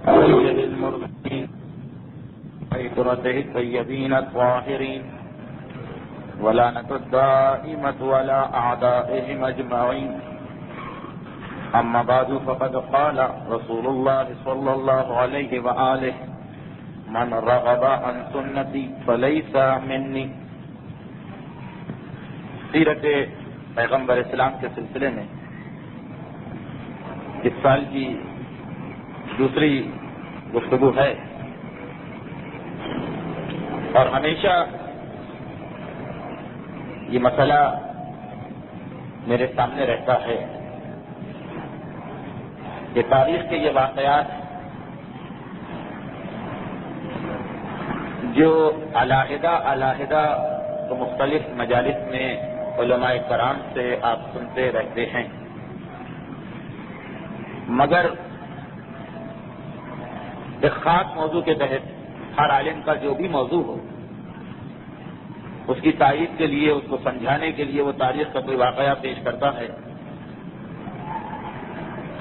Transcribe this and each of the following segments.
سيد المرسلين وعترته الطيبين الطاهرين ولعنة الدائمة ولا أعدائهم أجمعين. أما بعد فقد قال رسول الله صلى الله عليه وآله: من رغب عن سنتي فليس مني. سیرت پیغمبر اسلام کے سلسلے میں اس سال کی دوسری گفتگو ہے، اور ہمیشہ یہ مسئلہ میرے سامنے رہتا ہے کہ تاریخ کے یہ واقعات جو علیحدہ تو مختلف مجالس میں علماء کرام سے آپ سنتے رہتے ہیں، مگر ایک خاص موضوع کے تحت ہر عالم کا جو بھی موضوع ہو اس کی تائید کے لیے، اس کو سمجھانے کے لیے وہ تاریخ کا کوئی واقعہ پیش کرتا ہے.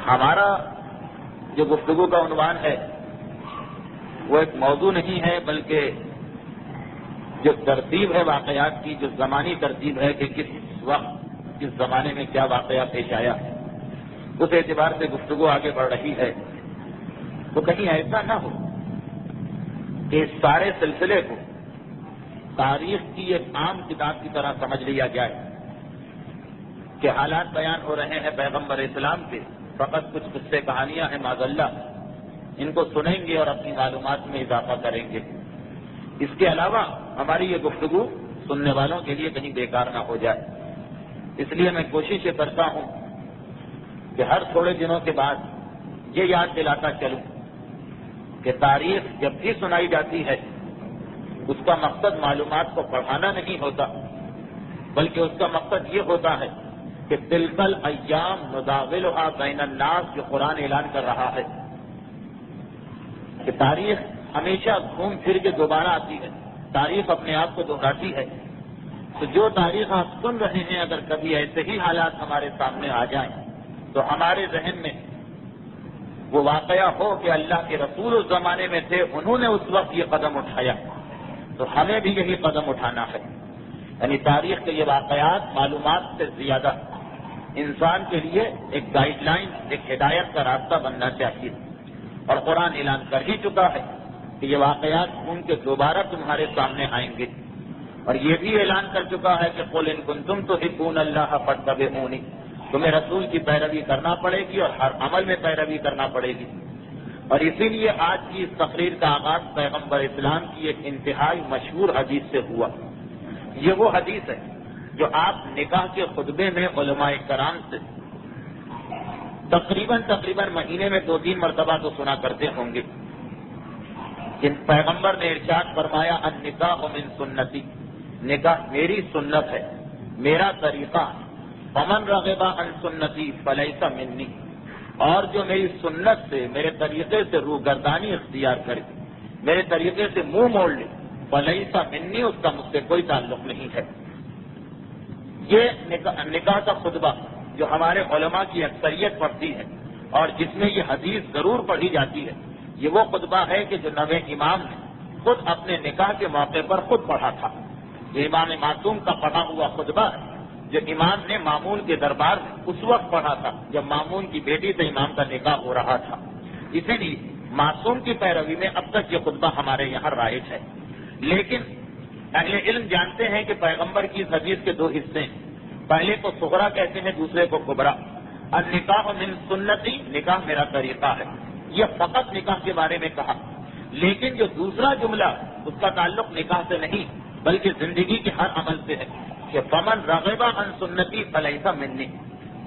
ہمارا جو گفتگو کا عنوان ہے وہ ایک موضوع نہیں ہے، بلکہ جو ترتیب ہے واقعات کی، جو زمانی ترتیب ہے کہ کس وقت کس زمانے میں کیا واقعہ پیش آیا، اس اعتبار سے گفتگو آگے بڑھ رہی ہے. تو کہیں ایسا نہ ہو کہ اس سارے سلسلے کو تاریخ کی ایک عام کتاب کی طرح سمجھ لیا جائے کہ حالات بیان ہو رہے ہیں پیغمبر اسلام کے، فقط کچھ قصے کہانیاں ہیں معاذ اللہ، ان کو سنیں گے اور اپنی معلومات میں اضافہ کریں گے. اس کے علاوہ ہماری یہ گفتگو سننے والوں کے لیے کہیں بیکار نہ ہو جائے، اس لیے میں کوشش یہ کرتا ہوں کہ ہر تھوڑے دنوں کے بعد یہ یاد دلاتا چلوں کہ تاریخ جب بھی سنائی جاتی ہے اس کا مقصد معلومات کو پڑھانا نہیں ہوتا، بلکہ اس کا مقصد یہ ہوتا ہے کہ تلک الایام نداولها بین الناس، جو قرآن اعلان کر رہا ہے کہ تاریخ ہمیشہ گھوم پھر کے دوبارہ آتی ہے، تاریخ اپنے آپ کو دہراتی ہے. تو جو تاریخ آپ سن رہے ہیں اگر کبھی ایسے ہی حالات ہمارے سامنے آ جائیں تو ہمارے ذہن میں وہ واقعہ ہو کہ اللہ کے رسول اس زمانے میں تھے، انہوں نے اس وقت یہ قدم اٹھایا، تو ہمیں بھی یہی قدم اٹھانا ہے. یعنی تاریخ کے یہ واقعات معلومات سے زیادہ انسان کے لیے ایک گائیڈ لائن، ایک ہدایت کا راستہ بننا چاہیے. اور قرآن اعلان کر ہی چکا ہے کہ یہ واقعات ان کے دوبارہ تمہارے سامنے آئیں گے، اور یہ بھی اعلان کر چکا ہے کہ قل ان کنتم تحبون اللہ فاتبعونی، تمہیں رسول کی پیروی کرنا پڑے گی اور ہر عمل میں پیروی کرنا پڑے گی. اور اسی لیے آج کی اس تقریر کا آغاز پیغمبر اسلام کی ایک انتہائی مشہور حدیث سے ہوا. یہ وہ حدیث ہے جو آپ نکاح کے خطبے میں علماء کرام سے تقریباً مہینے میں 2-3 مرتبہ تو سنا کرتے ہوں گے. جن پیغمبر نے ارشاد فرمایا النکاح من سنتی، نکاح میری سنت ہے، میرا طریقہ. فمن رغب عن سنتی فلیس منی، اور جو میری سنت سے، میرے طریقے سے روگردانی اختیار کرے، میرے طریقے سے منہ موڑ لے، فلیس منی، اس کا مجھ سے کوئی تعلق نہیں ہے. یہ نکاح کا خطبہ جو ہمارے علماء کی اکثریت پڑھتی ہے اور جس میں یہ حدیث ضرور پڑھی جاتی ہے، یہ وہ خطبہ ہے کہ جو نویں امام نے خود اپنے نکاح کے موقع پر خود پڑھا تھا. یہ امام معصوم کا پڑھا ہوا خطبہ ہے جو امام نے مامون کے دربار میں اس وقت پڑھا تھا جب مامون کی بیٹی سے امام کا نکاح ہو رہا تھا. اسی لیے معصوم کی پیروی میں اب تک یہ خطبہ ہمارے یہاں رائج ہے. لیکن اہل علم جانتے ہیں کہ پیغمبر کی اس حدیث کے 2 حصے ہیں، پہلے کو صغرا کہتے ہیں، دوسرے کو کبرا. النکاح من سنتی، نکاح میرا طریقہ ہے، یہ فقط نکاح کے بارے میں کہا. لیکن جو دوسرا جملہ اس کا تعلق نکاح سے نہیں بلکہ زندگی کے ہر عمل سے ہے کہ فمن رغب عن سنتی فلیس منی،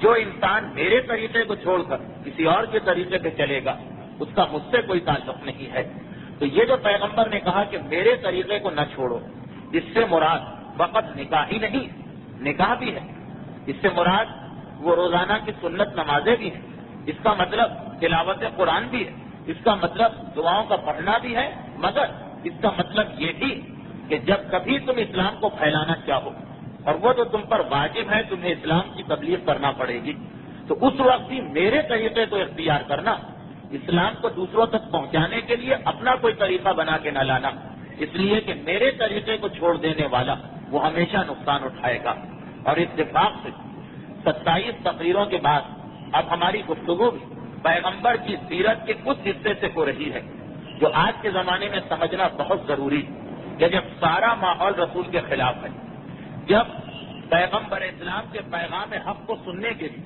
جو انسان میرے طریقے کو چھوڑ کر کسی اور کے طریقے پہ چلے گا اس کا مجھ سے کوئی تعلق نہیں ہے. تو یہ جو پیغمبر نے کہا کہ میرے طریقے کو نہ چھوڑو، اس سے مراد فقط نکاح ہی نہیں، نکاح بھی ہے. اس سے مراد وہ روزانہ کی سنت نمازیں بھی ہیں، اس کا مطلب تلاوت قرآن بھی ہے، اس کا مطلب دعاؤں کا پڑھنا بھی ہے، مگر اس کا مطلب یہ بھی کہ جب کبھی تم اسلام کو پھیلانا چاہو اور وہ تو تم پر واجب ہے، تمہیں اسلام کی تبلیغ کرنا پڑے گی، تو اس وقت بھی میرے طریقے کو اختیار کرنا، اسلام کو دوسروں تک پہنچانے کے لیے اپنا کوئی طریقہ بنا کے نہ لانا، اس لیے کہ میرے طریقے کو چھوڑ دینے والا وہ ہمیشہ نقصان اٹھائے گا۔ اور اتفاق سے 27 تقریروں کے بعد اب ہماری گفتگو بھی پیغمبر کی سیرت کے اس حصے سے ہو رہی ہے جو آج کے زمانے میں سمجھنا بہت ضروری ہے کہ جب سارا ماحول رسول کے خلاف ہے، جب پیغمبر اسلام کے پیغام حق کو سننے کے لیے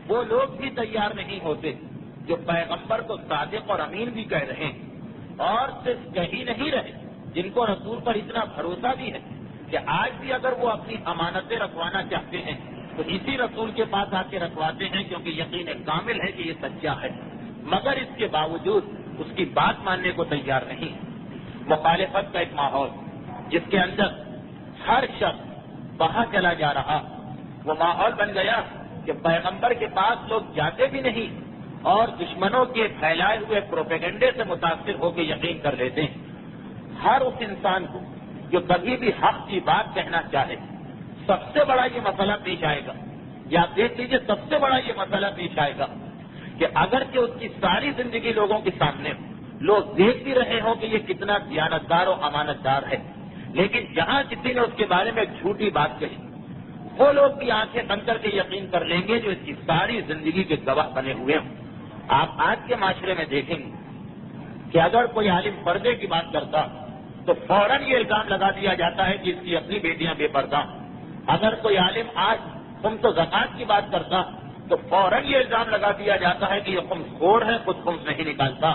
وہ لوگ بھی تیار نہیں ہوتے جو پیغمبر کو صادق اور امین بھی کہہ رہے ہیں، اور صرف کہی نہیں رہے، جن کو رسول پر اتنا بھروسہ بھی ہے کہ آج بھی اگر وہ اپنی امانتیں رکھوانا چاہتے ہیں تو اسی رسول کے پاس آ کے رکھواتے ہیں، کیونکہ یقین کامل ہے کہ یہ سچا ہے، مگر اس کے باوجود اس کی بات ماننے کو تیار نہیں۔ مخالفت کا ایک ماحول جس کے اندر ہر شخص باہر چلا جا رہا، وہ ماحول بن گیا کہ پیغمبر کے پاس لوگ جاتے بھی نہیں اور دشمنوں کے پھیلائے ہوئے پروپیگنڈے سے متاثر ہو کے یقین کر لیتے ہیں۔ ہر اس انسان کو جو کبھی بھی حق کی بات کہنا چاہے، سب سے بڑا یہ مسئلہ پیش آئے گا، یا دیکھ لیجیے سب سے بڑا یہ مسئلہ پیش آئے گا کہ اگرچہ اس کی ساری زندگی لوگوں کے سامنے لوگ دیکھ بھی رہے ہوں کہ یہ کتنا دیانتدار و امانت دار ہے، لیکن جہاں کسی نے اس کے بارے میں جھوٹی بات کہی، وہ لوگ بھی آنکھیں بند کر کے یقین کر لیں گے جو اس کی ساری زندگی کے گواہ بنے ہوئے ہوں۔ آپ آج کے معاشرے میں دیکھیں گے کہ اگر کوئی عالم پردے کی بات کرتا تو فوراً یہ الزام لگا دیا جاتا ہے کہ اس کی اپنی بیٹیاں بے پردہ۔ اگر کوئی عالم آج خمس و زکوٰۃ کی بات کرتا تو فوراً یہ الزام لگا دیا جاتا ہے کہ یہ خمس خور ہے، خود خمس نہیں نکالتا۔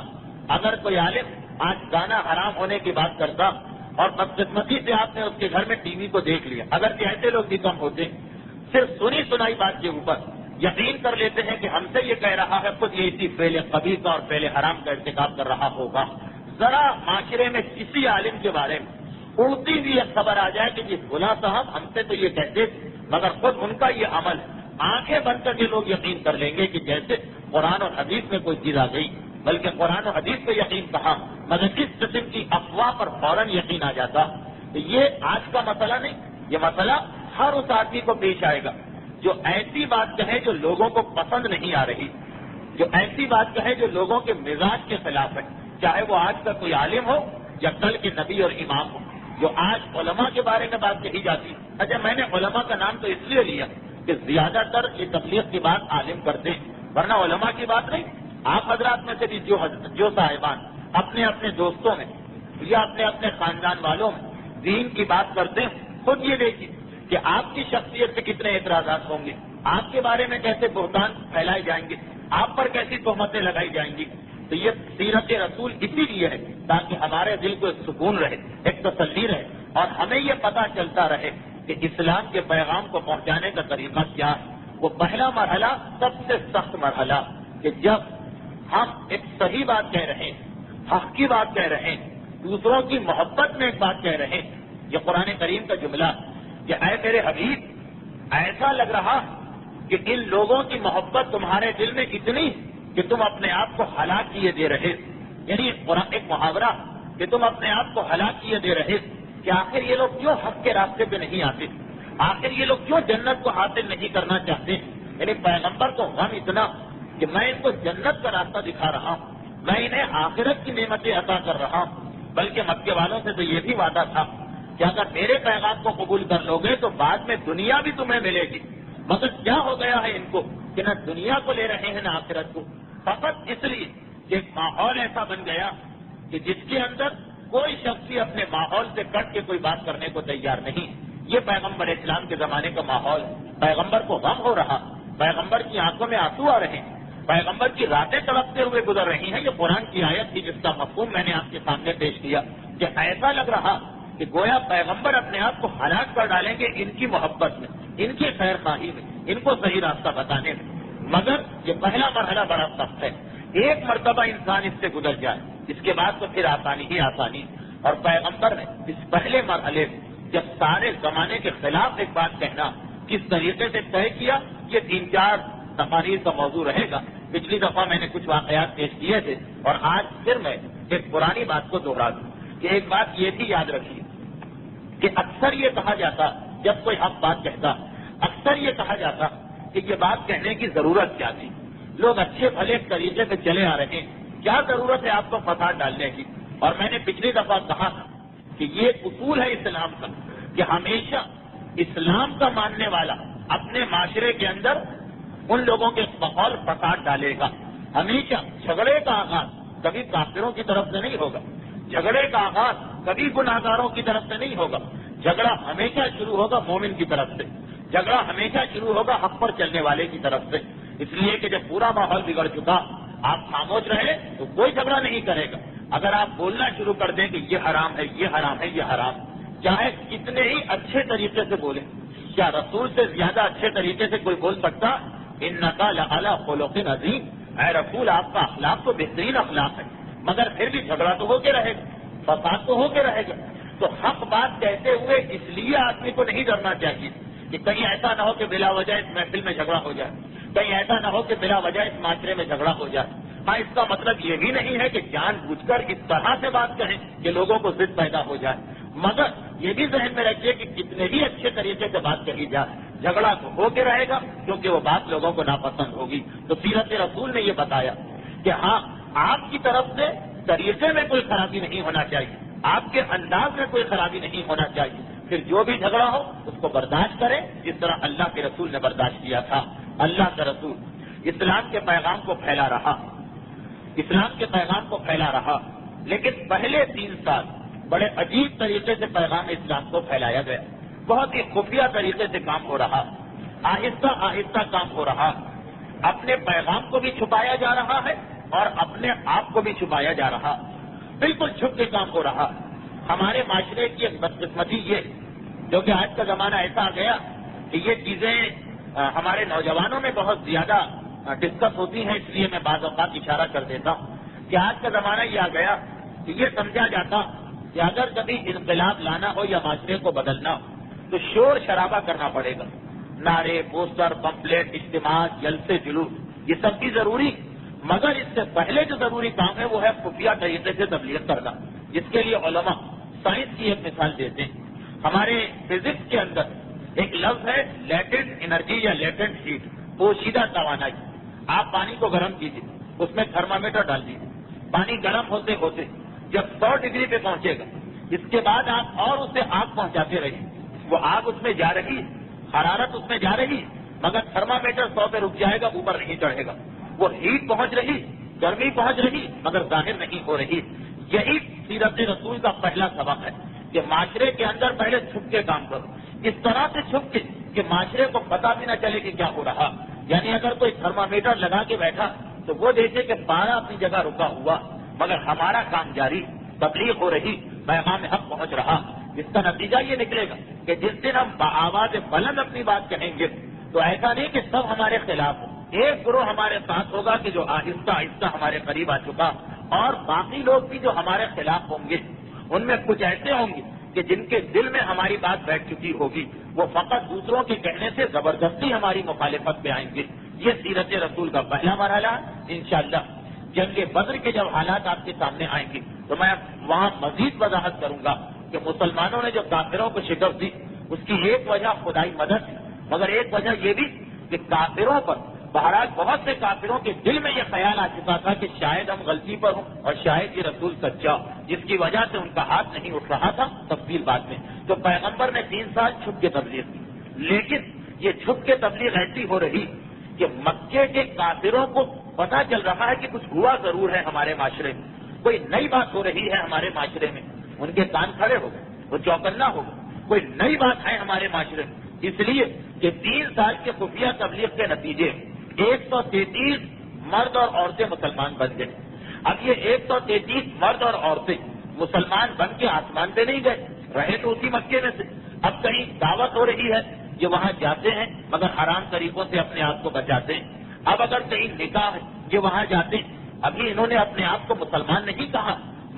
اگر کوئی عالم آج گانا حرام ہونے کی بات کرتا اور بدقسمتی سے آپ نے اس کے گھر میں ٹی وی کو دیکھ لیا، اگر کہ ایسے لوگ بھی کم ہوتے، صرف سنی سنائی بات کے اوپر یقین کر لیتے ہیں کہ ہم سے یہ کہہ رہا ہے، خود یہ اسی فعل قبیح کا اور فعل حرام کا ارتکاب کر رہا ہوگا۔ ذرا معاشرے میں کسی عالم کے بارے میں اڑتی ہوئی ایک خبر آ جائے کہ جی فلاں صاحب ہم سے تو یہ کہتے تھے مگر خود ان کا یہ عمل، آنکھیں بند کر کے لوگ یقین کر لیں گے کہ جیسے قرآن اور حدیث میں کوئی چیز آ گئی، بلکہ قرآن و حدیث پہ یقین کہا مگر کس قسم کی افواہ پر فوراً یقین آ جاتا۔ تو یہ آج کا مسئلہ نہیں، یہ مسئلہ ہر اس آدمی کو پیش آئے گا جو ایسی بات کہے جو لوگوں کو پسند نہیں آ رہی، جو ایسی بات کہے جو لوگوں کے مزاج کے خلاف ہے، چاہے وہ آج کا کوئی عالم ہو یا کل کے نبی اور امام ہو۔ جو آج علماء کے بارے میں بات کہی جاتی، اچھا میں نے علماء کا نام تو اس لیے لیا کہ زیادہ تر یہ تبلیغ کی بات عالم کرتے ہیں، ورنہ علماء کی بات نہیں۔ آپ حضرات میں سے بھی جو صاحبان اپنے اپنے دوستوں میں یا اپنے اپنے خاندان والوں میں دین کی بات کرتے ہیں، خود یہ دیکھیے کہ آپ کی شخصیت سے کتنے اعتراضات ہوں گے، آپ کے بارے میں کیسے بہتان پھیلائے جائیں گے، آپ پر کیسی تہمتیں لگائی جائیں گی۔ تو یہ سیرت رسول اسی لیے ہے تاکہ ہمارے دل کو ایک سکون رہے، ایک تسلی رہے، اور ہمیں یہ پتہ چلتا رہے کہ اسلام کے پیغام کو پہنچانے کا طریقہ کیا ہے۔ وہ پہلا مرحلہ سب سے سخت مرحلہ کہ جب ہم ایک صحیح بات کہہ رہے ہیں، حق کی بات کہہ رہے ہیں، دوسروں کی محبت میں ایک بات کہہ رہے ہیں، یہ قرآن کریم کا جملہ کہ اے میرے حبیب ایسا لگ رہا کہ ان لوگوں کی محبت تمہارے دل میں اتنی کہ تم اپنے آپ کو ہلاک کیے دے رہے، یعنی ایک محاورہ کہ تم اپنے آپ کو ہلاک کیے دے رہے کہ آخر یہ لوگ کیوں حق کے راستے پہ نہیں آتے، آخر یہ لوگ کیوں جنت کو حاصل نہیں کرنا چاہتے۔ یعنی پیغمبر کو غم اتنا کہ میں ان کو جنت کا راستہ دکھا رہا ہوں، میں انہیں آخرت کی نعمتیں عطا کر رہا ہوں، بلکہ مکے والوں سے تو یہ بھی وعدہ تھا کہ اگر میرے پیغام کو قبول کر لو گے تو بعد میں دنیا بھی تمہیں ملے گی، مگر کیا ہو گیا ہے ان کو کہ نہ دنیا کو لے رہے ہیں نہ آخرت کو، فقط اس لیے کہ ایک ماحول ایسا بن گیا کہ جس کے اندر کوئی شخص بھی اپنے ماحول سے کٹ کے کوئی بات کرنے کو تیار نہیں۔ یہ پیغمبر اسلام کے زمانے کا ماحول، پیغمبر کو غم ہو رہا، پیغمبر کی آنکھوں میں آنسو آ رہے ہیں، پیغمبر کی راتیں تڑپتے ہوئے گزر رہی ہیں۔ یہ قرآن کی آیت تھی جس کا مفہوم میں نے آپ کے سامنے پیش کیا کہ ایسا لگ رہا کہ گویا پیغمبر اپنے آپ کو ہلاک کر ڈالیں گے ان کی محبت میں، ان کی خیر خواہی میں، ان کو صحیح راستہ بتانے میں، مگر یہ پہلا مرحلہ بڑا سخت ہے۔ ایک مرتبہ انسان اس سے گزر جائے اس کے بعد تو پھر آسانی ہی آسانی، اور پیغمبر نے اس پہلے مرحلے میں جب سارے زمانے کے خلاف ایک بات کہنا کس طریقے سے طے کیا، یہ 3-4 تقاریر کا موضوع رہے گا۔ پچھلی دفعہ میں نے کچھ واقعات پیش کیے تھے اور آج پھر میں ایک پرانی بات کو دوہرا دوں کہ ایک بات یہ بھی یاد رکھیے کہ اکثر یہ کہا جاتا جب کوئی حق بات کہتا، اکثر یہ کہا جاتا کہ یہ بات کہنے کی ضرورت کیا تھی، لوگ اچھے بھلے طریقے سے چلے آ رہے ہیں، کیا ضرورت ہے آپ کو فساد ڈالنے کی؟ اور میں نے پچھلی دفعہ کہا تھا کہ یہ اصول ہے اسلام کا کہ ہمیشہ اسلام کا ماننے والا اپنے معاشرے کے اندر ان لوگوں کے بقول فساد ڈالے گا. ہمیشہ جھگڑے کا آغاز کبھی کافروں کی طرف سے نہیں ہوگا، جھگڑے کا آغاز کبھی گناہگاروں کی طرف سے نہیں ہوگا. جھگڑا ہمیشہ شروع ہوگا مومن کی طرف سے، جھگڑا ہمیشہ شروع ہوگا حق پر چلنے والے کی طرف سے. اس لیے کہ جب پورا ماحول بگڑ چکا آپ خاموش رہے تو کوئی جھگڑا نہیں کرے گا. اگر آپ بولنا شروع کر دیں کہ یہ حرام ہے، یہ حرام ہے، یہ حرام، چاہے کتنے ہی اچھے طریقے سے بولیں، کیا رسول سے زیادہ اچھے طریقے سے کوئی بول سکتا؟ انکا لعلی خلق عظیم، اے رسول آپ کا اخلاق تو بہترین اخلاق ہے، مگر پھر بھی جھگڑا تو ہو کے رہے گا، فساد تو ہو کے رہے گا. تو حق بات کہتے ہوئے اس لیے آدمی کو نہیں ڈرنا چاہیے کہ کہیں ایسا نہ ہو کہ بلا وجہ اس محفل میں جھگڑا ہو جائے، کہیں ایسا نہ ہو کہ بلا وجہ اس معاشرے میں جھگڑا ہو جائے. ہاں، اس کا مطلب یہ بھی نہیں ہے کہ جان بوجھ کر اس طرح سے بات کہیں کہ لوگوں کو ضد پیدا ہو جائے، مگر یہ بھی ذہن میں رکھیے کہ کتنے بھی اچھے طریقے سے بات کہی جائے جھگڑا تو ہو کے رہے گا، کیونکہ وہ بات لوگوں کو ناپسند ہوگی. تو سیرت رسول نے یہ بتایا کہ ہاں، آپ کی طرف سے طریقے میں کوئی خرابی نہیں ہونا چاہیے، آپ کے انداز میں کوئی خرابی نہیں ہونا چاہیے. پھر جو بھی جھگڑا ہو اس کو برداشت کریں جس طرح اللہ کے رسول نے برداشت کیا تھا. اللہ کا رسول اسلام کے پیغام کو پھیلا رہا، اسلام کے پیغام کو پھیلا رہا، لیکن پہلے 3 سال بڑے عجیب طریقے سے پیغام اسلام کو پھیلایا گیا. بہت ہی خفیہ طریقے سے کام ہو رہا، آہستہ آہستہ کام ہو رہا. اپنے پیغام کو بھی چھپایا جا رہا ہے اور اپنے آپ کو بھی چھپایا جا رہا، بالکل چھپ کے کام ہو رہا. ہمارے معاشرے کی ایک بدقسمتی یہ جو کہ آج کا زمانہ ایسا آ گیا کہ یہ چیزیں ہمارے نوجوانوں میں بہت زیادہ ڈسکس ہوتی ہیں، اس لیے میں بعض اوقات اشارہ کر دیتا ہوں کہ آج کا زمانہ یہ آ گیا کہ یہ سمجھا جاتا کہ اگر کبھی انقلاب لانا ہو یا معاشرے کو بدلنا ہو تو شور شرابہ کرنا پڑے گا. نعرے، پوسٹر، پمفلیٹ، اجتماع، جلسے، جلوس، یہ سب بھی ضروری، مگر اس سے پہلے جو ضروری کام ہے وہ ہے خفیہ طریقے سے تبلیغ کرنا، جس کے لیے علماء سائنس کی ایک مثال دیتے ہیں. ہمارے فزکس کے اندر ایک لفظ ہے لیٹنٹ انرجی یا لیٹنٹ ہیٹ، پوشیدہ توانائی. آپ پانی کو گرم کیجیے، اس میں تھرمامیٹر ڈال دیجیے، پانی گرم ہوتے ہوتے جب 100 ڈگری پہ پہنچے گا اس کے بعد آپ اور اسے آگ پہنچاتے رہیے، وہ آگ اس میں جا رہی ہے، حرارت اس میں جا رہی ہے، مگر تھرمامیٹر 100 پہ رک جائے گا، اوپر نہیں چڑھے گا. وہ ہیٹ پہنچ رہی، گرمی پہنچ رہی، مگر ظاہر نہیں ہو رہی. یہی سیرت رسول کا پہلا سبق ہے کہ معاشرے کے اندر پہلے چھپ کے کام کرو، اس طرح سے چھپ کے کہ معاشرے کو پتا بھی نہ چلے کہ کیا ہو رہا. یعنی اگر کوئی تھرمامیٹر لگا کے بیٹھا تو وہ دیکھے کہ پارا اپنی جگہ رکا ہوا، مگر ہمارا کام جاری، تبلیغ ہو رہی، پیغام حق پہنچ رہا. اس کا نتیجہ یہ نکلے گا کہ جس دن ہم بآواز بلند اپنی بات کہیں گے تو ایسا نہیں کہ سب ہمارے خلاف ہو، ایک گروہ ہمارے ساتھ ہوگا کہ جو آہستہ آہستہ ہمارے قریب آ چکا، اور باقی لوگ بھی جو ہمارے خلاف ہوں گے ان میں کچھ ایسے ہوں گے کہ جن کے دل میں ہماری بات بیٹھ چکی ہوگی، وہ فقط دوسروں کے کہنے سے زبردستی ہماری مخالفت پہ آئیں گے. یہ سیرت رسول کا پہلا مرحلہ. انشاءاللہ جنگ بدر کے جب حالات آپ کے سامنے آئیں گے تو میں وہاں مزید وضاحت کروں گا کہ مسلمانوں نے جو کافروں کو شکست دی اس کی ایک وجہ خدائی مدد تھی، مگر ایک وجہ یہ بھی کہ کافروں پر بہرحال بہت سے کافروں کے دل میں یہ خیال آ چکا تھا کہ شاید ہم غلطی پر ہوں اور شاید یہ رسول سچا، جس کی وجہ سے ان کا ہاتھ نہیں اٹھ رہا تھا. تفصیل بعد میں. تو پیغمبر نے 3 سال چھپ کے تبلیغ کی، لیکن یہ چھپ کے تبلیغ ایسی ہو رہی کہ مکے کے کافروں کو پتا چل رہا ہے کہ کچھ ہوا ضرور ہے ہمارے معاشرے میں، کوئی نئی بات ہو رہی ہے ہمارے معاشرے میں. ان کے کان کھڑے ہو گئے، وہ چوکنا ہو گئے، کوئی نئی بات ہے ہمارے معاشرے میں. اس لیے کہ 3 سال کے خفیہ تبلیغ کے نتیجے 133 مرد اور عورتیں مسلمان بن گئے. اب یہ 133 مرد اور عورتیں مسلمان بن کے آسمان پہ نہیں گئے، رہے تو اسی مکے میں سے. اب کہیں دعوت ہو رہی ہے، یہ وہاں جاتے ہیں مگر حرام طریقوں سے اپنے آپ کو بچاتے ہیں. اب اگر کہیں نکاح ہے، یہ وہاں جاتے ہیں. ابھی انہوں نے اپنے آپ کو مسلمان نہیں کہا،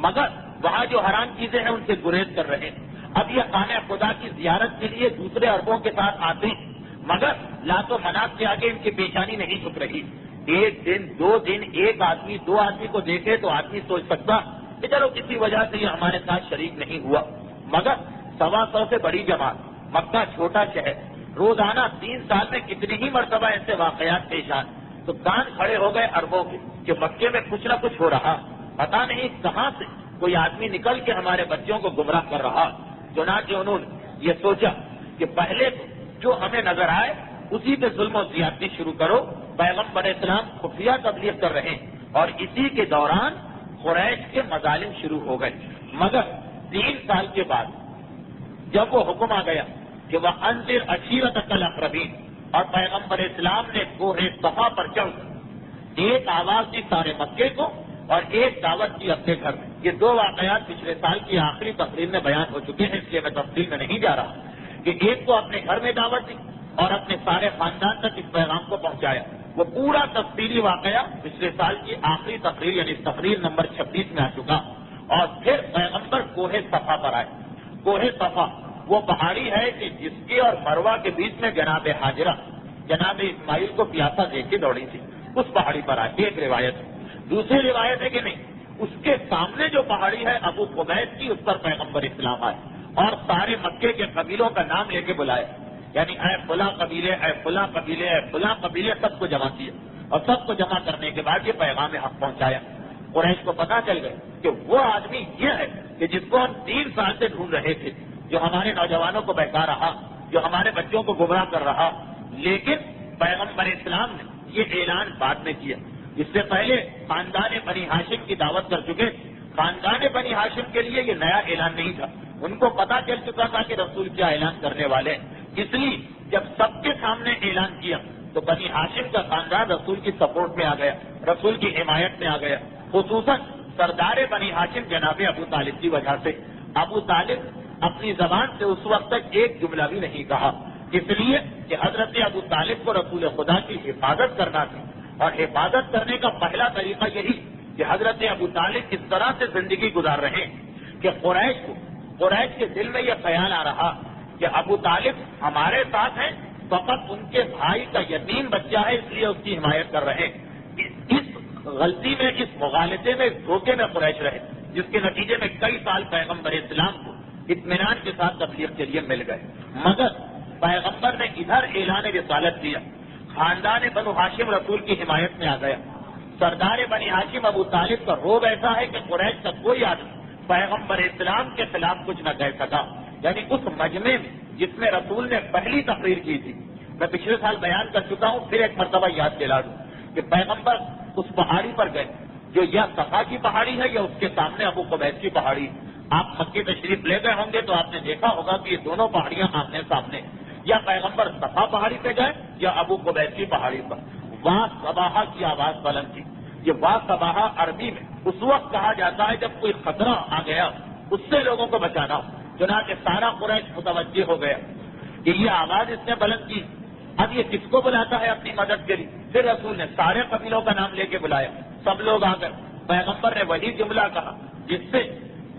مگر وہاں جو حرام چیزیں ہیں ان سے گریز کر رہے ہیں. اب یہ خانہ خدا کی زیارت کے لیے دوسرے عربوں کے ساتھ آتے ہیں، مگر لات و منات کے آگے ان کی پیشانی نہیں جھک رہی. 1 دن 2 دن ایک آدمی 2 آدمی کو دیکھے تو آدمی سوچ سکتا کہ چلو کسی وجہ سے یہ ہمارے ساتھ شریک نہیں ہوا، مگر 125 سے بڑی جماعت، مکہ چھوٹا شہر، روزانہ 3 سال میں کتنی ہی مرتبہ ایسے واقعات پیش آئے تو کان کھڑے ہو گئے عربوں کے کہ مکے میں کچھ نہ کچھ ہو رہا، پتا نہیں کہاں سے کوئی آدمی نکل کے ہمارے بچوں کو گمراہ کر رہا۔ چنانچہ انہوں نے یہ سوچا کہ پہلے جو ہمیں نظر آئے اسی پہ ظلم و زیادتی شروع کرو۔ پیغمبر اسلام خفیہ تبلیغ کر رہے ہیں اور اسی کے دوران قریش کے مظالم شروع ہو گئے، مگر 3 سال کے بعد جب وہ حکم آ گیا کہ وہ انذر عشیرتک الاقربین، اور پیغمبر اسلام نے کوہ صفا پر چڑھ ایک آواز دی سارے مکے کو اور ایک دعوت کی اپنے گھر میں۔ یہ 2 واقعات پچھلے سال کی آخری تقریر میں بیان ہو چکے ہیں، اس لیے میں تفصیل میں نہیں جا رہا کہ ایک کو اپنے گھر میں دعوت دی اور اپنے سارے خاندان تک اس پیغام کو پہنچایا۔ وہ پورا تفصیلی واقعہ پچھلے سال کی آخری تقریر یعنی تقریر نمبر 26 میں آ چکا۔ اور پھر پیغمبر کوہ صفا پر آئے۔ کوہ صفا وہ پہاڑی ہے کہ جس کے اور مروہ کے بیچ میں جناب ہاجرہ جناب اسماعیل کو پیاسا دیکھ کے دوڑی تھی، اس پہاڑی پر آئے، ایک روایت ہے۔ دوسری روایت ہے کہ نہیں، اس کے سامنے جو پہاڑی ہے ابو قبیس کی، اس پر پیغمبر اسلام آئے اور سارے مکے کے قبیلوں کا نام لے کے بلائے، یعنی اے فلاں قبیلے، اے فلاں قبیلے، اے فلاں قبیلے، سب کو جمع کیا اور سب کو جمع کرنے کے بعد یہ پیغام حق پہنچایا۔ قریش کو پتا چل گئے کہ وہ آدمی یہ ہے کہ جس کو ہم 3 سال سے ڈھونڈ رہے تھے، جو ہمارے نوجوانوں کو بہکا رہا، جو ہمارے بچوں کو گمراہ کر رہا۔ لیکن پیغمبر اسلام نے یہ اعلان بعد میں کیا، اس سے پہلے خاندان بنی ہاشم کی دعوت کر چکے۔ خاندان بنی ہاشم کے لیے یہ نیا اعلان نہیں تھا، ان کو پتا چل چکا تھا کہ رسول کیا اعلان کرنے والے ہیں، اس لیے جب سب کے سامنے اعلان کیا تو بنی ہاشم کا خاندان رسول کی سپورٹ میں آ گیا، رسول کی حمایت میں آ گیا، خصوصاً سردار بنی ہاشم جناب ابو طالب کی وجہ سے۔ ابو طالب اپنی زبان سے اس وقت تک ایک جملہ بھی نہیں کہا، اس لیے کہ حضرت ابو طالب کو رسول خدا کی حفاظت کرنا تھی، اور حفاظت کرنے کا پہلا طریقہ یہی کہ حضرت ابو طالب اس طرح سے زندگی گزار رہے ہیں کہ قریش کے دل میں یہ خیال آ رہا کہ ابو طالب ہمارے ساتھ ہیں، فقط ان کے بھائی کا یتیم بچہ ہے، اس لیے اس کی حمایت کر رہے ہیں۔ اس غلطی میں، اس مغالطے میں، اس دھوکے میں قریش رہے، جس کے نتیجے میں کئی سال پیغمبر اسلام کو اطمینان کے ساتھ تبلیغ کے لیے مل گئے، مگر پیغمبر نے ادھر اعلان رسالت کیا، خاندان بنو ہاشم رسول کی حمایت میں آ گیا۔ سردار بنی ہاشم ابو طالب کا روب ایسا ہے کہ قریش کا کوئی آدمی پیغمبر اسلام کے خلاف کچھ نہ کہہ سکا۔ یعنی اس مجمع میں جس میں رسول نے پہلی تقریر کی تھی، میں پچھلے سال بیان کر چکا ہوں، پھر ایک مرتبہ یاد دلا دوں کہ پیغمبر اس پہاڑی پر گئے جو یا صفا کی پہاڑی ہے یا اس کے سامنے ابو قبیس کی پہاڑی ہے۔ آپ مکے تشریف لے گئے ہوں گے تو آپ نے دیکھا ہوگا کہ یہ دونوں پہاڑیاں آمنے سامنے، یا پیغمبر صفا پہاڑی پہ گئے یا ابو قبیس کی پہاڑی پر۔ وہاں صباحہ کی آواز بلند تھی۔ یہ وا صباحہ عربی میں اس وقت کہا جاتا ہے جب کوئی خطرہ آ گیا، اس سے لوگوں کو بچانا ہو۔ چنانچہ سارا قریش متوجہ ہو گیا کہ یہ آواز اس نے بلند کی، اب یہ کس کو بلاتا ہے اپنی مدد کے لیے؟ پھر رسول نے سارے قبیلوں کا نام لے کے بلایا، سب لوگ آ گئے۔ پیغمبر نے وہی جملہ کہا جس سے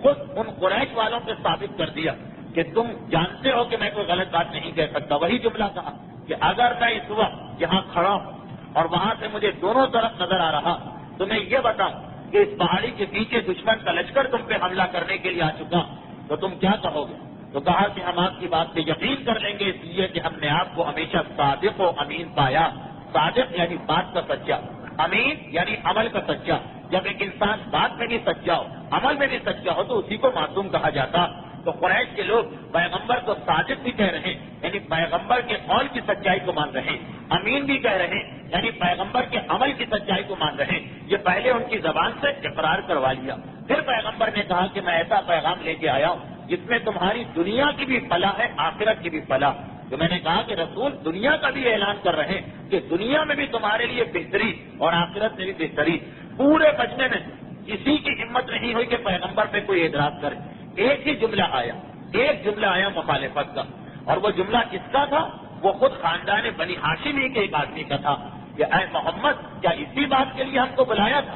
خود ان قریش والوں سے ثابت کر دیا کہ تم جانتے ہو کہ میں کوئی غلط بات نہیں کہہ سکتا۔ وہی جملہ کہا کہ اگر میں اس وقت یہاں کھڑا ہوں اور وہاں سے مجھے دونوں طرف نظر آ رہا تو میں یہ بتاؤں کہ اس پہاڑی کے پیچھے دشمن کا لشکر تم پہ حملہ کرنے کے لیے آ چکا، تو تم کیا کہو گے؟ تو کہا کہ ہم آپ کی بات پہ یقین کر لیں گے، اس لیے کہ ہم نے آپ کو ہمیشہ صادق و امین پایا۔ صادق یعنی بات کا سچا، امین یعنی عمل کا سچا۔ جب ایک انسان بات میں بھی سچا ہو، عمل میں بھی سچا ہو، تو اسی کو معصوم کہا جاتا۔ تو قریش کے لوگ پیغمبر کو صادق بھی کہہ رہے ہیں، یعنی پیغمبر کے قول کی سچائی کو مان رہے ہیں، امین بھی کہہ رہے ہیں، یعنی پیغمبر کے عمل کی سچائی کو مان رہے ہیں۔ یہ پہلے ان کی زبان سے اقرار کروا لیا۔ پھر پیغمبر نے کہا کہ میں ایسا پیغام لے کے آیا ہوں جس میں تمہاری دنیا کی بھی فلاح ہے، آخرت کی بھی فلاح۔ تو میں نے کہا کہ رسول دنیا کا بھی اعلان کر رہے ہیں کہ دنیا میں بھی تمہارے لیے بہتری اور آخرت میں بھی بہتری۔ پورے مجمع میں کسی کی ہمت نہیں ہوئی کہ پیغمبر پہ کوئی اعتراض کرے۔ ایک ہی جملہ آیا مخالفت کا، اور وہ جملہ کس کا تھا؟ وہ خود خاندان بنی ہاشم ہی کے ایک آدمی کا تھا کہ اے محمد، کیا اسی بات کے لیے ہم کو بلایا تھا؟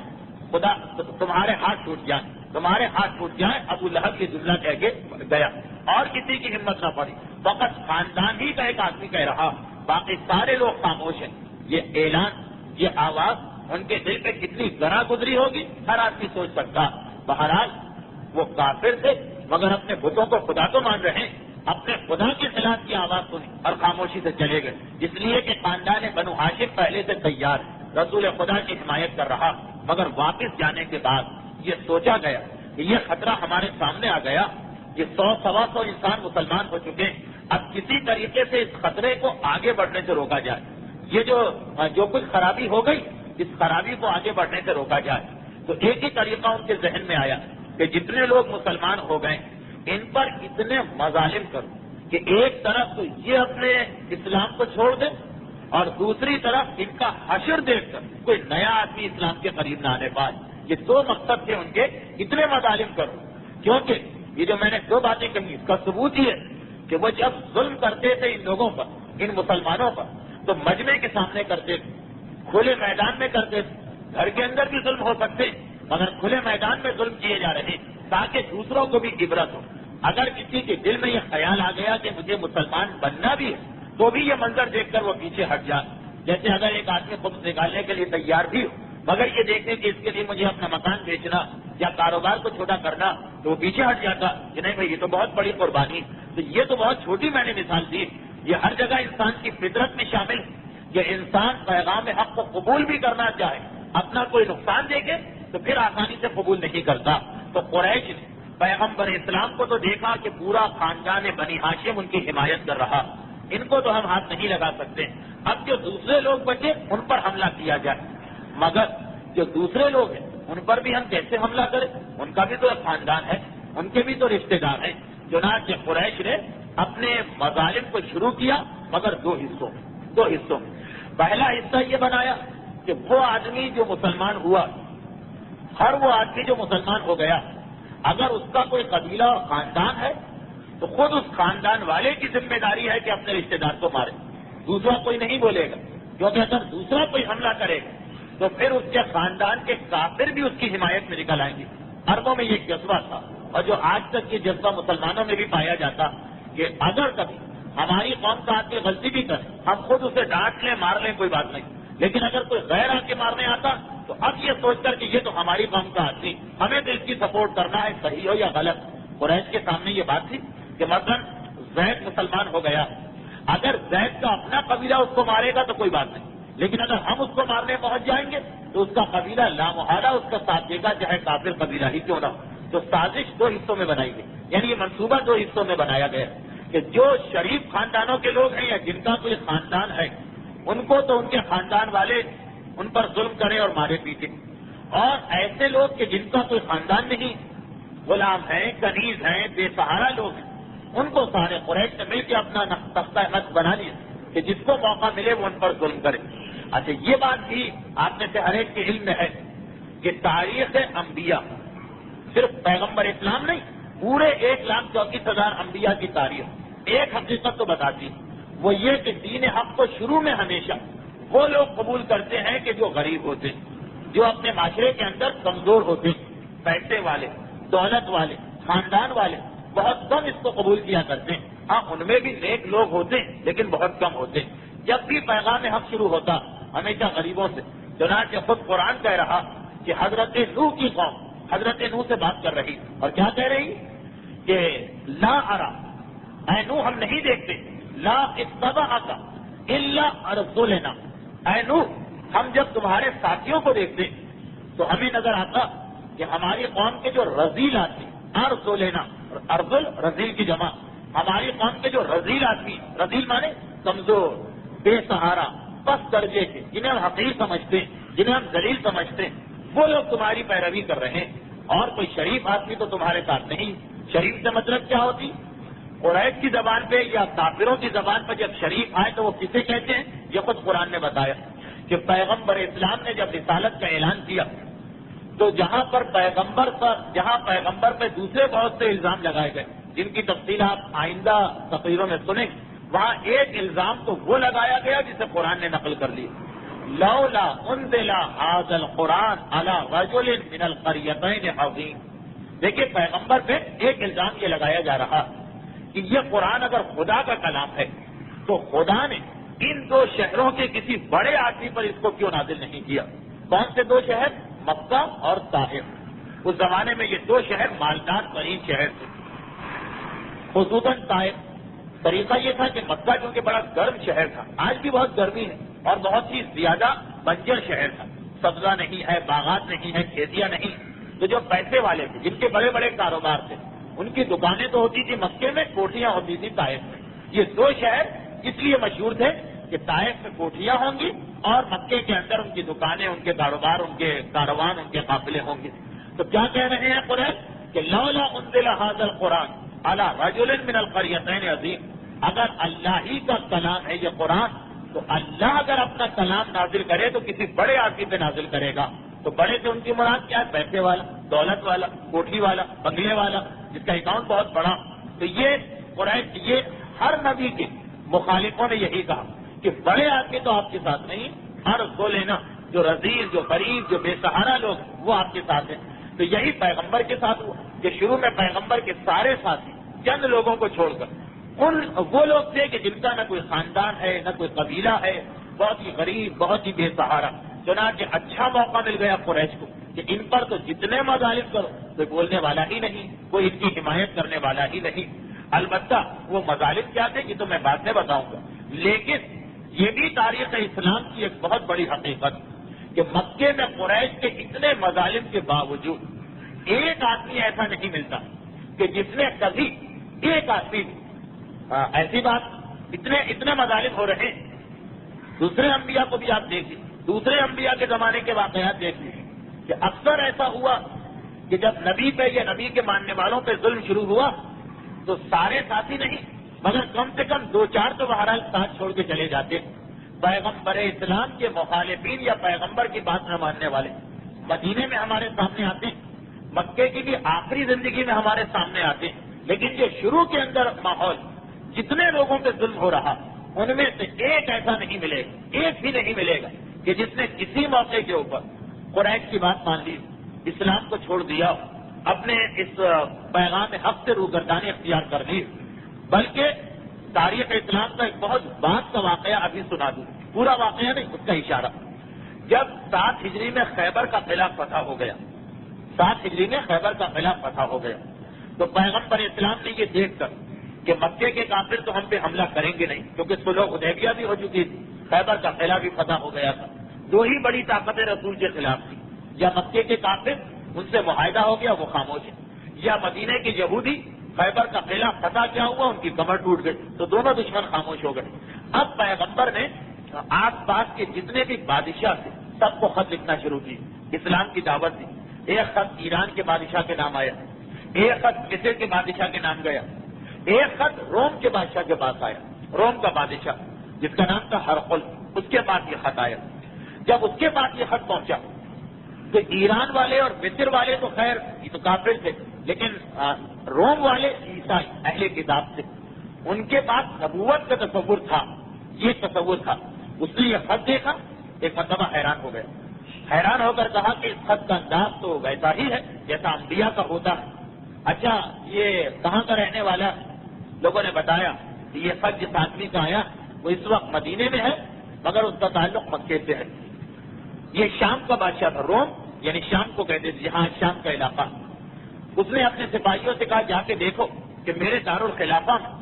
خدا تمہارے ہاتھ ٹوٹ جائیں۔ ابو لہب یہ جملہ کہہ کے گیا، اور کسی کی ہمت نہ پڑی، فقط خاندان ہی کا ایک آدمی کہہ رہا، باقی سارے لوگ خاموش ہیں۔ یہ اعلان، یہ آواز ان کے دل پہ کتنی ذرا گزری ہوگی ہر آدمی سوچ سکتا۔ بہرحال وہ کافر تھے مگر اپنے بتوں کو خدا تو مان رہے ہیں، اپنے خدا کے خلاف کی آواز سنی اور خاموشی سے چلے گئے، اس لیے کہ خاندان بنو ہاشم پہلے سے تیار ہے۔ رسول خدا کی حمایت کر رہا، مگر واپس جانے کے بعد یہ سوچا گیا کہ یہ خطرہ ہمارے سامنے آ گیا، یہ 100-125 انسان مسلمان ہو چکے، اب کسی طریقے سے اس خطرے کو آگے بڑھنے سے روکا جائے، یہ جو کچھ خرابی ہو گئی اس خرابی کو آگے بڑھنے سے روکا جائے۔ تو ایک ہی طریقہ ان کے ذہن میں آیا کہ جتنے لوگ مسلمان ہو گئے ان پر اتنے مظالم کرو کہ ایک طرف تو یہ اپنے اسلام کو چھوڑ دیں اور دوسری طرف ان کا حشر دیکھ کر کوئی نیا آدمی اسلام کے قریب نہ آنے پائے۔ یہ دو مقصد تھے ان کے، اتنے مظالم کرو، کیونکہ یہ جو میں نے دو باتیں کہی اس کا ثبوت یہ ہے کہ وہ جب ظلم کرتے تھے ان لوگوں پر، ان مسلمانوں پر، تو مجمع کے سامنے کرتے تھے، کھلے میدان میں کرتے تھے، گھر کے اندر بھی ظلم ہو سکتے مگر کھلے میدان میں ظلم کیے جا رہے تاکہ دوسروں کو بھی عبرت ہو۔ اگر کسی کے دل میں یہ خیال آ گیا کہ مجھے مسلمان بننا بھی ہے تو بھی یہ منظر دیکھ کر وہ پیچھے ہٹ جائے۔ جیسے اگر ایک آدمی خود نکالنے کے لیے تیار بھی ہو مگر یہ دیکھنے کہ اس کے لیے مجھے اپنا مکان بیچنا یا کاروبار کو چھوٹا کرنا تو وہ پیچھے ہٹ جاتا کہ نہیں بھائی یہ تو بہت بڑی قربانی، تو یہ تو بہت چھوٹی میں نے مثال دی۔ یہ ہر جگہ انسان کی فطرت میں شامل ہے کہ انسان پیغام حق کو قبول بھی کرنا چاہے، اپنا کوئی نقصان دیکھے تو پھر آسانی سے قبول نہیں کرتا۔ تو قریش نے پیغمبر اسلام کو تو دیکھا کہ پورا خاندان بنی ہاشم ان کی حمایت کر رہا، ان کو تو ہم ہاتھ نہیں لگا سکتے، اب جو دوسرے لوگ بچے ان پر حملہ کیا جائے، مگر جو دوسرے لوگ ہیں ان پر بھی ہم کیسے حملہ کریں؟ ان کا بھی تو ایک خاندان ہے، ان کے بھی تو رشتے دار ہیں۔ چنانچہ قریش نے اپنے مظالم کو شروع کیا مگر دو حصوں میں۔ پہلا حصہ یہ بنایا کہ وہ آدمی جو مسلمان ہوا، ہر وہ آدمی جو مسلمان ہو گیا، اگر اس کا کوئی قبیلہ اور خاندان ہے تو خود اس خاندان والے کی ذمہ داری ہے کہ اپنے رشتے دار کو مارے، دوسرا کوئی نہیں بولے گا، کیونکہ اگر دوسرا کوئی حملہ کرے گا تو پھر اس کے خاندان کے کافر بھی اس کی حمایت میں نکل آئیں گے۔ عربوں میں یہ جذبہ تھا اور جو آج تک یہ جذبہ مسلمانوں میں بھی پایا جاتا کہ اگر کبھی ہماری قوم کا آدمی غلطی بھی کرے ہم خود اسے ڈانٹ لیں مار لیں کوئی بات نہیں، لیکن اگر کوئی غیر آ کے مارنے آتا تو اب یہ سوچ کر کہ یہ تو ہماری قوم کا آدمی، ہمیں تو اس کی سپورٹ کرنا ہے، صحیح ہو یا غلط۔ قریش کے سامنے یہ بات تھی کہ مثلا زید مسلمان ہو گیا، اگر زید کا اپنا قبیلہ اس کو مارے گا تو کوئی بات نہیں، لیکن اگر ہم اس کو مارنے پہنچ جائیں گے تو اس کا قبیلہ لامحالہ اس کا ساتھ دے گا، چاہے کافر قبیلہ ہی کیوں نہ ہو۔ تو سازش دو حصوں میں بنائی گئی، یعنی یہ منصوبہ دو حصوں میں بنایا گیا کہ جو شریف خاندانوں کے لوگ ہیں یا جن کا کوئی خاندان ہے ان کو تو ان کے خاندان والے ان پر ظلم کریں اور مارے پیٹے، اور ایسے لوگ کہ جن کا کوئی خاندان نہیں، غلام ہیں، کنیز ہیں، بے سہارا لوگ ہیں، ان کو سارے قریش نے مل کے اپنا تختہ نقش بنا لیا کہ جس کو موقع ملے وہ ان پر ظلم کرے۔ اچھا یہ بات بھی آپ میں سے ہر ایک کے علم میں ہے کہ تاریخ انبیاء صرف پیغمبر اسلام نہیں، پورے 1,34,000 انبیاء کی تاریخ ایک حقیقت تو بتاتی، وہ یہ کہ دین حق کو شروع میں ہمیشہ وہ لوگ قبول کرتے ہیں کہ جو غریب ہوتے ہیں، جو اپنے معاشرے کے اندر کمزور ہوتے ہیں، پیسے والے، دولت والے، خاندان والے بہت کم اس کو قبول کیا کرتے ہیں۔ ہاں ان میں بھی نیک لوگ ہوتے ہیں لیکن بہت کم ہوتے ہیں۔ جب بھی پیغام حق شروع ہوتا ہمیشہ غریبوں سے، چنانچہ خود قرآن کہہ رہا کہ حضرت نوح کی قوم حضرت نوح سے بات کر رہی اور کیا کہہ رہی کہ لا ارا، اے نوح ہم نہیں دیکھتے، لا اتبعک الا ارذلنا، اے نوح ہم جب تمہارے ساتھیوں کو دیکھتے تو ہمیں نظر آتا کہ ہماری قوم کے جو رذیل آدمی، ارذلنا، ارذل رذیل کی جمع، ہماری قوم کے جو رذیل آدمی، رذیل مانے کمزور، بے سہارا، پس درجے کے، جنہیں ہم حقیر سمجھتے ہیں، جنہیں ہم ذلیل سمجھتے ہیں، وہ لوگ تمہاری پیروی کر رہے ہیں، اور کوئی شریف آدمی تو تمہارے ساتھ نہیں۔ شریف سے مطلب کیا ہوتی؟ قریش کی زبان پہ یا کافروں کی زبان پہ جب شریف آئے تو وہ کسے کہتے ہیں؟ یہ خود قرآن نے بتایا کہ پیغمبر اسلام نے جب رسالت کا اعلان کیا تو جہاں پیغمبر پہ دوسرے بہت سے الزام لگائے گئے جن کی تفصیل آپ آئندہ تقریروں میں سنیں، وہاں ایک الزام تو وہ لگایا گیا جسے قرآن نے نقل کر لی، لولا انزل ھذا القرآن علی رجل من القریتین عظیم۔ دیکھیے پیغمبر پہ ایک الزام یہ لگایا جا رہا کہ یہ قرآن اگر خدا کا کلام ہے تو خدا نے ان دو شہروں کے کسی بڑے آدمی پر اس کو کیوں نازل نہیں کیا؟ کون سے دو شہر؟ مکہ اور طائف۔ اس زمانے میں یہ دو شہر مالدار ترین شہر تھے، خصوصاً طائف۔ طریقہ یہ تھا کہ مکہ چونکہ بڑا گرم شہر تھا، آج بھی بہت گرمی ہے اور بہت ہی زیادہ بنجر شہر تھا، سبزہ نہیں ہے، باغات نہیں ہے، کھیتیاں نہیں. تو جو پیسے والے تھے، جن کے بڑے بڑے کاروبار تھے، ان کی دکانیں تو ہوتی تھی مکے میں، کوٹھیاں ہوتی تھی طائف میں. یہ دو شہر اس لیے مشہور تھے کہ طائف میں کوٹھیاں ہوں گی اور مکے کے اندر ان کی دکانیں، ان کے کاروبار، ان کے کاروان، ان کے قافلے ہوں گے. تو کیا کہہ رہے ہیں قرآن کہ لولا انزل هذا القرآن على رجل من القريتين عظیم. اگر اللہ ہی کا کلام ہے یہ قرآن، تو اللہ اگر اپنا کلام نازل کرے تو کسی بڑے آدمی پہ نازل کرے گا. تو بڑے سے ان کی مراد کیا ہے؟ پیسے والا، دولت والا، کوٹھی والا، بنگلے والا، جس کا اکاؤنٹ بہت بڑا. تو یہ قرآن، یہ ہر نبی کے مخالفوں نے یہی کہا کہ بڑے آدمی تو آپ کے ساتھ نہیں، ہر کو لینا، جو رذیل، جو غریب، جو بے سہارا لوگ، وہ آپ کے ساتھ ہیں. تو یہی پیغمبر کے ساتھ ہوا کہ شروع میں پیغمبر کے سارے ساتھی چند لوگوں کو چھوڑ کر وہ لوگ تھے کہ جن کا نہ کوئی خاندان ہے، نہ کوئی قبیلہ ہے، بہت ہی غریب، بہت ہی بے سہارا. چنانچہ اچھا موقع مل گیا قریش کو کہ ان پر تو جتنے مظالم کرو کوئی بولنے والا ہی نہیں، کوئی ان کی حمایت کرنے والا ہی نہیں. البتہ وہ مظالم کیا تھے یہ تو میں بعد میں بتاؤں گا، لیکن یہ بھی تاریخ اسلام کی ایک بہت بڑی حقیقت کہ مکے میں قریش کے اتنے مظالم کے باوجود ایک آدمی ایسا نہیں ملتا کہ جس نے کبھی ایک آدمی ایسی بات، اتنے مظالم ہو رہے ہیں. دوسرے انبیاء کو بھی آپ دیکھیے، دوسرے انبیاء کے زمانے کے واقعات دیکھ لیجیے کہ اکثر ایسا ہوا کہ جب نبی پہ یا نبی کے ماننے والوں پہ ظلم شروع ہوا تو سارے ساتھی نہیں مگر کم سے کم 2-4 تو بہرحال ساتھ چھوڑ کے چلے جاتے. پیغمبر اسلام کے مخالفین یا پیغمبر کی بات نہ ماننے والے مدینے میں ہمارے سامنے آتے ہیں، مکے کی بھی آخری زندگی میں ہمارے سامنے آتے ہیں. لیکن جو شروع کے اندر ماحول، جتنے لوگوں پہ ظلم ہو رہا، ان میں سے ایک ایسا نہیں ملے گا، ایک بھی نہیں ملے گا کہ جس نے کسی موقع کے اوپر قریش کی بات مان لی، اسلام کو چھوڑ دیا، اپنے اس پیغام حق سے روگردانی اختیار کر لی. بلکہ تاریخ اسلام کا ایک بہت بعد کا واقعہ ابھی سنا دوں، پورا واقعہ نہیں، اس کا اشارہ. جب 7 ہجری میں خیبر کا قلعہ فتح ہو گیا، 7 ہجری میں خیبر کا قلعہ فتح ہو گیا، تو پیغمبر اسلام نے یہ دیکھ کر کہ مکے کے کافر تو ہم پہ حملہ کریں گے نہیں، کیونکہ صلح حدیبیہ بھی ہو چکی تھی، خیبر کا قلعہ بھی فتح ہو گیا تھا. 2 ہی بڑی طاقتیں رسول کے خلاف تھی، یا مکے کے کافر، ان سے معاہدہ ہو گیا وہ خاموش ہے، یا مدینے کے یہودی، خیبر کا قلعہ فتح کیا ہوا ان کی کمر ٹوٹ گئی، تو دونوں دشمن خاموش ہو گئے. اب پیغمبر نے آس پاس کے جتنے بھی بادشاہ تھے سب کو خط لکھنا شروع کی، اسلام کی دعوت دی. ایک خط ایران کے بادشاہ کے نام آیا، ایک خط مصر کے بادشاہ کے نام گیا، ایک خط روم کے بادشاہ کے پاس آیا، روم کا بادشاہ جس کا نام تھا ہرقل، اس کے پاس یہ خط آیا. جب اس کے پاس یہ خط پہنچا تو ایران والے اور مصر والے تو خیر یہ تو کافر تھے، لیکن روم والے عیسائی اہل کتاب تھے، ان کے پاس نبوت کا تصور تھا، یہ تصور تھا. اس نے یہ خط دیکھا، ایک مرتبہ حیران ہو گیا، حیران ہو کر کہا کہ اس خط کا انداز تو ویسا ہی ہے جیسا انبیاء کا ہوتا ہے. اچھا یہ کہاں کا رہنے والا؟ لوگوں نے بتایا کہ یہ خط جس آدمی کا آیا وہ اس وقت مدینے میں ہے مگر اس کا تعلق مکے سے ہے. یہ شام کا بادشاہ تھا، روم یعنی شام کو کہتے تھے، جہاں شام کا علاقہ. اس نے اپنے سپاہیوں سے کہا جا کے دیکھو کہ میرے دارالخلافہ میں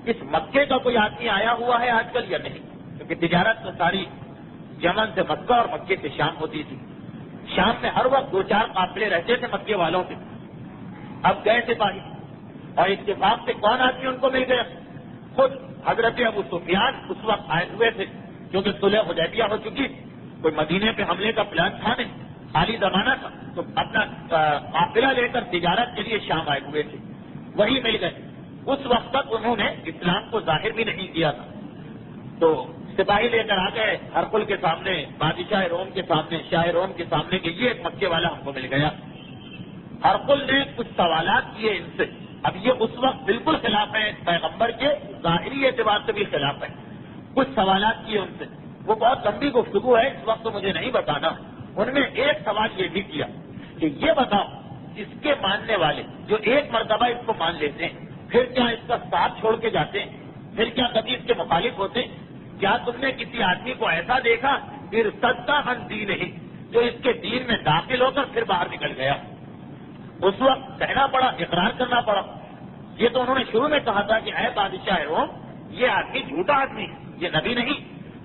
اس مکے کا کوئی آدمی آیا ہوا ہے آج کل یا نہیں، کیونکہ تجارت تو ساری یمن سے مکہ اور مکے سے شام ہوتی تھی. شام میں ہر وقت 2-4 قافلے رہتے تھے مکے والوں کے. اب گئے سپاہی اور اتفاق سے کون آدمی ان کو مل گیا؟ خود حضرت ابو سفیان اس وقت آئے ہوئے تھے، کیونکہ صلح حدیبیہ ہو چکی، کوئی مدینے پہ حملے کا پلان تھا نہیں، خالی زمانہ تھا، تو اپنا قافلہ لے کر تجارت کے لیے شام آئے ہوئے تھے، وہی مل گئے. اس وقت تک انہوں نے اسلام کو ظاہر بھی نہیں کیا تھا. تو سپاہی لے کر آ گئے ہرقل کے سامنے، بادشاہ روم کے سامنے، شاہ روم کے سامنے کہ یہ ایک مکے والا ہم کو مل گیا. ہرقل نے کچھ سوالات کیے ان سے. اب یہ اس وقت بالکل خلاف ہے پیغمبر کے، ظاہری اعتبار سے بھی خلاف ہے. کچھ سوالات کیے ان سے، وہ بہت لمبی گفتگو ہے، اس وقت تو مجھے نہیں بتانا. ان میں ایک سوال یہ بھی کیا کہ یہ بتاؤ اس کے ماننے والے جو ایک مرتبہ اس کو مان لیتے ہیں پھر کیا اس کا ساتھ چھوڑ کے جاتے ہیں؟ پھر کیا کبھی اس کے مخالف ہوتے ہیں؟ کیا تم نے کسی آدمی کو ایسا دیکھا پھر صدقہ ہن دین ہی جو اس کے دین میں داخل ہو کر پھر باہر نکل گیا؟ اس وقت کہنا پڑا، اقرار کرنا پڑا. یہ تو انہوں نے شروع میں کہا تھا کہ اے بادشاہ روم، یہ آدمی جھوٹا آدمی ہے، یہ نبی نہیں.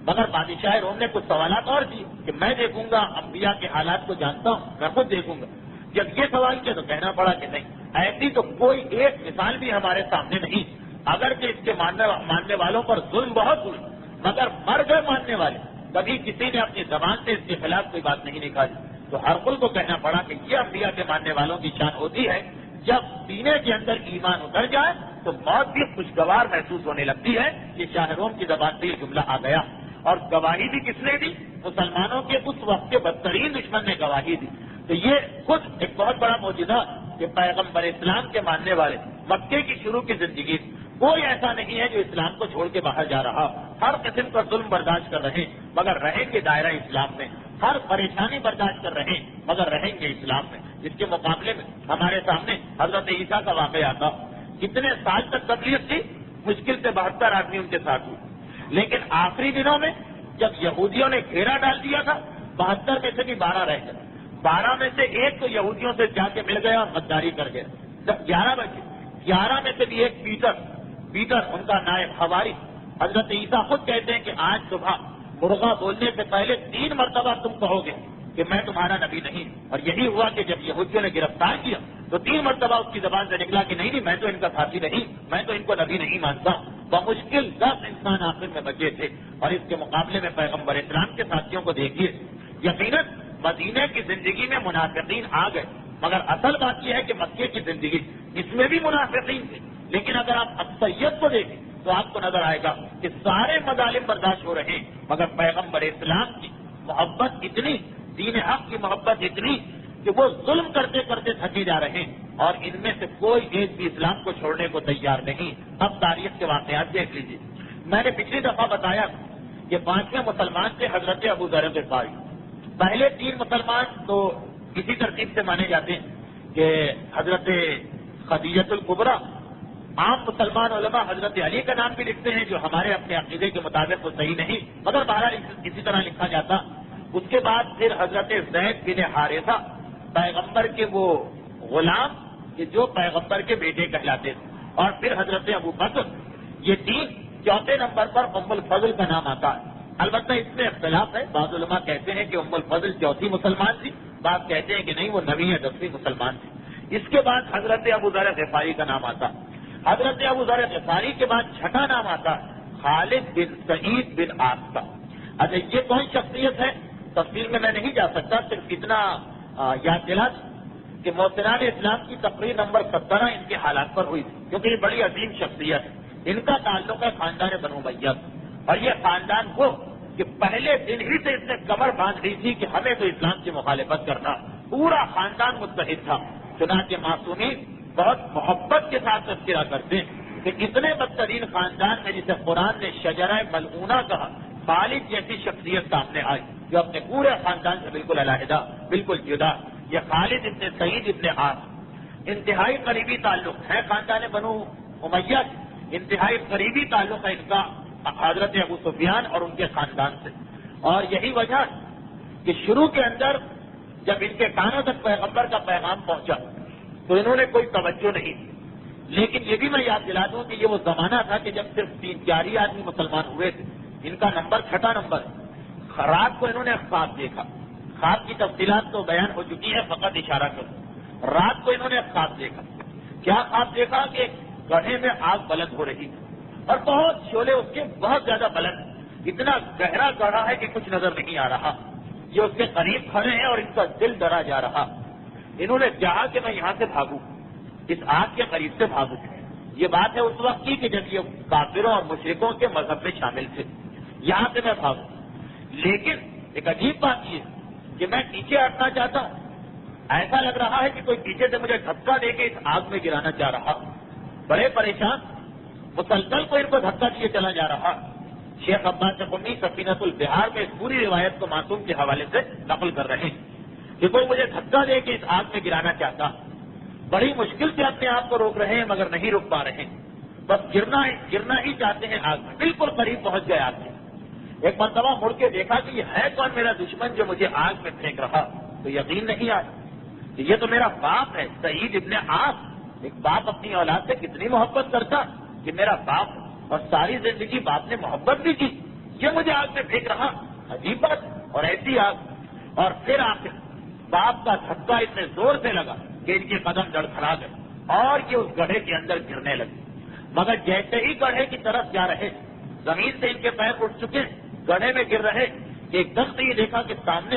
مگر بادشاہ روم نے کچھ سوالات اور کیے کہ میں دیکھوں گا، انبیاء کے حالات کو جانتا ہوں، میں خود دیکھوں گا۔ جب یہ سوال کیا تو کہنا پڑا کہ نہیں، ایسی تو کوئی ایک مثال بھی ہمارے سامنے نہیں، اگرچہ اس کے ماننے والوں پر ظلم بہت ہوئی، مگر مر گئے ماننے والے، کبھی کسی نے اپنی زبان سے اس کے خلاف کوئی بات نہیں نکالی۔ تو ہرقل کو کہنا پڑا کہ یہ انبیاء کے ماننے والوں کی شان ہوتی ہے، جب سینے کے اندر ایمان اتر جائے تو موت بھی خوشگوار محسوس ہونے لگتی ہے۔ یہ شاہ روم کی زبان سے یہ جملہ آ گیا، اور گواہی بھی کس نے دی؟ مسلمانوں کے اس وقت کے بدترین دشمن نے گواہی دی۔ تو یہ خود ایک بہت بڑا معجزہ کہ پیغمبر اسلام کے ماننے والے مکے کی شروع کی زندگی کوئی ایسا نہیں ہے جو اسلام کو چھوڑ کے باہر جا رہا، ہر قسم کا ظلم برداشت کر رہے مگر رہیں گے دائرہ اسلام میں، ہر پریشانی برداشت کر رہے مگر رہیں گے اسلام میں۔ اس کے مقابلے میں ہمارے سامنے حضرت عیسیٰ کا واقعہ آتا، کتنے سال تک تکلیف تھی، مشکل سے 72 آدمی ان کے ساتھ ہوئی، لیکن آخری دنوں میں جب یہودیوں نے گھیرا ڈال دیا تھا، 72 میں سے بھی 12 رہ گئے، 12 میں سے ایک تو یہودیوں سے جا کے مل گیا اور غداری کر گیا۔ جب 11 بجے 11 میں سے بھی ایک پیٹر ان کا نائب حواری، حضرت عیسیٰ خود کہتے ہیں کہ آج صبح مرغا بولنے سے پہلے 3 مرتبہ تم کہو گے کہ میں تمہارا نبی نہیں، اور یہی ہوا کہ جب یہودیوں نے گرفتار کیا تو 3 مرتبہ اس کی زبان سے نکلا کہ نہیں میں تو ان کا ساتھی نہیں، میں تو ان کو نبی نہیں مانتا۔ بمشکل 10 انسان آخر میں بچے تھے، اور اس کے مقابلے میں پیغمبر اسلام کے ساتھیوں کو دیکھیے، یقیناً مدینے کی زندگی میں منافقین آ گئے، مگر اصل بات یہ ہے کہ مکے کی زندگی اس میں بھی منافقین تھے، لیکن اگر آپ اکثریت کو دیکھیں تو آپ کو نظر آئے گا کہ سارے مظالم برداشت ہو رہے ہیں، مگر پیغمبر اسلام کی محبت اتنی، دین حق کی محبت اتنی کہ وہ ظلم کرتے کرتے تھکے جا رہے ہیں، اور ان میں سے کوئی ایک بھی اسلام کو چھوڑنے کو تیار نہیں۔ اب تاریخ کے واقعات دیکھ لیجیے، میں نے پچھلی دفعہ بتایا کہ 5ویں مسلمان تھے حضرت ابو ذر غفاری۔ پہلے 3 مسلمان تو اسی ترتیب سے مانے جاتے ہیں کہ حضرت خدیجۃ الکبریٰ، عام مسلمان علماء حضرت علی کا نام بھی لکھتے ہیں جو ہمارے اپنے عقیدے کے مطابق وہ صحیح نہیں، مگر بہرحال اسی طرح لکھا جاتا۔ اس کے بعد پھر حضرت زید بن حارثہ، پیغمبر کے وہ غلام کہ جو پیغمبر کے بیٹے کہلاتے تھے، اور پھر حضرت ابو بکر، یہ 3۔ چوتھے نمبر پر ام الفضل کا نام آتا ہے، البتہ اس میں اختلاف ہے، بعض علماء کہتے ہیں کہ ام الفضل چوتھی مسلمان تھی، بعض کہتے ہیں کہ نہیں وہ 9ویں یا 10ویں مسلمان تھی۔ اس کے بعد حضرت ابو ذر غفاری کا نام آتا، حضرت ابو ذر غفاری کے بعد 6واں نام آتا خالد بن سعید بن عاص کا۔ اچھا یہ کون شخصیت ہے، تفصیل میں نہیں جا سکتا، صرف اتنا یاد دلا کہ محسنان اسلام کی تقریر نمبر 17 ان کے حالات پر ہوئی تھی، کیونکہ یہ بڑی عظیم شخصیت ہے، ان کا تعلق ہے خاندان بنو امیہ، اور یہ خاندان کو کہ پہلے دن ہی سے اس نے کمر باندھ لی تھی کہ ہمیں تو اسلام کی مخالفت کرنا، پورا خاندان متحد تھا۔ چنانچہ معصومین بہت محبت کے ساتھ تذکرہ کرتے ہیں کہ اتنے بدترین خاندان میں جسے قرآن نے شجرہ ملعونہ کہا، خالد جیسی شخصیت سامنے آئی جو اپنے پورے خاندان سے بالکل علیحدہ، بالکل جدا۔ یہ خالد ابن سعید ابن عاص انتہائی قریبی تعلق ہے خاندان بنو امیہ، انتہائی قریبی تعلق ہے ان کا حضرت ابو سفیان اور ان کے خاندان سے، اور یہی وجہ کہ شروع کے اندر جب ان کے کانوں تک پیغمبر کا پیغام پہنچا تو انہوں نے کوئی توجہ نہیں دی، لیکن یہ بھی میں یاد دلا دوں کہ یہ وہ زمانہ تھا کہ جب صرف 3-4 ہی آدمی مسلمان ہوئے تھے، ان کا نمبر 6واں نمبر۔ رات کو انہوں نے خواب دیکھا، خواب کی تفصیلات تو بیان ہو چکی ہے، فقط اشارہ کروں، رات کو انہوں نے خواب دیکھا۔ کیا خواب دیکھا کہ گڑھے میں آگ بلند ہو رہی تھی، اور بہت شعلے اس کے بہت زیادہ بلند، اتنا گہرا گڑھا ہے کہ کچھ نظر نہیں آ رہا، یہ اس کے قریب کھڑے ہیں اور ان کا دل ڈرا جا رہا۔ انہوں نے چاہا کہ میں یہاں سے بھاگوں، اس آگ کے قریب سے بھاگوں۔ یہ بات ہے اس وقت کی کہ جب یہ کافروں اور مشرکوں کے مذہب میں شامل تھے، یہاں سے میں بھاگوں، لیکن ایک عجیب بات یہ کہ میں پیچھے ہٹنا چاہتا ہوں، ایسا لگ رہا ہے کہ کوئی پیچھے سے مجھے دھکا دے کے اس آگ میں گرانا چاہ رہا۔ بڑے پریشان، مسلسل کو ان کو دھکا دیے چلا جا رہا۔ شیخ عباس قمی سفینۃ البحار میں اس پوری روایت کو معصوم کے حوالے سے نقل کر رہے ہیں کہ کوئی مجھے دھکا دے کے اس آگ میں گرانا چاہتا، بڑی مشکل سے اپنے آپ کو روک رہے ہیں مگر نہیں روک پا رہے ہیں، بس گرنا ہی چاہتے ہیں آگ میں، بالکل قریب پہنچ گئے آگ میں۔ ایک مرتبہ مڑ کے دیکھا کہ یہ ہے کون میرا دشمن جو مجھے آگ میں پھینک رہا، تو یقین نہیں آیا کہ یہ تو میرا باپ ہے، سعید ابن عاص۔ ایک باپ اپنی اولاد سے کتنی محبت کرتا کہ میرا باپ، اور ساری زندگی باپ نے محبت بھی کی، یہ مجھے آگ میں پھینک رہا، عجیب بات، اور ایسی آگ. اور پھر آخر باپ کا دھکا اتنے زور سے لگا کہ ان کے قدم دڑکھڑا گئے اور یہ اس گڑھے کے اندر گرنے لگے. مگر جیسے ہی گڑھے کی طرف جا رہے، زمین سے ان کے پیر اٹھ چکے، گڑھے میں گر رہے، ایک دم سے یہ دیکھا کہ سامنے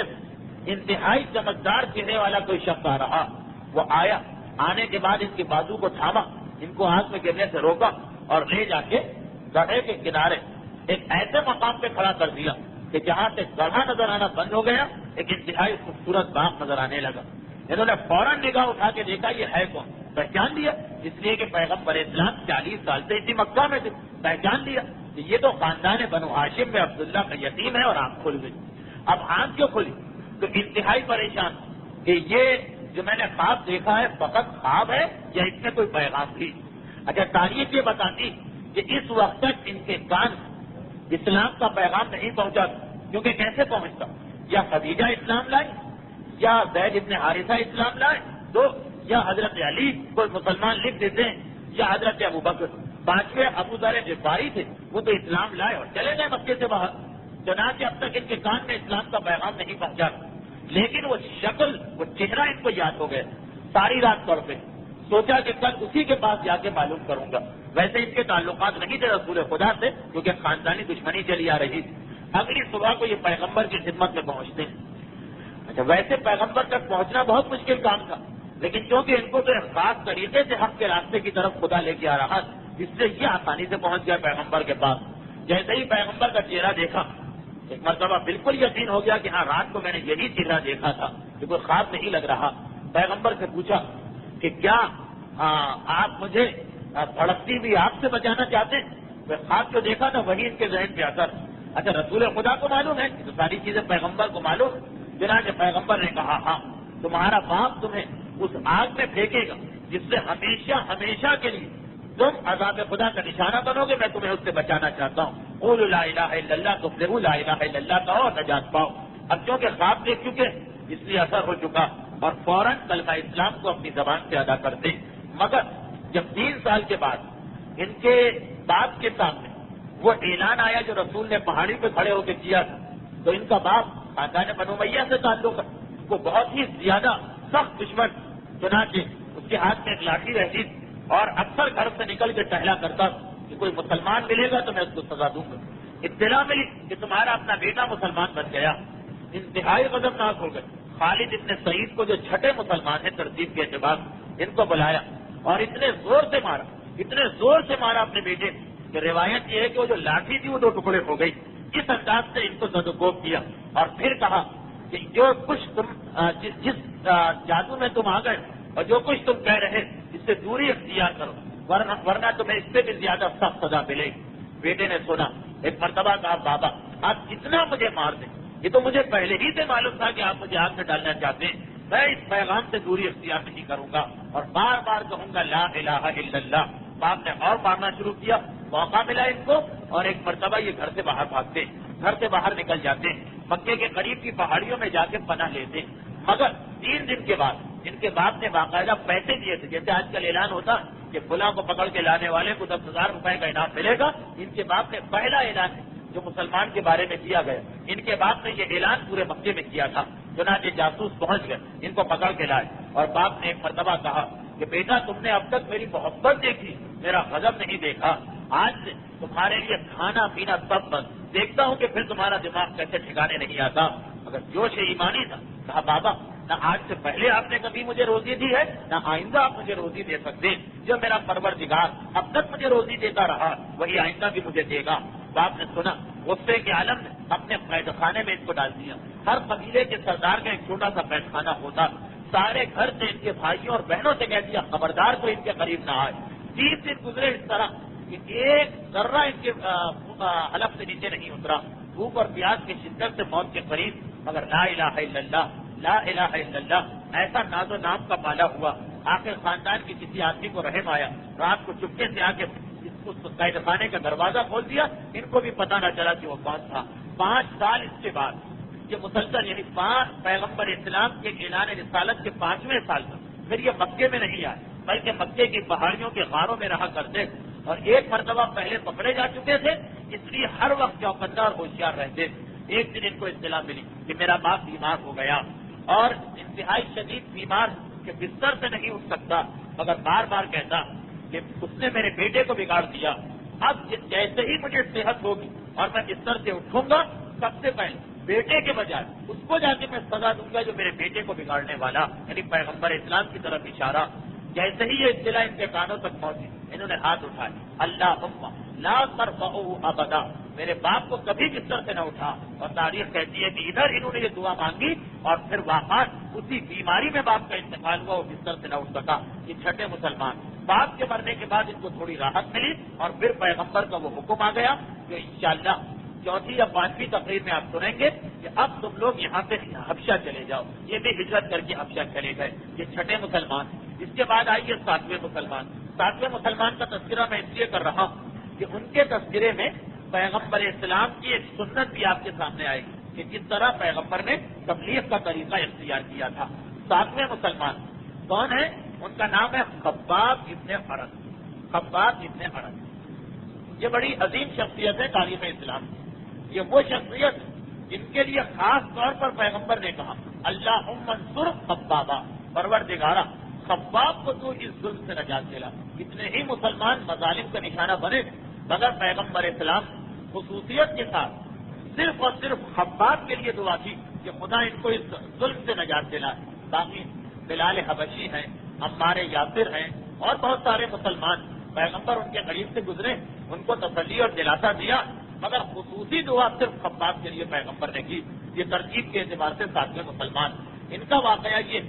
انتہائی چمکدار چہرے والا کوئی شخص آ رہا. وہ آیا، آنے کے بعد ان کے بازو کو تھاما، ان کو آگ میں گرنے سے روکا اور لے جا کے گڑھے کے کنارے ایک ایسے مقام پہ کھڑا کر دیا کہ جہاں سے گڑھا نظر آنا بند ہو گیا، ایک انتہائی خوبصورت باغ نظر آنے لگا. انہوں نے فوراً نگاہ اٹھا کے دیکھا یہ ہے کون. پہچان لیا، اس لیے کہ پیغمبر اسلام 40 سال سے اسی مکہ میں تھے. پہچان لیا کہ یہ تو خاندان بنو ہاشم میں عبداللہ کا یتیم ہے. اور آنکھ کھل گئی. اب آنکھ کیوں کھلی؟ تو انتہائی پریشان کہ یہ جو میں نے خواب دیکھا ہے فقط خواب ہے یا اس میں کوئی پیغام تھی. اچھا، تاریخ یہ بتاتی کہ اس وقت تک ان کے کان اسلام کا پیغام نہیں پہنچا، کیونکہ کیسے پہنچتا؟ یا خدیجہ اسلام لائے، یا زید ابن حارثہ اسلام لائے تو، یا حضرت علی کوئی مسلمان لکھ دیتے ہیں، یا حضرت ابو بکر. 5ویں ابو ذر غفاری تھے، وہ تو اسلام لائے اور چلے گئے مکے سے باہر. چنانچہ اب تک ان کے کان میں اسلام کا پیغام نہیں پہنچا. لیکن وہ شکل، وہ چہرہ ان کو یاد ہو گیا. ساری رات پڑھتے، سوچا کہ کل اسی کے پاس جا کے معلوم کروں گا. ویسے ان کے تعلقات نہیں تھے رسول خدا سے، کیونکہ خاندانی دشمنی چلی آ رہی تھی. اگلی صبح کو یہ پیغمبر کی خدمت میں پہنچتے ہیں. اچھا، ویسے پیغمبر تک پہنچنا بہت مشکل کام تھا، لیکن چونکہ ان کو تو ایک خاص طریقے سے حق کے راستے کی طرف خدا لے کے آ رہا، جس سے یہ آسانی سے پہنچ گیا پیغمبر کے پاس. جیسے ہی پیغمبر کا چہرہ دیکھا، ایک مرتبہ بالکل یقین ہو گیا کہ ہاں رات کو میں نے یہی چہرہ دیکھا تھا، کہ کوئی خواب نہیں لگ رہا. پیغمبر سے پوچھا کہ کیا آپ مجھے بھڑکتی ہوئی آپ سے بچانا چاہتے ہیں؟ وہ خواب جو دیکھا تھا وہی ان کے ذہن پہ اثر. اچھا، رسول خدا کو معلوم ہے تو ساری چیزیں پیغمبر کو معلوم. چنانچہ پیغمبر نے کہا ہاں، تمہارا باپ تمہیں اس آگ میں پھینکے گا جس سے ہمیشہ ہمیشہ کے لیے تم عذاب خدا کا نشانہ بنو گے. میں تمہیں اس سے بچانا چاہتا ہوں. قولوا لا الہ الا اللہ تفلحوا، لا الہ الا اللہ کہو اور نجات پاؤ. اب چونکہ خواب دیکھ چکے اس لیے اثر ہو چکا اور فوراً کلمہ اسلام کو اپنی زبان سے ادا کرتے. مگر جب 3 سال کے بعد ان کے باپ کے سامنے وہ اعلان آیا جو رسول نے پہاڑی پہ کھڑے ہو کے کیا تھا، تو ان کا باپ خاندان بنو امیہ سے تعلق ہے، وہ بہت ہی زیادہ سخت دشمن. چنانچہ اس کے ہاتھ میں ایک لاٹھی رہتی اور اکثر گھر سے نکل کے ٹہلا کرتا کہ کوئی مسلمان ملے گا تو میں اس کو سزا دوں گا. اطلاع ملی کہ تمہارا اپنا بیٹا مسلمان بن گیا. انتہائی غضبناک ہو گئے. خالد ابن سعید کو جو چھٹے مسلمان ہیں ترتیب کے اعتبار، ان کو بلایا اور اتنے زور سے مارا اپنے بیٹے کہ روایت یہ ہے کہ وہ جو لاٹھی تھی وہ 2 ٹکڑے ہو گئی. اس انداز سے ان کو زدوکوب کیا اور پھر کہا کہ جو کچھ تم جس جادو میں تم آ گئے اور جو کچھ تم کہہ رہے اس سے دوری اختیار کرو، ورنہ تمہیں اس سے بھی زیادہ سخت سزا ملے گی. بیٹے نے سنا. ایک مرتبہ کہا بابا آپ جتنا مجھے مار دیں، یہ تو مجھے پہلے ہی سے معلوم تھا کہ آپ مجھے آگ میں ڈالنا چاہتے ہیں. میں اس پیغام سے دوری اختیار نہیں کروں گا اور بار بار کہوں گا لا الہ الا اللہ. باپ نے اور مارنا شروع کیا. موقع ملا ان کو اور ایک مرتبہ یہ گھر سے باہر بھاگتے، گھر سے باہر نکل جاتے، مکے کے قریب کی پہاڑیوں میں جا کے پناہ لیتے. مگر 3 دن کے بعد ان کے باپ نے باقاعدہ پیسے دیے تھے، جیسے آج کل اعلان ہوتا کہ فلاں کو پکڑ کے لانے والے کو 10,000 روپے کا انعام ملے گا. ان کے باپ نے پہلا اعلان جو مسلمان کے بارے میں کیا گیا، ان کے باپ نے یہ اعلان پورے مکے میں کیا تھا. چنانچہ جاسوس پہنچ گئے، ان کو پکڑ کے لائے اور باپ نے ایک مرتبہ کہا کہ بیٹا تم نے اب تک میری محبت دیکھی، میرا غضب نہیں دیکھا. آج سے تمہارے لیے کھانا پینا سب بند. دیکھتا ہوں کہ پھر تمہارا دماغ کیسے ٹھکانے نہیں آتا. مگر جوش ایمانی تھا. کہا بابا نہ آج سے پہلے آپ نے کبھی مجھے روزی دی ہے، نہ آئندہ آپ مجھے روزی دے سکتے. جو میرا پروردگار اب تک مجھے روزی دیتا رہا وہی آئندہ بھی مجھے دے گا. باپ نے سنا. غصے کے عالم نے اپنے قید خانے میں اس کو ڈال دیا. ہر قبیلے کے سردار کا ایک چھوٹا سا قید خانہ ہوتا. سارے گھر سے ان کے بھائیوں اور بہنوں سے کہہ دیا خبردار کو ان کے قریب نہ آئے. 30 دن گزرے اس طرح کہ ایک ذرہ ان کے حلق سے نیچے نہیں اترا. بھوک اور پیاس کی شدت سے موت کے قریب، مگر لا الہ الا اللہ، لا الہ الا اللہ ایسا ناز و نام کا پالا ہوا. آخر خاندان کے کسی آدمی کو رحم آیا، رات کو چپکے سے آ کے اس قید خانے کا دروازہ کھول دیا. ان کو بھی پتہ نہ چلا کہ وہ کون تھا. 5 سال اس کے بعد یہ مسلسل، یعنی 5 پیغمبر اسلام کے اعلان رسالت کے 5ویں سال تک پھر یہ مکے میں نہیں آئے، بلکہ مکے کی پہاڑیوں کے غاروں میں رہا کرتے. اور ایک مرتبہ پہلے پکڑے جا چکے تھے، اس لیے ہر وقت چوکندہ اور ہوشیار رہتے. ایک دن ان کو اطلاع ملی کہ میرا باپ بیمار ہو گیا اور انتہائی شدید بیمار کہ بستر سے نہیں اٹھ سکتا، مگر بار بار کہتا کہ اس نے میرے بیٹے کو بگاڑ دیا. اب جیسے ہی مجھے صحت ہوگی اور میں بستر سے اٹھوں گا، سب سے پہلے بیٹے کے بجائے اس کو جا کے میں سزا دوں گا جو میرے بیٹے کو بگاڑنے والا، یعنی پیغمبر اسلام کی طرف اشارہ. جیسے ہی یہ اطلاع ان کے کانوں تک پہنچی، انہوں نے ہاتھ اٹھائے، اللہم لا ترفعوا ابدا، میرے باپ کو کبھی بستر سے نہ اٹھا. اور تاریخ کہتی ہے کہ ادھر انہوں نے یہ دعا مانگی اور پھر واقعات اسی بیماری میں باپ کا انتقال ہوا، وہ بستر سے نہ اٹھ سکا. یہ چھٹے مسلمان. باپ کے مرنے کے بعد ان کو تھوڑی راحت ملی اور پھر پیغمبر کا وہ حکم آ گیا جو انشاءاللہ چوتھی یا پانچویں تقریر میں آپ سنیں گے کہ اب تم لوگ یہاں سے حبشہ چلے جاؤ. یہ بھی ہجرت کر کے حبشہ چلے گئے. یہ چھٹے مسلمان. اس کے بعد آئیے ساتویں مسلمان. ساتویں مسلمان کا تذکرہ میں اس لیے کر رہا ہوں کہ ان کے تذکرے میں پیغمبر اسلام کی ایک سنت بھی آپ کے سامنے آئے گی کہ جس طرح پیغمبر نے تبلیغ کا طریقہ اختیار کیا تھا. ساتویں مسلمان کون ہے؟ ان کا نام ہے خباب ابن ارد. خباب ابن ارد یہ بڑی عظیم شخصیت ہے تاریخ اسلام کی. یہ وہ شخصیت جن کے لیے خاص طور پر پیغمبر نے کہا اللہم انصر خبابا، پروردگارا خباب کو تو اس ظلم سے نجات دلا. کتنے ہی مسلمان مظالم کا نشانہ بنے مگر پیغمبر اسلام خصوصیت کے ساتھ صرف اور صرف خباب کے لیے دعا کی کہ خدا ان کو اس ظلم سے نجات دلا. باقی بلال حبشی ہیں، عمار یاسر ہیں اور بہت سارے مسلمان پیغمبر ان کے قریب سے گزرے، ان کو تسلی اور دلاسا دیا، مگر خصوصی دعا صرف خباب کے لیے پیغمبر نے کی. یہ ترتیب کے اعتبار سے ساتویں مسلمان. ان کا واقعہ یہ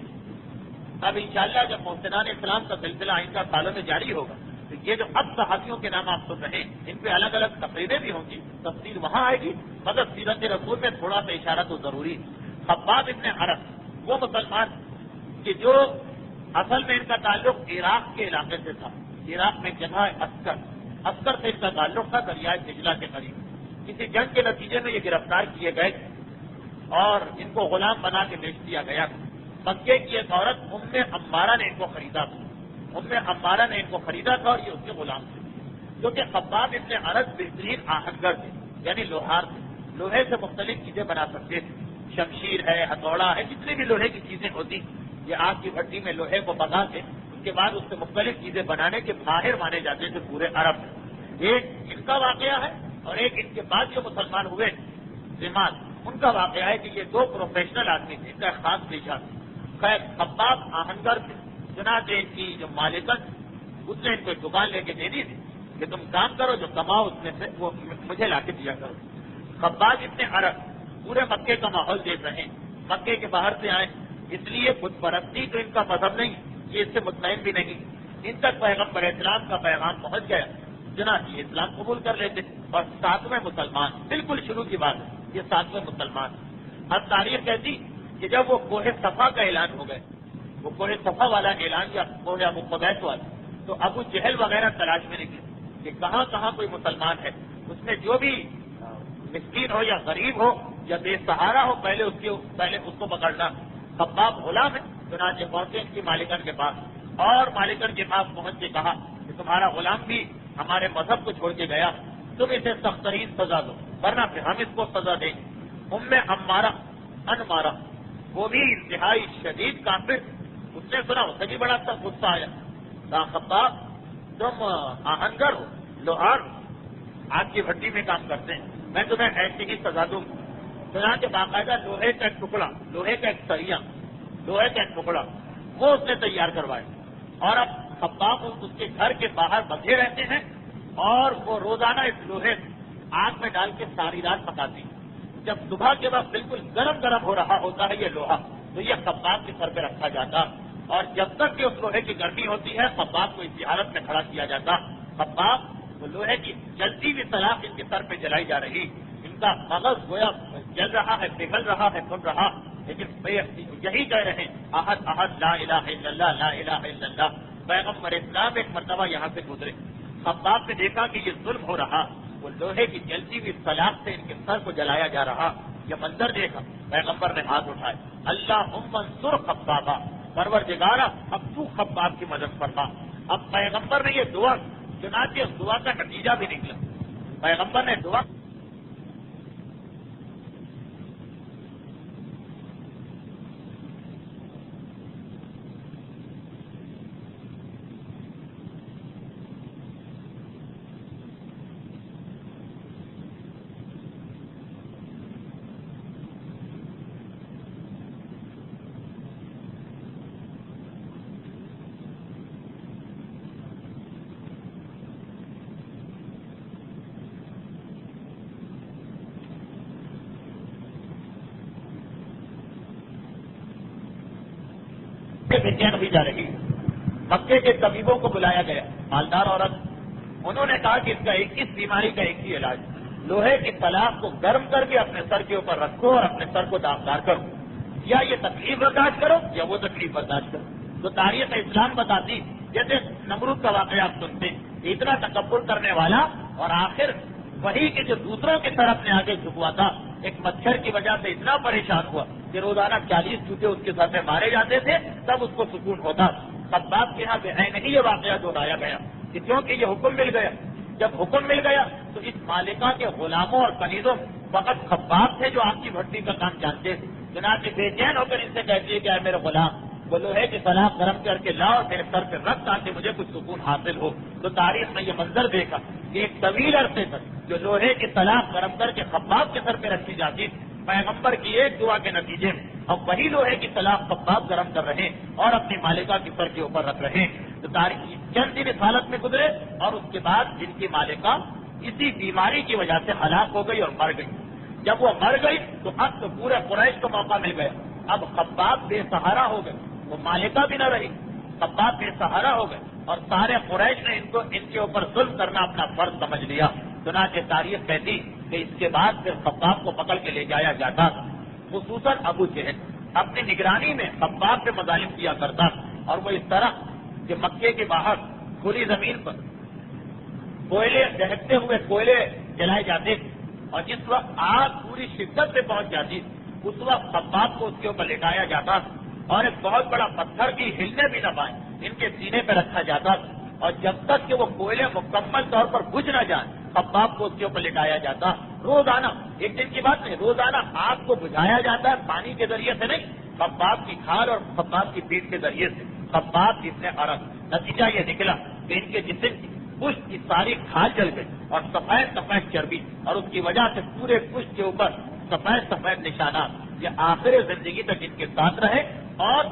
اب انشاءاللہ جب محسنان اسلام کا سلسلہ آئندہ سالوں میں جاری ہوگا تو یہ جو اب صحابیوں کے نام آپ سن رہے ہیں ان پہ الگ الگ تقریریں بھی ہوں گی، تفصیل وہاں آئے گی، مگر سیرت رسول میں تھوڑا سا اشارہ تو ضروری ہے. خباب ابن ارد وہ مسلمان کہ جو اصل میں ان کا تعلق عراق کے علاقے سے تھا. عراق میں جگہ ہے عسکر سے ان کا تعلق تھا، دریائے دجلہ کے قریب. کسی جنگ کے نتیجے میں یہ گرفتار کیے گئے اور ان کو غلام بنا کے بیچ دیا گیا. مکے کی ایک عورت ام عمارہ نے ان کو خریدا تھا. ام عمارہ نے ان کو خریدا تھا اور یہ اس کے غلام تھے. کیونکہ خباب ابن ارد بہترین آہنگر تھے، یعنی لوہار تھے. لوہے سے مختلف چیزیں بنا سکتے تھے. شمشیر ہے، ہتھوڑا ہے، جتنی بھی لوہے کی چیزیں ہوتی، یہ آگ کی بھٹی میں لوہے کو پکا کے اس کے بعد اس سے مختلف چیزیں بنانے کے ماہر مانے جاتے تھے پورے عرب میں. ایک ان کا واقعہ ہے اور ایک ان کے بعد جو مسلمان ہوئے زماد، ان کا واقعہ ہے کہ یہ دو پروفیشنل آدمی تھے، ان کا خاص پیشہ تھا. خیر خباب آہنگر تھے. چنانچہ ان کی جو مالکن اس نے ان کو ایک دکان لے کے دے دی تھی کہ تم کام کرو، جو کماؤ اس میں سے وہ مجھے لا کے دیا کرو. خباب ابن ارد پورے مکے کا ماحول دیکھ رہے ہیں. مکے کے باہر سے آئے، اس لیے بت پرستی تو ان کا مذہب نہیں، یہ اس سے مطمئن بھی نہیں. ان تک پیغمبر اسلام کا پیغام پہنچ گیا، چنانچہ یہ اسلام قبول کر لیتے. اور ساتویں مسلمان بالکل شروع کی بات ہے، یہ ساتویں مسلمان. اب تاریخ کہتی کہ جب وہ کوہ صفا کا اعلان ہو گئے، وہ کوہ صفا والا اعلان یا کوہ ابو قبیس والا، تو ابو جہل وغیرہ تلاش میں نکلے کہ کہاں کہاں کوئی مسلمان ہے. اس میں جو بھی مسکین ہو یا غریب ہو یا بے سہارا ہو پہلے اس کو پکڑنا. خباب غلام ہے، چنانچہ پہنچے ان کی مالکن کے پاس اور مالکن کے پاس پہنچ کے کہا کہ تمہارا غلام بھی ہمارے مذہب کو چھوڑ کے گیا، تم اسے سخت ترین سزا دو ورنہ پھر ہم اس کو سزا دیں. ام عمارہ انمارہ وہ بھی انتہائی شدید کافر، اس نے سنا، اسے بھی بڑا سخت غصہ آیا. کہا خباب تم آہنگر ہو، لوہار، آگ کی بھٹی میں کام کرتے ہیں، میں تمہیں ایسی ہی سزا دوں. چنانچہ باقاعدہ لوہے کا ایک ٹکڑا، لوہے کا ایک سریا، لوہے کا ایک ٹکڑا وہ اس نے تیار کروائے. اور اب خباب اس کے گھر کے باہر بندھے رہتے ہیں اور وہ روزانہ اس لوہے آگ میں ڈال کے ساری رات پکاتی. جب صبح کے وقت بالکل گرم گرم ہو رہا ہوتا ہے یہ لوہا، تو یہ خباب کے سر پہ رکھا جاتا اور جب تک کہ اس لوہے کی گرمی ہوتی ہے خباب کو اسی حالت میں کھڑا کیا جاتا. خباب وہ لوہے کی جلتی ہوئی سلاخ ان کے سر پہ جلائی جا رہی، ان کا مغز گویا جل رہا ہے، پگھل رہا ہے، سن رہا، لیکن یہی کہہ رہے ہیں احد احد لا الہ الا اللہ، لا الہ الا اللہ. پیغمبر اسلام ایک مرتبہ یہاں سے گزرے، خباب نے دیکھا کہ یہ ظلم ہو رہا، وہ لوہے کی جلتی ہوئی سلاخ سے ان کے سر کو جلایا جا رہا. یہ منظر دیکھا، پیغمبر نے ہاتھ اٹھائے، اللہم انصر خبابا، پروردگارا اب تو خباب کی مدد فرما. اب پیغمبر نے یہ دعا، چنانچہ اس دعا کا نتیجہ بھی نکلا. پیغمبر نے دعا بھیجیاں ہوئی جا رہی. مکے کے طبیبوں کو بلایا گیا, مالدار عورت, انہوں نے کہا کہ اس بیماری کا ایک ہی علاج, لوہے کی سلاخ کو گرم کر کے اپنے سر کے اوپر رکھو اور اپنے سر کو داغدار کرو, یا یہ تکلیف برداشت کرو یا وہ تکلیف برداشت کرو. تو تاریخ اسلام بتاتی, جیسے نمرود کا واقعہ آپ سنتے, اتنا تکبر کرنے والا, اور آخر وہی کہ جو دوسروں کی طرف اپنے آگے جھکوا تھا, ایک مچھر کی وجہ سے اتنا پریشان ہوا کہ روزانہ 40 چوٹے اس کے ساتھ مارے جاتے تھے, تب اس کو سکون ہوتا. خباب کے یہاں نہیں یہ واقعہ دہرایا گیا کہ کیونکہ یہ حکم مل گیا. جب حکم مل گیا تو اس مالکہ کے غلاموں اور کنیزوں فقط خباب تھے جو آپ کی بھٹی کا کام جانتے تھے. چنانچہ بے چین ہو کر ان سے کہتی ہے کہ اے میرے غلام, وہ لوہے کی سلاخ گرم کر کے لاؤ, میرے سر پہ رکھ تاکہ مجھے کچھ سکون حاصل ہو. تو تاریخ میں یہ منظر دیکھا کہ ایک طویل عرصے تک جو لوہے کی سلاخ گرم کر کے خباب کے سر پہ رکھی جاتی, پیغمبر کی ایک دعا کے نتیجے میں اب وہی لوہے کی سلاخ خباب گرم کر رہے اور اپنی مالکہ کی سر کے اوپر رکھ رہے. تو تاریخ چند دن اس حالت میں گزرے, اور اس کے بعد جن کی مالکہ اسی بیماری کی وجہ سے ہلاک ہو گئی اور مر گئی. جب وہ مر گئی تو اب تو پورے قریش کو موقع مل گیا. اب خباب بے سہارا ہو گئے, وہ مالکہ بھی نہ رہی, خباب بے سہارا ہو گئے, اور سارے قریش نے ان کے اوپر ظلم کرنا اپنا فرض سمجھ لیا. چنانچہ تاریخ کہتی کہ اس کے بعد پھر خباب کو پکڑ کے لے جایا جاتا, خصوصاً ابو جہل اپنی نگرانی میں خباب پہ مظالم کیا کرتا, اور وہ اس طرح کہ مکے کے باہر کھلی زمین پر کوئلے, دہتے ہوئے کوئلے جلائے جاتے تھے, اور جس وقت آگ پوری شدت سے پہنچ جاتی اس وقت خباب کو اس کے اوپر لٹایا جاتا, اور ایک بہت بڑا پتھر کی ہلنے بھی نہ پائے ان کے سینے پہ رکھا جاتا, اور جب تک کہ وہ کوئلے مکمل طور پر بجھ نہ جائیں خباب کو اس کے اوپر لٹایا جاتا. روزانہ, ایک دن کی بات نہیں, روزانہ آگ کو بجھایا جاتا ہے, پانی کے ذریعے سے نہیں, خباب کی کھال اور خباب کی پیٹھ کے ذریعے سے. خباب اتنے عرق, نتیجہ یہ نکلا کہ ان کے جسم کی پشت کی ساری کھال جل گئی اور سفید سفید چربی, اور اس کی وجہ سے پورے پشت کے اوپر سفید سفید نشانات. یہ آخر زندگی تک ان کے ساتھ رہے. اور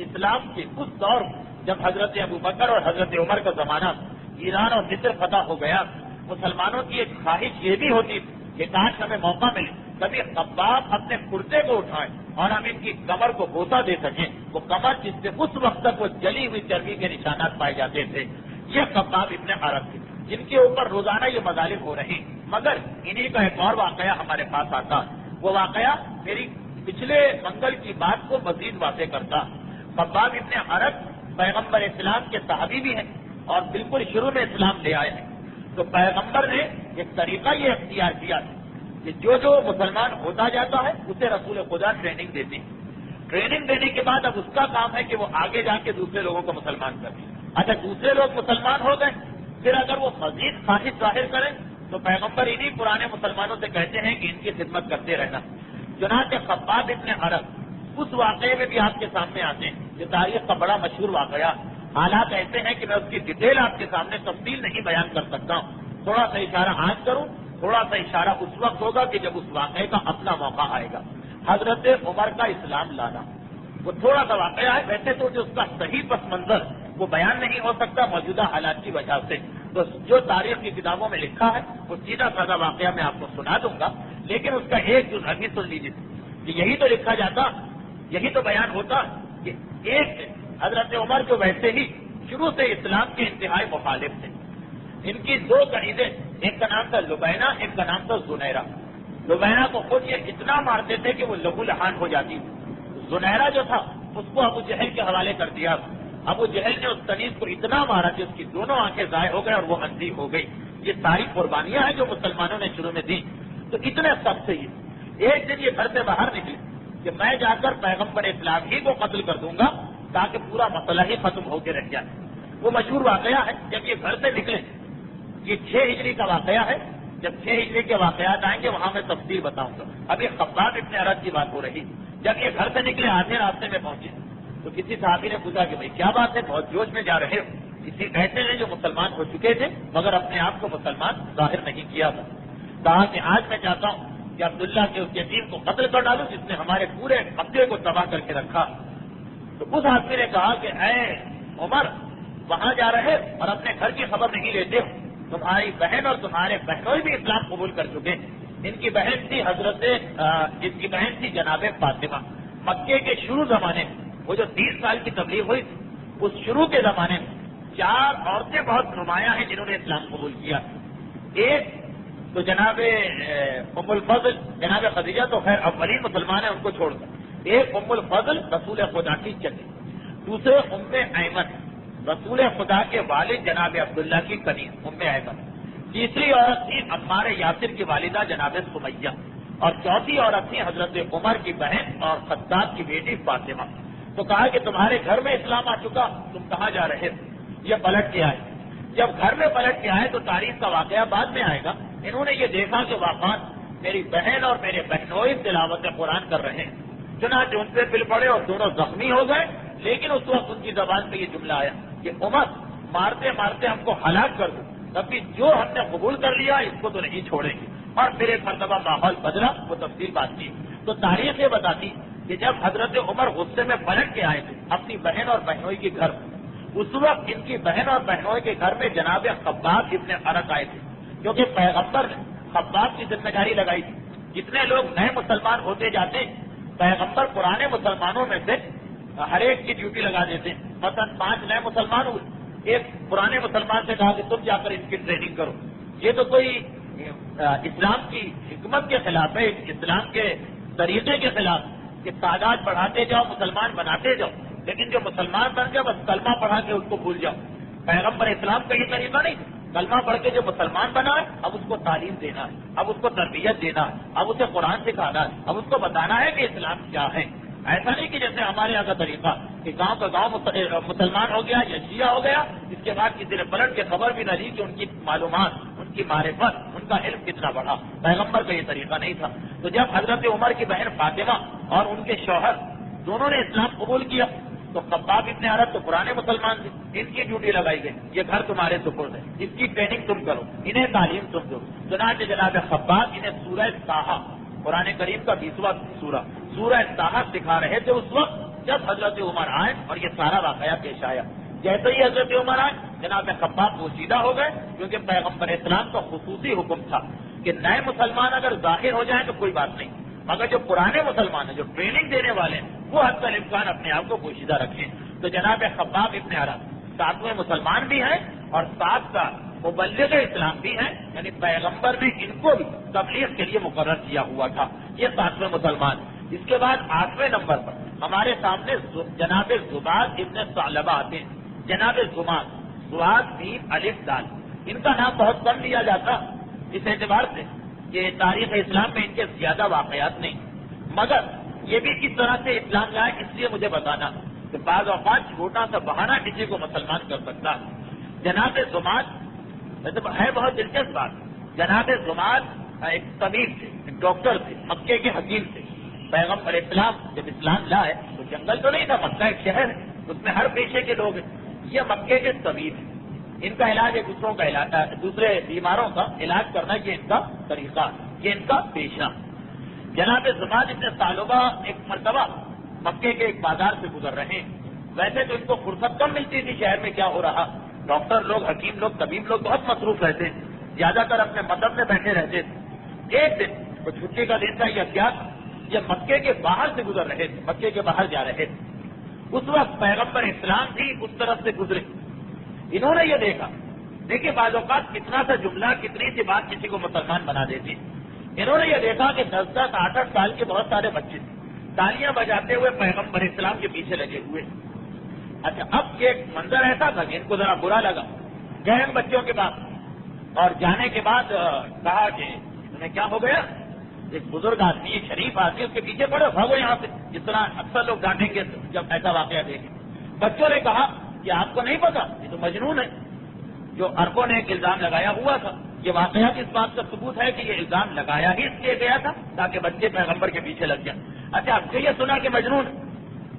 اسلام کے اس دور جب حضرت ابوبکر اور حضرت عمر کا زمانہ, ایران اور مصر فتح ہو گیا, مسلمانوں کی ایک خواہش یہ بھی ہوتی تھی کہ کاش ہمیں موقع ملے کبھی خباب اپنے کرتے کو اٹھائیں اور ہم ان کی کمر کو بوسہ دے سکیں. وہ کمر جس سے اس وقت تک وہ جلی ہوئی چربی کے نشانات پائے جاتے تھے, یہ خباب ابن عرب تھے جن کے اوپر روزانہ یہ مظالم ہو رہے. مگر انہی کا ایک اور واقعہ ہمارے پاس آتا, وہ واقعہ میری پچھلے منگل کی بات کو مزید واضح کرتا. خباب ابن عرب پیغمبر اسلام کے صحابی بھی ہیں اور بالکل شروع میں اسلام لے آئے ہیں. تو پیغمبر نے ایک طریقہ یہ اختیار کیا کہ جو مسلمان ہوتا جاتا ہے اسے رسول خدا ٹریننگ دیتے ہیں. ٹریننگ دینے کے بعد اب اس کا کام ہے کہ وہ آگے جا کے دوسرے لوگوں کو مسلمان کرے. اچھا, دوسرے لوگ مسلمان ہو گئے, پھر اگر وہ مزید خواہش ظاہر کریں تو پیغمبر انہی پرانے مسلمانوں سے کہتے ہیں کہ ان کی خدمت کرتے رہنا. چنانچہ خباب ابن عرب اس واقعے میں بھی آپ کے سامنے آتے ہیں. یہ تاریخ کا بڑا مشہور واقعہ. حالات ایسے ہیں کہ میں اس کی ڈیٹیل آپ کے سامنے تفصیل نہیں بیان کر سکتا ہوں. تھوڑا سا اشارہ آج کروں, تھوڑا سا اشارہ اس وقت ہوگا کہ جب اس واقعے کا اپنا موقع آئے گا. حضرت عمر کا اسلام لانا وہ تھوڑا سا واقعہ ہے. ویسے تو جو اس کا صحیح پس منظر وہ بیان نہیں ہو سکتا موجودہ حالات کی وجہ سے. تو جو تاریخ کی کتابوں میں لکھا ہے وہ سیدھا سادہ واقعہ میں آپ کو سنا دوں گا, لیکن اس کا ایک جز ابھی سن لیجیے کہ یہی تو لکھا جاتا, یہی تو بیان ہوتا کہ ایک حضرت عمر جو ویسے ہی شروع سے اسلام کے انتہائی مخالف تھے. ان کی دو کنیزیں, ایک کا نام تھا لبینہ, ایک کا نام تھا زنیرہ. لبینہ کو خود یہ اتنا مارتے تھے کہ وہ لہو لہان ہو جاتی. زنیرہ جو تھا اس کو ابو جہل کے حوالے کر دیا. ابو جہل نے اس کنیز کو اتنا مارا کہ اس کی دونوں آنکھیں ضائع ہو گئے اور وہ اندھی ہو گئی. یہ ساری قربانیاں ہیں جو مسلمانوں نے شروع میں دی. تو اتنے سب سے ایک دن یہ گھر سے باہر نکلے کہ میں جا کر پیغمبر اسلام ہی کو قتل کر دوں گا تاکہ پورا مسئلہ ہی ختم ہو کے رہ جائے. وہ مشہور واقعہ ہے. جب یہ گھر سے نکلے, یہ 6 ہجری کا واقعہ ہے, جب 6 ہجری کے واقعات آئیں گے وہاں میں تفصیل بتاؤں گا. اب یہ خباب ابن ارد کی بات ہو رہی. جب یہ گھر سے نکلے آدھے راستے میں پہنچے تو کسی صحابی نے پوچھا کہ بھائی کیا بات ہے, بہت جوش میں جا رہے ہو؟ کسی ایسے نے جو مسلمان ہو چکے تھے مگر اپنے آپ کو مسلمان ظاہر نہیں کیا تھا. کہا کہ آج میں چاہتا ہوں کہ عبداللہ کے اس یتیم کو قتل کر ڈالوں جس نے ہمارے پورے قبضے کو تباہ کر کے رکھا. تو اس آدمی نے کہا کہ اے عمر, وہاں جا رہے اور اپنے گھر کی خبر نہیں لیتے ہو. تمہاری بہن اور تمہارے بہنوئی بھی اسلام قبول کر چکے. ان کی بہن تھی جن کی بہن تھی جناب فاطمہ. مکے کے شروع زمانے میں وہ جو 30 سال کی تبلیغ ہوئی تھی, اس شروع کے زمانے میں 4 عورتیں بہت نمایاں ہیں جنہوں نے اسلام قبول کیا. ایک تو جناب ام الفضل, جناب خدیجہ تو خیر اولین مسلمان ہیں ان کو چھوڑ کر. ایک ام الفضل رسول خدا کی چچی, دوسرے ام ایمن رسول خدا کے والد جناب عبداللہ کی کنیز ام ایمن, تیسری عورت تھی عمار یاسر کی والدہ جناب سمیہ, اور چوتھی عورت تھی حضرت عمر کی بہن اور خطاب کی بیٹی فاطمہ. تو کہا کہ تمہارے گھر میں اسلام آ چکا, تم کہاں جا رہے ہو؟ یہ پلٹ کے آئے. جب گھر میں پلٹ کے آئے تو تاریخ کا واقعہ بعد میں آئے گا. انہوں نے یہ دیکھا کہ وافات میری بہن اور میرے بہنوئی تلاوت قرآن کر رہے ہیں. چنانچہ ان پہ پل پڑے اور دونوں زخمی ہو گئے. لیکن اس وقت ان کی زبان پہ یہ جملہ آیا کہ عمر, مارتے مارتے ہم کو ہلاک کر دو, تبھی جو ہم نے قبول کر لیا اس کو تو نہیں چھوڑیں گے. اور پھر ایک مرتبہ ماحول بدلا, وہ تفصیل بات کی. تو تاریخ یہ بتاتی کہ جب حضرت عمر غصے میں پلٹ کے آئے تھے اپنی بہن اور بہنوئی کے گھر, اس وقت ان کی بہن اور بہنوئی کے گھر میں جناب خباب ابن ارد آئے تھے, کیونکہ پیغمبر نے خباب کی ذمہ داری لگائی تھی. جتنے لوگ نئے مسلمان ہوتے جاتے پیغمبر پرانے مسلمانوں میں سے ہر ایک کی ڈیوٹی لگا دیتے. مثلا 5 نئے مسلمان ہوئے, ایک پرانے مسلمان سے کہا کہ تم جا کر ان کی ٹریننگ کرو. یہ تو کوئی اسلام کی حکمت کے خلاف ہے, اسلام کے طریقے کے خلاف کہ تعداد بڑھاتے جاؤ, مسلمان بناتے جاؤ, لیکن جو مسلمان بن گیا بس کلمہ پڑھا کے اس کو بھول جاؤ. پیغمبر اسلام کا یہ طریقہ نہیں. کلمہ پڑھ کے جو مسلمان بنا ہے اب اس کو تعلیم دینا ہے, اب اس کو تربیت دینا ہے, اب اسے قرآن سکھانا ہے, اب اس کو بتانا ہے کہ اسلام کیا ہے. ایسا نہیں کہ جیسے ہمارے یہاں کا طریقہ کہ گاؤں کا گاؤں مسلمان ہو گیا یا شیعہ ہو گیا, اس کے بعد کسی نے پلٹ کے خبر بھی نہ لی کہ ان کی معلومات, ان کی معرفت, ان کا علم کتنا بڑھا. پیغمبر کا یہ طریقہ نہیں تھا. تو جب حضرت عمر کی بہن فاطمہ اور ان کے شوہر دونوں نے اسلام قبول کیا تو خباب ابن ارد تو پرانے مسلمان تھے, ان کی ڈیوٹی لگائی گئی, یہ گھر تمہارے سپرد ہے, اس کی ٹریننگ تم کرو, انہیں تعلیم تم دو. چنانچہ جناب خباب انہیں سورہ طٰہٰ, قرآن کریم کا 20واں سورہ طٰہٰ سکھا رہے تھے اس وقت جب حضرت عمر آئے اور یہ سارا واقعہ پیش آیا. جیسے ہی حضرت عمر آئے جناب خباب پوشیدہ ہو گئے, کیونکہ پیغمبر اسلام کا خصوصی حکم تھا کہ نئے مسلمان اگر ظاہر ہو جائیں تو کوئی بات نہیں, مگر جو پرانے مسلمان ہیں, جو ٹریننگ دینے والے ہیں, وہ حد الامکان اپنے آپ کو پوشیدہ رکھیں. تو جناب خباب ابن ارد 7ویں مسلمان بھی ہیں اور 7 کا مبلغ اسلام بھی ہیں, یعنی پیغمبر نے ان کو بھی تبلیغ کے لیے مقرر کیا ہوا تھا. یہ 7ویں مسلمان. اس کے بعد 8ویں نمبر پر ہمارے سامنے جناب زباد ابن ثعلبہ آتے ہیں. جناب زباد میم الف دال, ان کا نام بہت کم لیا جاتا اس اعتبار سے کہ تاریخ اسلام میں ان کے زیادہ واقعات نہیں, مگر یہ بھی کس طرح سے اسلام لائے اس لیے مجھے بتانا کہ بعض اوقات چھوٹا سا بہانہ کسی کو مسلمان کر سکتا ہے. جناب زماد ہے بہت دلچسپ بات. جناب زماد ایک طبیب تھے, ایک ڈاکٹر تھے, مکے کے حکیم تھے. پیغمبر اسلام جب اسلام لائے تو جنگل تو نہیں تھا, مکہ ایک شہر ہے, اس میں ہر پیشے کے لوگ ہیں. یہ مکے کے طبیب ہیں, ان کا علاج ایک دوسروں کا علاج, دوسرے بیماروں کا علاج کرنا یہ ان کا طریقہ, یہ ان کا پیشہ. جناب زماد ابن ثعلبہ ایک مرتبہ مکے کے ایک بازار سے گزر رہے ہیں. ویسے تو ان کو فرصت کم ملتی تھی شہر میں کیا ہو رہا. ڈاکٹر لوگ, حکیم لوگ, طبیب لوگ بہت مصروف رہتے ہیں, زیادہ تر اپنے مذہب میں بیٹھے رہتے تھے. ایک دن وہ چھٹی کا دن تھا یا کیا, یہ مکے کے باہر سے گزر رہے تھے, مکے کے باہر جا رہے تھے. اس وقت پیغمبر اسلام بھی اس طرف سے گزرے. انہوں نے یہ دیکھا, دیکھیے بعض اوقات کتنا سا جملہ, کتنی سی بات کسی کو مسلمان بنا دیتی. انہوں نے یہ دیکھا کہ 10-10, 8-8 سال کے بہت سارے بچے تالیاں بجاتے ہوئے پیغمبر اسلام کے پیچھے لگے ہوئے. اچھا, اب یہ منظر ایسا تھا کہ ان کو ذرا برا لگا. گئے ان بچوں کے پاس اور جانے کے بعد کہا کہ انہیں کیا ہو گیا. ایک بزرگ آدمی, ایک شریف آدمی, اس کے پیچھے پڑے, بھاگو یہاں سے. جس طرح اکثر لوگ ڈانٹیں گے جب ایسا واقعہ دیکھیں. بچوں نے کہا کہ آپ کو نہیں پتا, یہ تو مجنون ہے. جو عربوں نے ایک الزام لگایا ہوا تھا یہ واقعات اس بات کا ثبوت ہے کہ یہ الزام لگایا ہی اس لیے گیا تھا تاکہ بچے پیغمبر کے پیچھے لگ جائیں. اچھا اب سے یہ سنا کہ مجنون،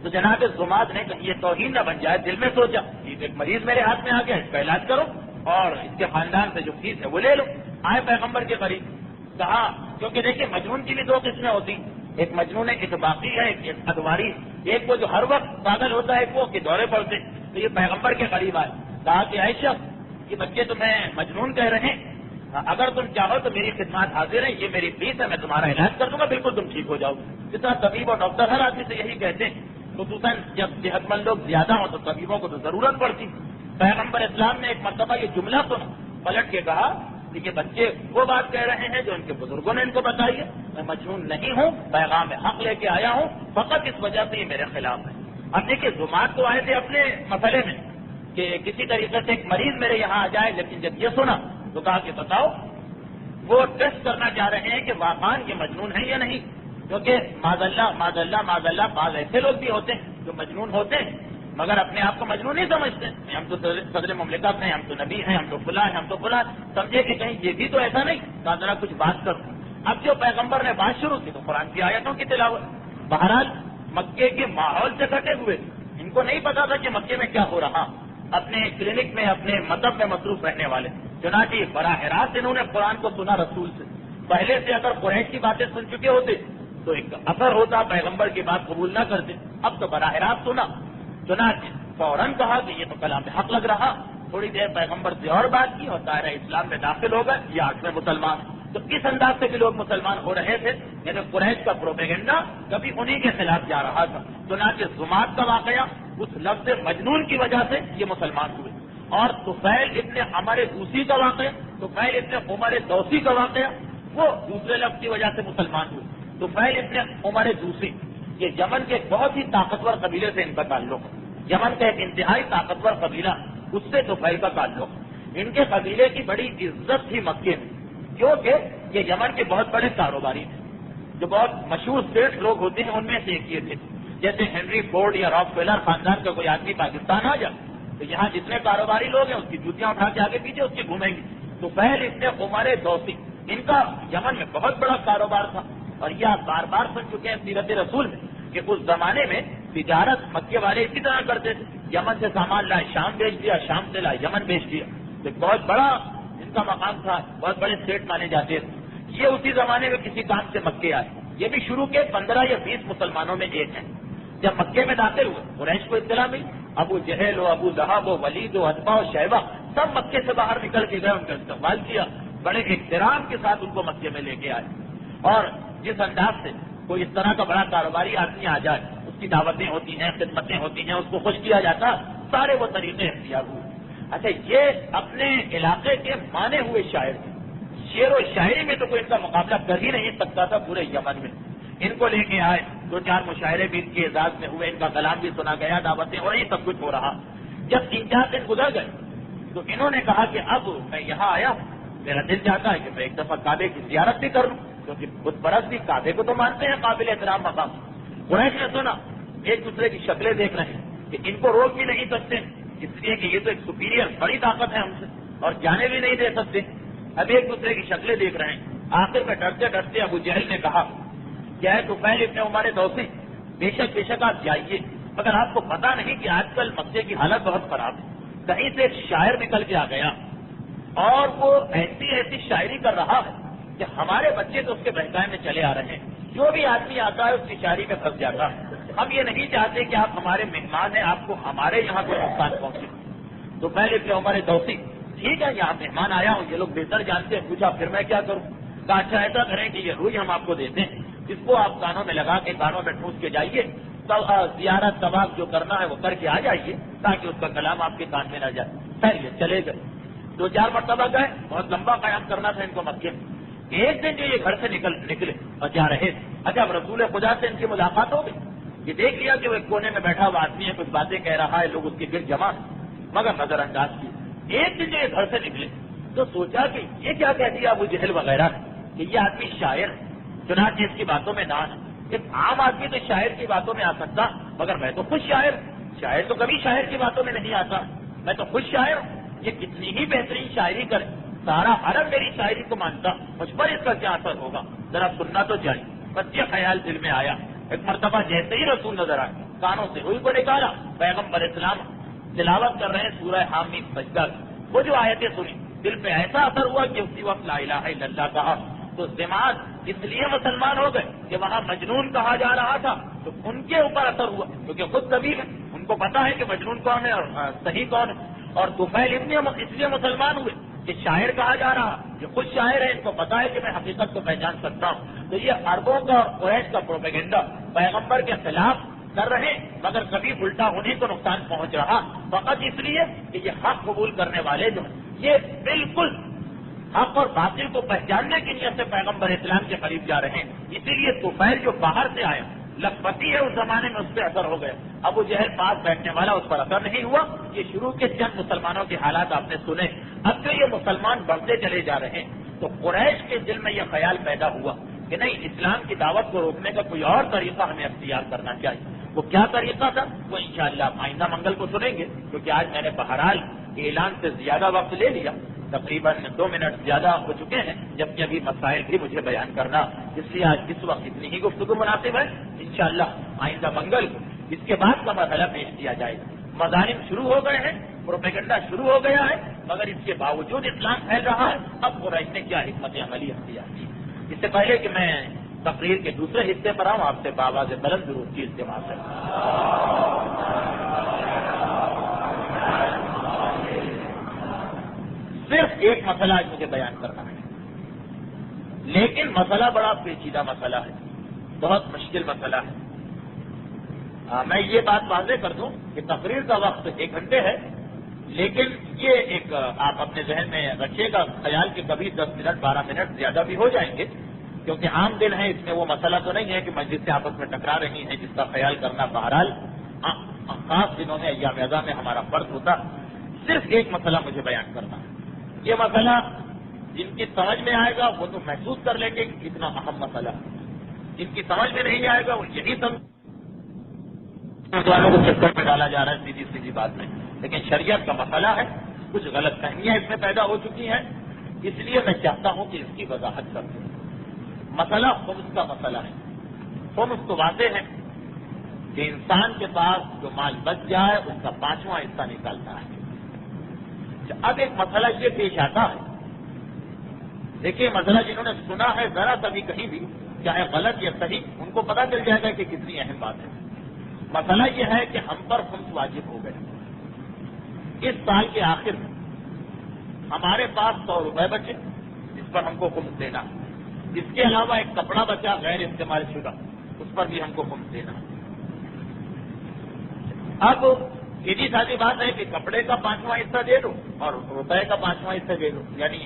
تو جناب زماد نے کہا یہ توہین نہ بن جائے، دل میں سوچا ایک مریض میرے ہاتھ میں آ گیا، اس کا علاج کرو اور اس کے خاندان سے جو فیس ہے وہ لے لو. آئے پیغمبر کے قریب، کہا کیونکہ دیکھیے مجنون کی بھی دو قسمیں ہوتی ہیں، ایک مجنون اتباقی ہے، ایک ادواری، ایک وہ جو ہر وقت پاگل ہوتا ہے، ایک وہ کہ دورے پڑتے. تو یہ پیغمبر کے قریب آئے، کہا کہ عائشہ یہ بچے تمہیں مجنون کہہ رہے ہیں، اگر تم چاہو تو میری خدمات حاضر ہیں، یہ میری فیس ہے، میں تمہارا علاج کر دوں گا، بالکل تم ٹھیک ہو جاؤ. جتنا طبیب اور ڈاکٹر ہر آدمی سے یہی کہتے ہیں، خصوصاً جب صحت مند لوگ زیادہ ہوں تو طبیبوں کو تو ضرورت پڑتی. پیغمبر اسلام نے ایک مرتبہ یہ جملہ سنا، پلٹ کے کہا کہ یہ بچے وہ بات کہہ رہے ہیں جو ان کے بزرگوں نے ان کو بتائی ہے، میں مجنون نہیں ہوں، پیغام حق لے کے آیا ہوں، فقط اس وجہ سے یہ میرے خلاف ہے. اب دیکھیے زماد تو آئے تھے اپنے مسئلے میں کہ کسی طریقے سے ایک مریض میرے یہاں آ جائے، لیکن جب یہ سنا تو کہا کہ بتاؤ، وہ ٹیسٹ کرنا چاہ رہے ہیں کہ واقعاً یہ مجنون ہے یا نہیں، کیونکہ معاذ اللہ بعض ایسے لوگ بھی ہوتے ہیں جو مجنون ہوتے ہیں مگر اپنے آپ کو مجنون نہیں سمجھتے. ہم تو صدر مملکت ہیں، ہم تو نبی ہیں، ہم تو فلاں ہیں، ہم تو فلاں، سمجھے کہ کہیں یہ بھی تو ایسا نہیں، کہا ذرا کچھ بات کروں. اب جو پیغمبر نے بات شروع کی تو قرآن کی آیتوں کی تلاوت. بہرحال مکے کے ماحول سے کٹے ہوئے، ان کو نہیں پتا تھا کہ مکے میں کیا ہو رہا، اپنے کلینک میں اپنے مذہب میں مصروف رہنے والے. چنانچہ براہ راست انہوں نے قرآن کو سنا رسول سے. پہلے سے اگر قریش کی باتیں سن چکے ہوتے تو ایک اثر ہوتا، پیغمبر کی بات قبول نہ کرتے. اب تو براہ راست سنا، چنانچہ فوراً کہا کہ یہ تو کلام حق لگ رہا. تھوڑی دیر پیغمبر سے اور بات کی اور دائرہ اسلام میں داخل ہو گئے. یہ 8ویں مسلمان. تو اس انداز سے بھی لوگ مسلمان ہو رہے تھے، یعنی قریش کا پروپیگنڈا کبھی انہی کے خلاف جا رہا تھا. چنانچہ زماد کا واقعہ، اس لفظ مجنون کی وجہ سے یہ مسلمان ہوئے. اور طفیل ابن عمر دوسی کا واقعہ، طفیل ابن عمر دوسی کا واقعہ، وہ دوسرے لفظ کی وجہ سے مسلمان ہوئے. طفیل ابن عمر دوسی یہ یمن کے بہت ہی طاقتور قبیلے سے ان کا تعلق ہے. یمن کا ایک انتہائی طاقتور قبیلہ، اس سے طفیل کا تعلق. ان کے قبیلے کی بڑی عزت تھی مکے میں، کیونکہ یہ یمن کے بہت بڑے کاروباری تھے. جو بہت مشہور سیٹھ لوگ ہوتے ہیں ان میں سے ایک یہ تھے. جیسے ہنری فورڈ یا راک فیلر خاندان کا کوئی آدمی پاکستان آ جائے تو یہاں جتنے کاروباری لوگ ہیں اس کی جوتیاں اٹھا کے آگے پیچھے اس کی گھومیں گے. تو پہلے ابن عمر دوسی، ان کا یمن میں بہت بڑا کاروبار تھا. اور یہ آپ بار بار سن چکے ہیں سیرت رسول میں کہ اس زمانے میں تجارت مکے والے اسی طرح کرتے تھے. یمن سے سامان لائے شام بیچ دیا، شام سے لائے یمن بیچ دیا. تو بہت بڑا ان کا مقام تھا، بہت بڑے سیٹ مانے جاتے تھے. یہ اسی زمانے میں کسی کام سے مکے آئے. یہ بھی شروع کے 15 یا 20 مسلمانوں میں ایک ہیں. جب مکے میں داخل ہوئے قریش کو اطلاع ملی، ابو جہل ہو، ابو لہب ہو، ولید ہو، عتبہ ہو، شیبہ، سب مکے سے باہر نکل کے گئے، ان کا استقبال کیا، بڑے احترام کے ساتھ ان کو مکے میں لے کے آئے. اور جس انداز سے کوئی اس طرح کا بڑا کاروباری آدمی آ جائے، اس کی دعوتیں ہوتی ہیں، خدمتیں ہوتی ہیں، اس کو خوش کیا جاتا، سارے وہ طریقے اختیار ہوئے. اچھا یہ اپنے علاقے کے مانے ہوئے شاعر تھے. شعر و شاعری میں تو کوئی ان کا مقابلہ کر ہی نہیں سکتا تھا پورے یمن میں. ان کو لے کے آئے، 2-4 مشاعرے بھی ان کے اعزاز میں ہوئے، ان کا کلام بھی سنا گیا، دعوتیں ہو رہی، سب کچھ ہو رہا. جب 3-4 دن گزر گئے تو انہوں نے کہا کہ اب میں یہاں آیا ہوں، میرا دل چاہتا ہے کہ میں ایک دفعہ کعبے کی زیارت بھی کر لوں، کیونکہ بت پرست بھی کعبے کو تو مانتے ہیں قابل احترام مقام. قریش نے سنا ایک دوسرے کی شکلیں دیکھ رہے ہیں کہ ان کو روک بھی نہیں سکتے، اس لیے کہ یہ تو ایک سپیریئر بڑی طاقت ہے ہم سے اور جانے بھی نہیں دے سکتے. اب ایک دوسرے کی شکلیں دیکھ رہے ہیں. آخر میں ڈرتے ڈرتے ابو جہل نے کہا کیا ہے طفیل ابن عمر دوسی، بے شک آپ جائیے، مگر آپ کو پتا نہیں کہ آج کل مکے کی حالت بہت خراب ہے. کہیں سے ایک شاعر نکل کے آ گیا اور وہ ایسی شاعری کر رہا ہے کہ ہمارے بچے تو اس کے بہکائے میں چلے آ رہے ہیں. جو بھی آدمی آتا ہے اس کی شاعری میں پھنس جاتا ہے. ہم یہ نہیں چاہتے کہ آپ ہمارے مہمان ہیں، آپ کو ہمارے یہاں کوئی نقصان پہنچے. تو پہلے ابن عمر دوسی، ٹھیک ہے یہاں مہمان آیا ہوں، یہ لوگ بہتر جانتے ہیں. پوچھا پھر میں کیا کروں؟ کہا اچھا ایسا کریں کہ یہ روئی ہم آپ کو دیتے ہیں، اس کو آپ کانوں میں لگا کے کانوں میں ٹھوس کے جائیے، زیارت طواف جو کرنا ہے وہ کر کے آ جائیے تاکہ اس کا کلام آپ کے کان میں نہ جائے. خیر یہ چلے گئے. 2-4 مرتبہ گئے، بہت لمبا قیام کرنا تھا ان کو مکے میں. ایک دن جو یہ گھر سے نکلے اور جا رہے تھے، اچھا اب رسول خدا سے ان کی ملاقات ہو گئی. یہ دیکھ لیا کہ وہ ایک کونے میں بیٹھا ہوا آدمی ہے، کچھ باتیں کہہ رہا ہے، لوگ اس کے گرد جمع ہیں، مگر نظر انداز کیے. ایک دن جو یہ گھر سے نکلے تو سوچا کہ یہ کیا کہہ دیا ابو جہل وغیرہ کہ یہ آدمی شاعر ہے، چنانچہ اس کی باتوں میں نان ہے. ایک عام آدمی تو شاعر کی باتوں میں آ سکتا، مگر میں تو خود شاعر تو کبھی شاعر کی باتوں میں نہیں آتا، میں تو خود شاعر ہوں. یہ کتنی ہی بہترین شاعری کرے سارا عرب میری شاعری کو مانتا، مجھ پر اس کا کیا اثر ہوگا، ذرا سننا تو چاہیے۔ بس یہ خیال دل میں آیا، ایک مرتبہ جیسے ہی رسول نظر آئے، کانوں سے ہوئی کو نکالا، پیغمبر اسلام تلاوت کر رہے ہیں سورہ حامیم سجدہ، وہ جو آیتیں سنی دل پہ ایسا اثر ہوا کہ اسی وقت لا الہ الا اللہ کہا تو دماغ اس لیے مسلمان ہو گئے کہ وہاں مجنون کہا جا رہا تھا تو ان کے اوپر اثر ہوا، کیونکہ خود طبیب ہے، ان کو پتا ہے کہ مجنون کون ہے اور صحیح کون ہے۔ اور طفیل اس لیے مسلمان ہوئے کہ شاعر کہا جا رہا، جو خود شاعر ہے، ان کو پتا ہے کہ میں حقیقت کو پہچان سکتا ہوں۔ تو یہ عربوں کا اور قریش کا پروپیگنڈا پیغمبر کے خلاف کر رہے، مگر کبھی الٹا انہیں کو نقصان پہنچ رہا، فقط اس لیے کہ یہ حق قبول کرنے والے جو ہیں یہ بالکل حق اور باطل کو پہچاننے کی نیت سے پیغمبر اسلام کے قریب جا رہے ہیں۔ اسی لیے طفیل جو باہر سے آیا، لکھپتی ہے اس زمانے میں، اس پہ اثر ہو گیا۔ ابو جہل پاس بیٹھنے والا، اس پر اثر نہیں ہوا۔ یہ شروع کے چند مسلمانوں کے حالات آپ نے سنے، اب جو یہ مسلمان بڑھتے چلے جا رہے ہیں تو قریش کے دل میں یہ خیال پیدا ہوا کہ نہیں، اسلام کی دعوت کو روکنے کا کوئی اور طریقہ ہمیں اختیار کرنا چاہیے۔ وہ کیا طریقہ تھا وہ انشاءاللہ آئندہ منگل کو سنیں گے، کیونکہ آج میں نے بہرحال اعلان سے زیادہ وقت لے لیا، تقریباً 2 منٹ زیادہ ہو چکے ہیں، جبکہ ابھی مسائل بھی مجھے بیان کرنا، اس لیے آج اس وقت اتنی ہی گفتگو مناسب ہے۔ انشاءاللہ آئندہ منگل کو اس کے بعد کا مرحلہ پیش کیا جائے گا۔ مظالم شروع ہو گئے ہیں، پروپیگنڈا شروع ہو گیا ہے، مگر اس کے باوجود اسلام پھیل رہا ہے۔ اب قریش نے کیا حکمت عملی اختیار کی؟ اس سے پہلے کہ میں تقریر کے دوسرے حصے پر آؤں، آپ سے بآواز بلند درود کی التماس ہے۔ صرف ایک مسئلہ آج مجھے بیان کرنا ہے، لیکن مسئلہ بڑا پیچیدہ مسئلہ ہے، بہت مشکل مسئلہ ہے۔ میں یہ بات واضح کر دوں کہ تقریر کا وقت 1 گھنٹے ہے، لیکن یہ ایک آپ اپنے ذہن میں رکھیے گا خیال کہ کبھی 10 منٹ 12 منٹ زیادہ بھی ہو جائیں گے، کیونکہ عام دن ہے، اس میں وہ مسئلہ تو نہیں ہے کہ مسجد سے آپس میں ٹکرا رہی ہیں، جس کا خیال کرنا بہرحال خاص دنوں میں ایام اعظام میں ہمارا فرض ہوتا۔ صرف ایک مسئلہ مجھے بیان کرنا ہے، یہ مسئلہ جن کی سمجھ میں آئے گا وہ تو محسوس کر لیں گے کہ کتنا اہم مسئلہ ہے، جن کی سمجھ میں نہیں آئے گا وہ یہی والوں کو چکر میں ڈالا جا رہا ہے سیدھی سیدھی بات میں، لیکن شریعت کا مسئلہ ہے، کچھ غلط فہمیاں اس میں پیدا ہو چکی ہیں، اس لیے میں چاہتا ہوں کہ اس کی وضاحت کر دوں۔ مسئلہ خمس کا مسئلہ ہے۔ خمس تو واضح ہے کہ انسان کے پاس جو مال بچ جائے اس کا 5واں حصہ نکالتا ہے۔ اب ایک مسئلہ یہ پیش آتا ہے، دیکھیے مسئلہ جنہوں نے سنا ہے ذرا سا بھی کہیں بھی چاہے غلط یا صحیح، ان کو پتہ چل جائے گا کہ کتنی اہم بات ہے۔ مسئلہ یہ ہے کہ ہم پر خمس واجب ہو گئے، اس سال کے آخر میں ہمارے پاس 100 روپے بچے جس پر ہم کو خمس دینا، اس کے علاوہ ایک کپڑا بچا غیر استعمال شدہ، اس پر بھی ہم کو خمس دینا۔ اب سیدھی سادی بات ہے کہ کپڑے کا 5واں حصہ دے دو اور روپے کا 5واں حصہ دے دو، یعنی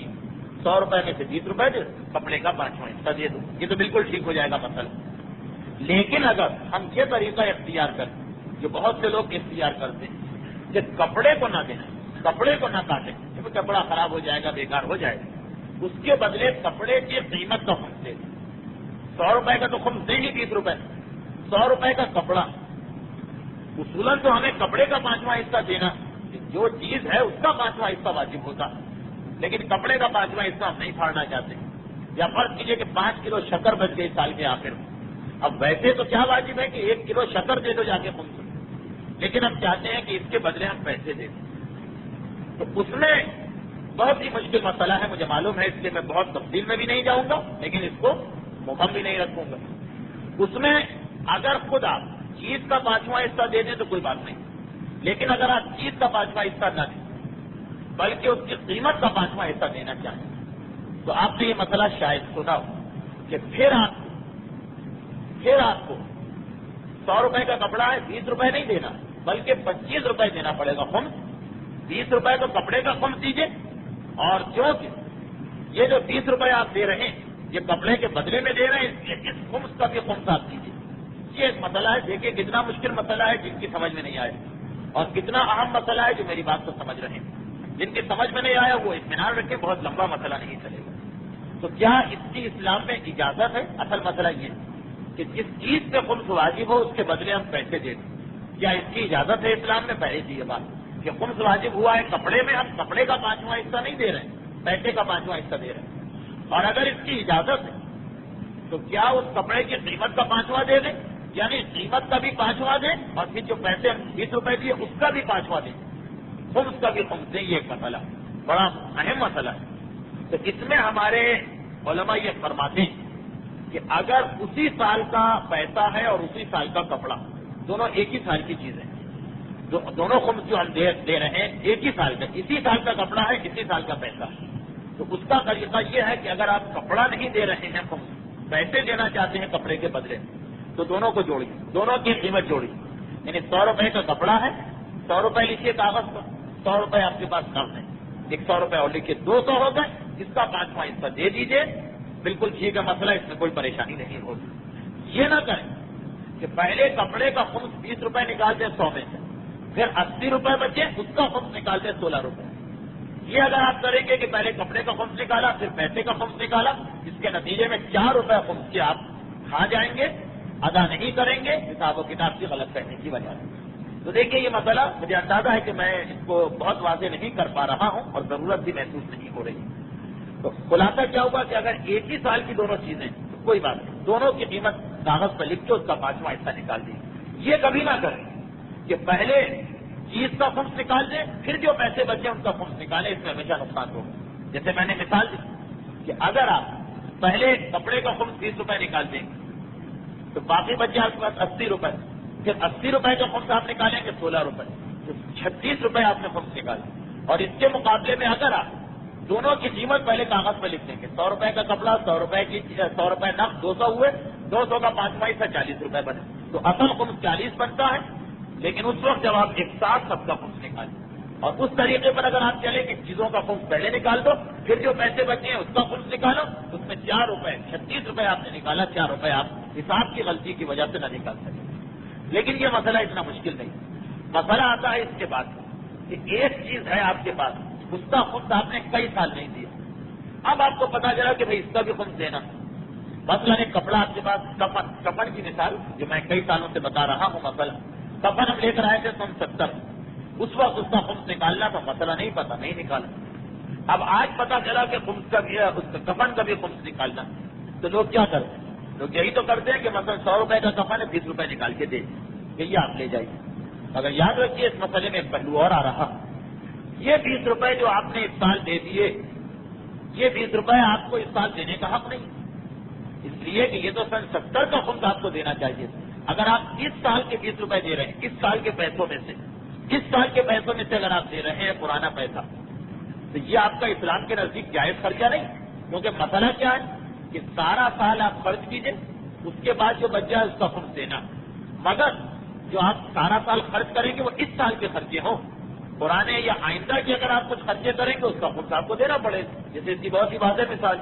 100 روپے میں سے 20 روپے دے دو، کپڑے کا 5واں حصہ دے دو، یہ تو بالکل ٹھیک ہو جائے گا مسئلہ۔ لیکن اگر ہم یہ طریقہ اختیار کریں جو بہت سے لوگ اختیار کرتے ہیں کہ کپڑے کو نہ دینا، کپڑے کو نہ کاٹیں، کیونکہ کپڑا خراب ہو جائے گا، بیکار ہو جائے گا، اس کے بدلے کپڑے کی قیمت کا خمس دے دیں۔ 100 روپے کا تو خمس دیں گے 20 روپے، 100 روپے کا کپڑا، اصولاً تو ہمیں کپڑے کا 5واں حصہ دینا، جو چیز ہے اس کا 5واں حصہ واجب ہوتا، لیکن کپڑے کا 5واں حصہ ہم نہیں پھاڑنا چاہتے۔ یا فرض کیجئے کہ 5 کلو شکر بچ گئی سال کے آخر میں، اب ویسے تو کیا واجب ہے کہ 1 کلو شکر دے دو جا کے خمس، لیکن ہم چاہتے ہیں کہ اس کے بدلے ہم پیسے دیں، تو اس میں بہت ہی مشکل مسئلہ ہے، مجھے معلوم ہے، اس لیے میں بہت تفصیل میں بھی نہیں جاؤں گا، لیکن اس کو مبہم بھی نہیں رکھوں گا۔ اس میں اگر خود آپ چیز کا 5واں حصہ دے دیں تو کوئی بات نہیں، لیکن اگر آپ چیز کا 5واں حصہ نہ دیں بلکہ اس کی قیمت کا 5واں حصہ دینا چاہیں تو آپ نے یہ مسئلہ شاید سنا ہو کہ پھر آپ کو 100 روپے کا کپڑا ہے 20 روپے نہیں دینا بلکہ 25 روپے دینا پڑے گا خمس، 20 روپے تو کپڑے کا خمس دیجیے، اور کیونکہ یہ جو 20 روپے آپ دے رہے ہیں یہ کپڑے کے بدلے میں دے رہے ہیں، اس خمس کا بھی خمس آپ دیجیے۔ یہ ایک مسئلہ ہے، دیکھیں کتنا مشکل مسئلہ ہے جن کی سمجھ میں نہیں آئے، اور کتنا اہم مسئلہ ہے جو میری بات کو سمجھ رہے ہیں۔ جن کی سمجھ میں نہیں آیا وہ اطمینان رکھیں، بہت لمبا مسئلہ نہیں چلے گا۔ تو کیا اس کی اسلام میں اجازت ہے؟ اصل مسئلہ یہ ہے کہ جس چیز پہ خمس واجب ہو اس کے بدلے ہم پیسے دے دیں، کیا اس کی اجازت ہے اسلام میں؟ پہلے سے یہ بات کہ خمس واجب ہوا ہے کپڑے میں، ہم کپڑے کا 5واں حصہ نہیں دے رہے ہیں، پیسے کا 5واں حصہ دے رہے ہیں، اور اگر اس کی اجازت ہے تو کیا اس کپڑے کی قیمت کا 5واں دے دیں، یعنی قیمت کا بھی 5واں دیں اور پھر جو پیسے 20 روپے دیے اس کا بھی 5واں دیں، خمس کا بھی خمس دیں. یہ ایک مسئلہ بڑا اہم مسئلہ ہے. تو اس میں ہمارے علماء یہ فرماتے ہیں کہ اگر اسی سال کا پیسہ ہے اور اسی سال کا کپڑا، دونوں ایک ہی سال کی چیزیں، دونوں خمس جو ہم دے رہے ہیں ایک ہی سال کا، اسی سال کا کپڑا ہے، اسی سال کا پیسہ ہے، تو اس کا طریقہ یہ ہے کہ اگر آپ کپڑا نہیں دے رہے ہیں خمس، پیسے دینا چاہتے ہیں کپڑے کے بدلے، تو دونوں کو جوڑیے، دونوں کی قیمت جوڑیے. یعنی 100 روپے کا کپڑا ہے، 100 روپے لکھیے کاغذ پر، 100 روپے آپ کے پاس نقد ہیں، 100 روپے اور لکھیے 200 ہو گئے، اس کا 5واں حصہ دے دیجیے. بالکل ٹھیک ہے مسئلہ، اس میں کوئی پریشانی نہیں ہوگی. یہ نہ کریں کہ پہلے کپڑے کا خمس 20 روپے نکالتے 100 میں سے، پھر 80 روپے بچے اس کا خمس نکالتے 16 روپے. یہ اگر آپ کریں گے کہ پہلے کپڑے کا خمس نکالا پھر پیسے کا خمس نکالا، اس کے نتیجے میں 4 روپے خمس کے آپ کھا جائیں گے، ادا نہیں کریں گے حساب و کتاب کی غلط کرنے کی وجہ سے. تو دیکھیے یہ مسئلہ مجھے اندازہ ہے کہ میں اس کو بہت واضح نہیں کر پا رہا ہوں اور ضرورت بھی محسوس نہیں ہو رہی. تو خلاصہ کیا ہوگا کہ اگر ایک ہی سال کی دونوں چیزیں تو کوئی بات نہیں، دونوں کی قیمت کاغذ پر لکھ کے اس کا 5واں حصہ نکال دیں. یہ کبھی نہ کریں کہ پہلے چیز کا خمس نکال دیں پھر جو پیسے بچے ان کا خمس نکالیں، اس میں ہمیشہ نقصان ہوگا. جیسے میں نے مثال دی کہ اگر آپ پہلے کپڑے کا خمس 20 روپے نکال دیں گے تو باقی بچے آپ کے پاس 80 روپے، پھر 80 روپے کا خمس آپ نکالیں گے 16 روپے، تو 36 روپے آپ نے خمس نکالے. اور اس کے مقابلے میں اگر آپ دونوں کی قیمت پہلے کاغذ پہ لکھ دیں گے، 100 روپے کا کپڑا، 100 روپے نقد، 200 ہوئے، 200 کا 5واں حصہ 40 روپے بنے، تو اصل خمس 40 بنتا ہے. لیکن اس وقت جب آپ ایک ساتھ سب کا خمس نکالیں اور اس طریقے پر اگر آپ چلیں کہ چیزوں کا خمس پہلے نکال دو پھر جو پیسے بچے ہیں اس کا خمس نکالو، اس میں 4 روپے 36 روپے آپ نے نکالا، 4 روپے آپ حساب کی غلطی کی وجہ سے نہ نکال سکے. لیکن یہ مسئلہ اتنا مشکل نہیں. مسئلہ آتا ہے اس کے بعد کہ ایک چیز ہے آپ کے پاس، اس کا خمس آپ نے کئی سال نہیں دیا، اب آپ کو پتا چلا کہ بھائی اس کا بھی خمس دینا. مثلاً ایک کپڑا آپ کے پاس، کفن کی مثال جو میں کئی سالوں سے بتا رہا ہوں، مسئلہ کفن ہم لے کر آئے تھے 70، اس وقت اس کا خمس نکالنا تھا، مسئلہ نہیں پتا، نہیں نکالا. اب آج پتا چلا کہ خمس کا بھی کفن کا بھی خمس نکالنا، تو لوگ کیا کرتے ہیں؟ لوگ یہی تو کرتے ہیں کہ مثلا 100 روپے کا کفن ہے 20 روپے نکال کے دے کہ یہ آپ لے جائیے. اگر یاد رکھیے اس مسئلے میں ایک پہلو اور آ رہا، یہ 20 روپے جو آپ نے اس سال دے دیے، یہ 20 روپے آپ کو اس سال دینے کا حق نہیں، اس لیے کہ یہ تو سن 70 کا خمس آپ کو دینا چاہیے. اگر آپ اس سال کے 20 روپے دے رہے ہیں، اس سال کے پیسوں میں سے، اس سال کے پیسوں میں سے اگر آپ دے رہے ہیں پرانا پیسہ، تو یہ آپ کا اسلام کے نزدیک جائز خرچہ نہیں. کیونکہ مسئلہ کیا ہے کہ سارا سال آپ خرچ کیجئے، اس کے بعد جو بچ جائے اس کا خمس دینا، مگر جو آپ سارا سال خرچ کریں گے وہ اس سال کے خرچے ہوں، پرانے یا آئندہ کے اگر آپ کچھ خرچے کریں گے اس کا خمس آپ کو دینا پڑے. جیسے اس کی بہت سی واضح مثال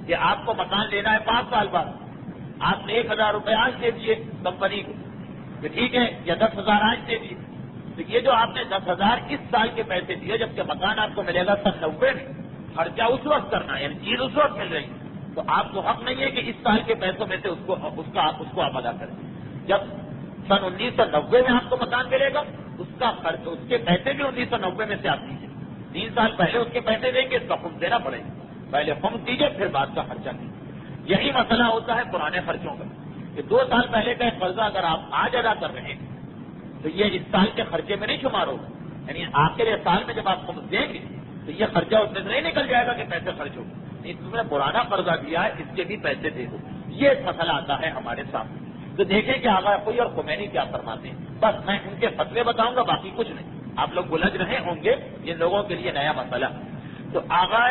کہ آپ کو مکان لینا ہے 5 سال بعد، آپ نے 1000 روپے آج دے دیے کمپنی کو، تو ٹھیک ہے، یا 10,000 آج دے دیے، تو یہ جو آپ نے 10,000 اس سال کے پیسے دیے، جبکہ مکان آپ کو ملے گا 90 میں، خرچہ اس وقت کرنا یعنی چیز اس وقت مل رہی ہے، تو آپ کو حق نہیں ہے کہ اس سال کے پیسوں میں سے اس کو آپ ادا کریں. جب سن 1990 میں آپ کو مکان ملے گا، اس کا خرچ، اس کے پیسے بھی 1990 میں سے آپ دیجیے. 3 سال پہلے اس کے پیسے دیں گے، اس کا خمس دینا پڑے گا. پہلے خمس دیجیے پھر بعد کا خرچہ دیجیے. یہی مسئلہ ہوتا ہے پرانے خرچوں کا کہ 2 سال پہلے کا ایک قرضہ اگر آپ آج ادا کر رہے ہیں تو یہ اس سال کے خرچے میں نہیں شمار ہوگا، یعنی آخر سال میں جب آپ خمس دیں گے تو یہ خرچہ اس میں سے نہیں نکل جائے گا کہ پیسے خرچ ہو. اس میں پرانا قرضہ دیا ہے، اس کے بھی پیسے دے دو. یہ ایک مسئلہ آتا ہے ہمارے سامنے. تو دیکھیں کہ آغا کوئی اور خمینی کیا فرماتے ہیں. بس میں ان کے فتوے بتاؤں گا، باقی کچھ نہیں. آپ لوگ الجھ رہے ہوں گے، جن لوگوں کے لیے نیا مسئلہ. تو آغا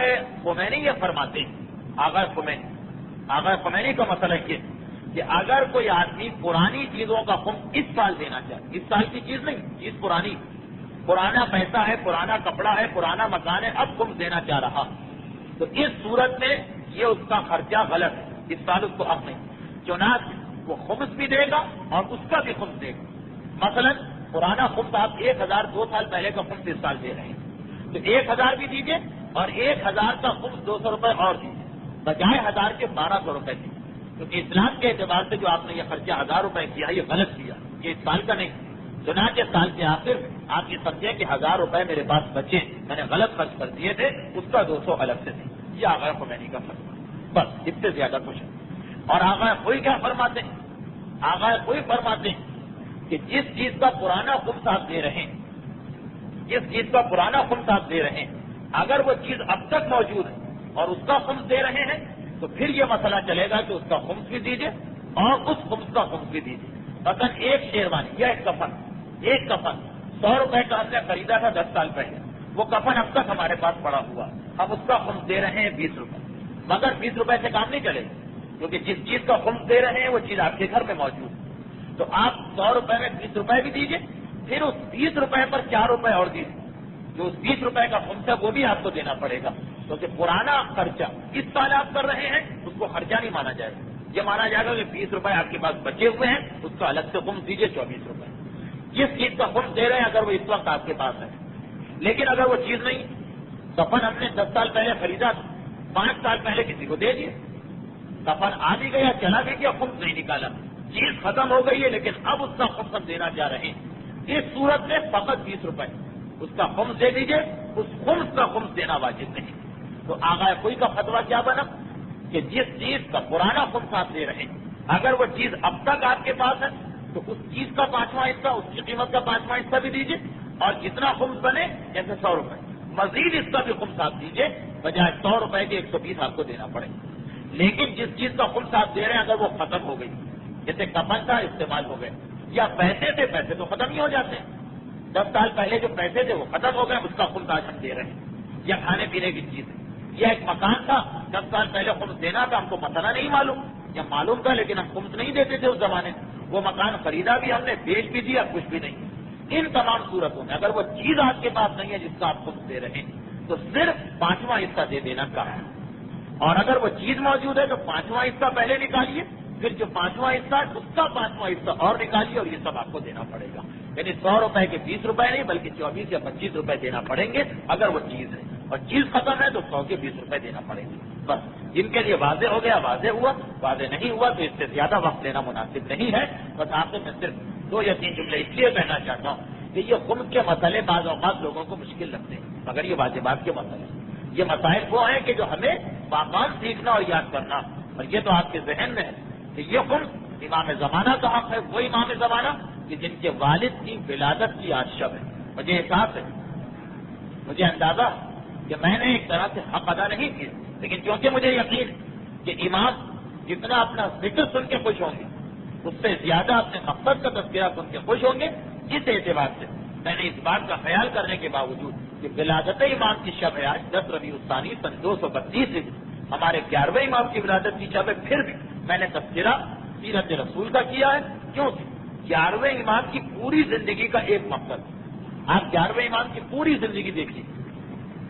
خمینی یہ فرماتے ہیں، آغا خمینی کا مسئلہ یہ کہ اگر کوئی آدمی پرانی چیزوں کا خمس اس سال دینا چاہے، اس سال کی چیز نہیں، چیز پرانی، پرانا پیسہ ہے، پرانا کپڑا ہے، پرانا مکان ہے، اب خمس دینا چاہ رہا، تو اس صورت میں یہ اس کا خرچہ غلط ہے، اس سال اس کو حق نہیں. چنانچہ وہ خمس بھی دے گا اور اس کا بھی خمس دے گا. مثلا پرانا خمس آپ 1000 2 سال پہلے کا خمس اس سال دے رہے ہیں، تو 1000 بھی دیجیے اور 1000 کا خمس 200 روپے اور دیجیے، بجائے 1000 کے 1200 روپے دیجیے. کیونکہ اسلام کے اعتبار سے جو آپ نے یہ خرچہ 1000 روپے کیا یہ غلط کیا، یہ اس سال کا نہیں. چنانچہ سال کے آخر آپ یہ سمجھیں کہ 1000 روپے میرے پاس بچے، میں نے غلط خرچ کر دیے تھے، اس کا 200 الگ سے دیں. یہ آغا خمینی کا فتویٰ، بس اس سے زیادہ کچھ نہیں. اور آغا کوئی کیا فرماتے ہیں؟ آغا کوئی فرماتے ہیں کہ جس چیز کا پرانا خمس آپ دے رہے ہیں، جس چیز کا پرانا خمس آپ دے رہے ہیں، اگر وہ چیز اب تک موجود ہے اور اس کا خمس دے رہے ہیں تو پھر یہ مسئلہ چلے گا کہ اس کا خمس بھی دیجیے اور اس خمس کا خمس بھی دیجیے. مثلا ایک شیروانی یا ایک کفن 100 روپے کا ہم نے خریدا تھا 10 سال پہلے، وہ کفن اب تک ہمارے پاس پڑا ہوا، ہم اس کا خمس دے رہے ہیں 20 روپے، مگر 20 روپے سے کام نہیں چلے گا کیونکہ جس چیز کا خمس دے رہے ہیں وہ چیز آپ کے گھر میں موجود ہے. تو آپ 100 روپے میں 20 روپے بھی دیجیے، پھر اس 20 روپے پر 4 روپے اور دیجیے، جو اس 20 روپے کا خمس ہے وہ بھی آپ کو دینا پڑے گا. کیونکہ پرانا خرچہ اس سال آپ کر رہے ہیں اس کو خرچہ نہیں مانا جائے گا. یہ مانا جائے گا کہ 20 روپے آپ کے پاس بچے ہوئے ہیں، اس کا الگ سے خمس دیجیے 24 روپے. جس چیز کا خمس دے رہے ہیں اگر وہ اس وقت آپ کے پاس ہے، لیکن اگر وہ چیز نہیں، کفن ہم نے 10 سال پہلے خریدا تھا، 5 سال پہلے کسی کو دے دیے، کفن آ بھی گیا چلا بھی گیا، خمس نہیں نکالا، چیز ختم ہو گئی ہے لیکن اب اس کا خمس ہم دینا چاہ رہے ہیں، اس صورت میں فقط 20 روپے اس کا خمس دے دیجیے، اس خمس کا خمس دینا واجب نہیں. تو آغا کوئی کا فتویٰ کیا بنا کہ جس چیز کا پرانا خمس آپ دے رہے ہیں اگر وہ چیز اب تک آپ کے پاس ہے تو اس چیز کا 5واں حصہ، اس کی قیمت کا 5واں حصہ بھی دیجیے، اور جتنا خمس بنے جیسے 100 روپے مزید اس کا بھی خمس آپ دیجیے، بجائے 100 روپے کے 120 آپ کو دینا پڑے. لیکن جس چیز کا خمس آپ دے رہے ہیں اگر وہ ختم ہو گئی، جیسے کفن کا استعمال ہو گئے یا پیسے تھے، پیسے تو ختم ہی ہو جاتے ہیں، 10 سال پہلے جو پیسے تھے وہ ختم ہو گئے، اس کا خمس آج ہم دے رہے ہیں. یا کھانے پینے کی چیز ہے، یا ایک مکان تھا 10 سال پہلے خمس دینا تھا، ہم کو مسئلہ نہیں معلوم، یا معلوم تھا لیکن ہم خمس نہیں دیتے تھے اس زمانے میں، وہ مکان خریدا بھی ہم نے، بیچ بھی دیا، کچھ بھی نہیں. ان تمام صورتوں میں اگر وہ چیز آپ کے پاس نہیں ہے جس کا آپ خمس دے رہے ہیں تو صرف 5واں حصہ دے دینا کہا ہے. اور اگر وہ چیز موجود ہے تو 5واں حصہ پہلے نکالیے، پھر جو 5واں حصہ ہے اس کا 5واں حصہ اور نکالیے، اور یہ سب آپ کو دینا پڑے گا. یعنی 100 روپے کے 20 روپے نہیں بلکہ 24 یا 25 روپے دینا پڑیں گے اگر وہ چیز ہے، اور چیز ختم ہے تو 100 کے 20 روپے دینا پڑیں گے. بس جن کے لیے واضح ہو گیا واضح ہوا، واضح نہیں ہوا تو اس سے زیادہ وقت لینا مناسب نہیں ہے. بس آپ سے میں صرف 2 یا 3 جملے اس لیے کہنا چاہتا ہوں کہ یہ خمس کے مسئلے بعض اوقات لوگوں کو مشکل لگتے ہیں، مگر یہ واجبات کے مسئلے ہیں. یہ مسائل وہ ہیں کہ جو ہمیں باقاعد سیکھنا اور یاد کرنا، اور یہ تو آپ کے ذہن میں ہے کہ یہ خمس امام زمانہ کا حق ہے، وہ امام زمانہ کہ جن کے والد کی ولادت کی آج شب ہے. مجھے احساس ہے، مجھے اندازہ کہ میں نے ایک طرح سے حق ادا نہیں کیا، لیکن کیونکہ مجھے یقین کہ امام جتنا اپنا ذکر سن کے خوش ہوں گے اس سے زیادہ اپنے مقصد کا تذکرہ سن کے خوش ہوں گے. اس اعتبار سے میں نے اس بات کا خیال کرنے کے باوجود کہ ولادت امام کی شب ہے آج 10 ربیع الثانی سن 232 ہمارے 11ویں امام کی ولادت کی شب ہے، پھر بھی میں نے تذکرہ سیرت رسول کا کیا ہے. کیونکہ 11ویں امام کی پوری زندگی کا ایک مقصد، آپ 11ویں امام کی پوری زندگی دیکھیے،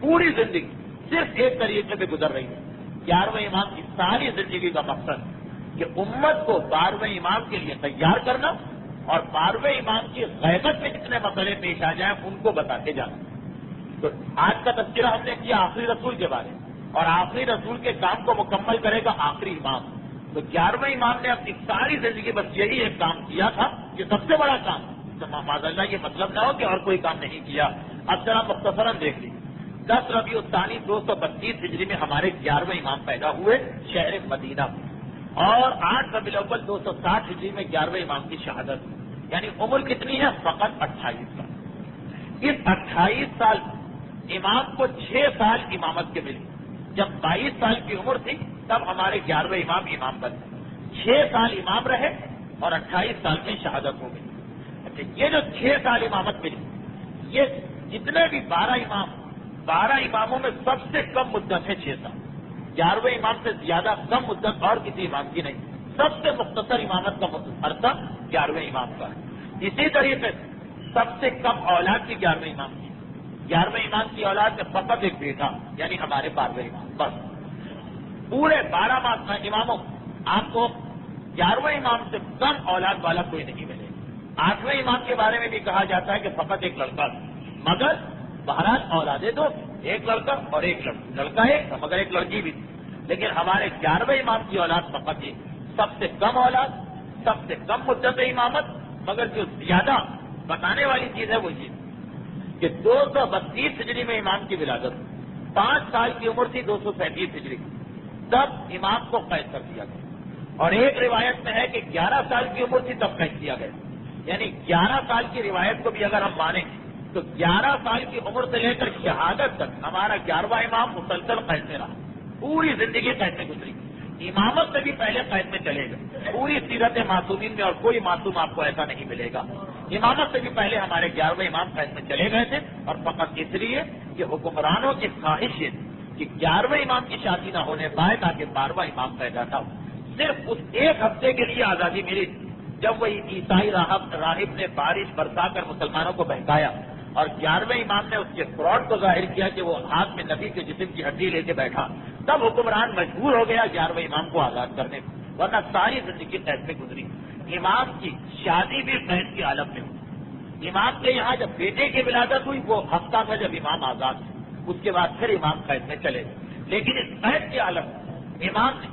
پوری زندگی صرف ایک طریقے پہ گزر رہی ہے. 11ویں امام کی ساری زندگی کا مقصد کہ امت کو 12ویں امام کے لیے تیار کرنا اور 12ویں امام کی غیبت میں جتنے مسئلے پیش آ جائیں ان کو بتاتے جانا. تو آج کا تذکرہ ہم نے کیا آخری رسول کے بارے میں، اور آخری رسول کے کام کو مکمل کرے گا آخری امام. تو 11ویں امام نے اپنی ساری زندگی بس یہی ایک کام کیا تھا، یہ سب سے بڑا کام. تو معاذ اللہ یہ مطلب نہ ہو کہ اور کوئی کام نہیں کیا. اب ذرا مختصراً دیکھ لیجیے، 10 ربیع الثانی 232 ہجری میں ہمارے 11ویں امام پیدا ہوئے شہر مدینہ، اور 8 ربیع الاول 260 ہجری میں 11ویں امام کی شہادت. یعنی عمر کتنی ہے؟ فقط 28 سال. اس 28 سال امام کو 6 سال امامت کے ملی. جب 22 سال کی عمر تھی تب ہمارے 11ویں امام امام بنے. 6 سال امام رہے اور 28 سال میں شہادت ہو گئی. اچھا، یہ جو 6 سال امامت ملی، یہ جتنے بھی 12 اماموں میں سب سے کم مدت ہے 6 سال. 11ویں امام سے زیادہ کم مدت اور کسی امام کی نہیں. سب سے مختصر امامت کا عرصہ 11ویں امام کا ہے. اسی طریقے سے سب سے کم اولاد کی 11ویں امام کی. 11ویں امام کی اولاد میں فقط ایک بیٹا، یعنی ہمارے 12ویں امام. بس پورے 12 اماموں آپ کو 11ویں امام سے کم اولاد والا کوئی نہیں ملے. 8ویں امام کے بارے میں بھی کہا جاتا ہے کہ فقط ایک لڑکا تھا، مگر بہرحال اولادیں دو، ایک لڑکا اور ایک لڑکی. لڑکا ایک مگر ایک لڑکی بھی تھی. لیکن ہمارے 11ویں امام کی اولاد فقط ایک. سب سے کم اولاد، سب سے کم مدت امامت، مگر جو زیادہ بتانے والی چیز ہے وہ چیز کہ 232 ہجری میں امام کی ولادت، 5 سال کی عمر تھی 237 ہجری، تب امام کو قید کر دیا گیا، اور ایک روایت میں ہے کہ 11 سال کی عمر تھی تب قید کیا گیا، یعنی 11 سال کی روایت کو بھی اگر ہم مانیں تو 11 سال کی عمر سے لے کر شہادت تک ہمارا 11واں امام مسلسل قید میں رہا، پوری زندگی قید میں گزری، امامت سے بھی پہلے قید میں چلے گئے، پوری سیرت معصومین میں اور کوئی معصوم آپ کو ایسا نہیں ملے گا، امامت سے بھی پہلے ہمارے 11ویں امام قید میں چلے گئے تھے، اور فقط اس لیے کہ حکمرانوں کی خواہش یہ تھی کہ 11ویں امام کی شادی نہ ہونے پائے تاکہ 12واں امام پیدا تھا، صرف اس ایک ہفتے کے لیے آزادی ملی جب وہی عیسائی راہب نے بارش برسا کر مسلمانوں کو بہکایا، اور 11ویں امام نے اس کے فراڈ کو ظاہر کیا کہ وہ ہاتھ میں نبی کے جسم کی ہڈی لے کے بیٹھا، تب حکمران مجبور ہو گیا 11ویں امام کو آزاد کرنے کو، ورنہ ساری زندگی قید میں گزری۔ امام کی شادی بھی قید کی حالت میں ہوئی، امام کے یہاں جب بیٹے کی ولادت ہوئی وہ ہفتہ تھا جب امام آزاد تھے، اس کے بعد پھر امام قید میں چلے گئے، لیکن اس قید کی حالت میں امام نے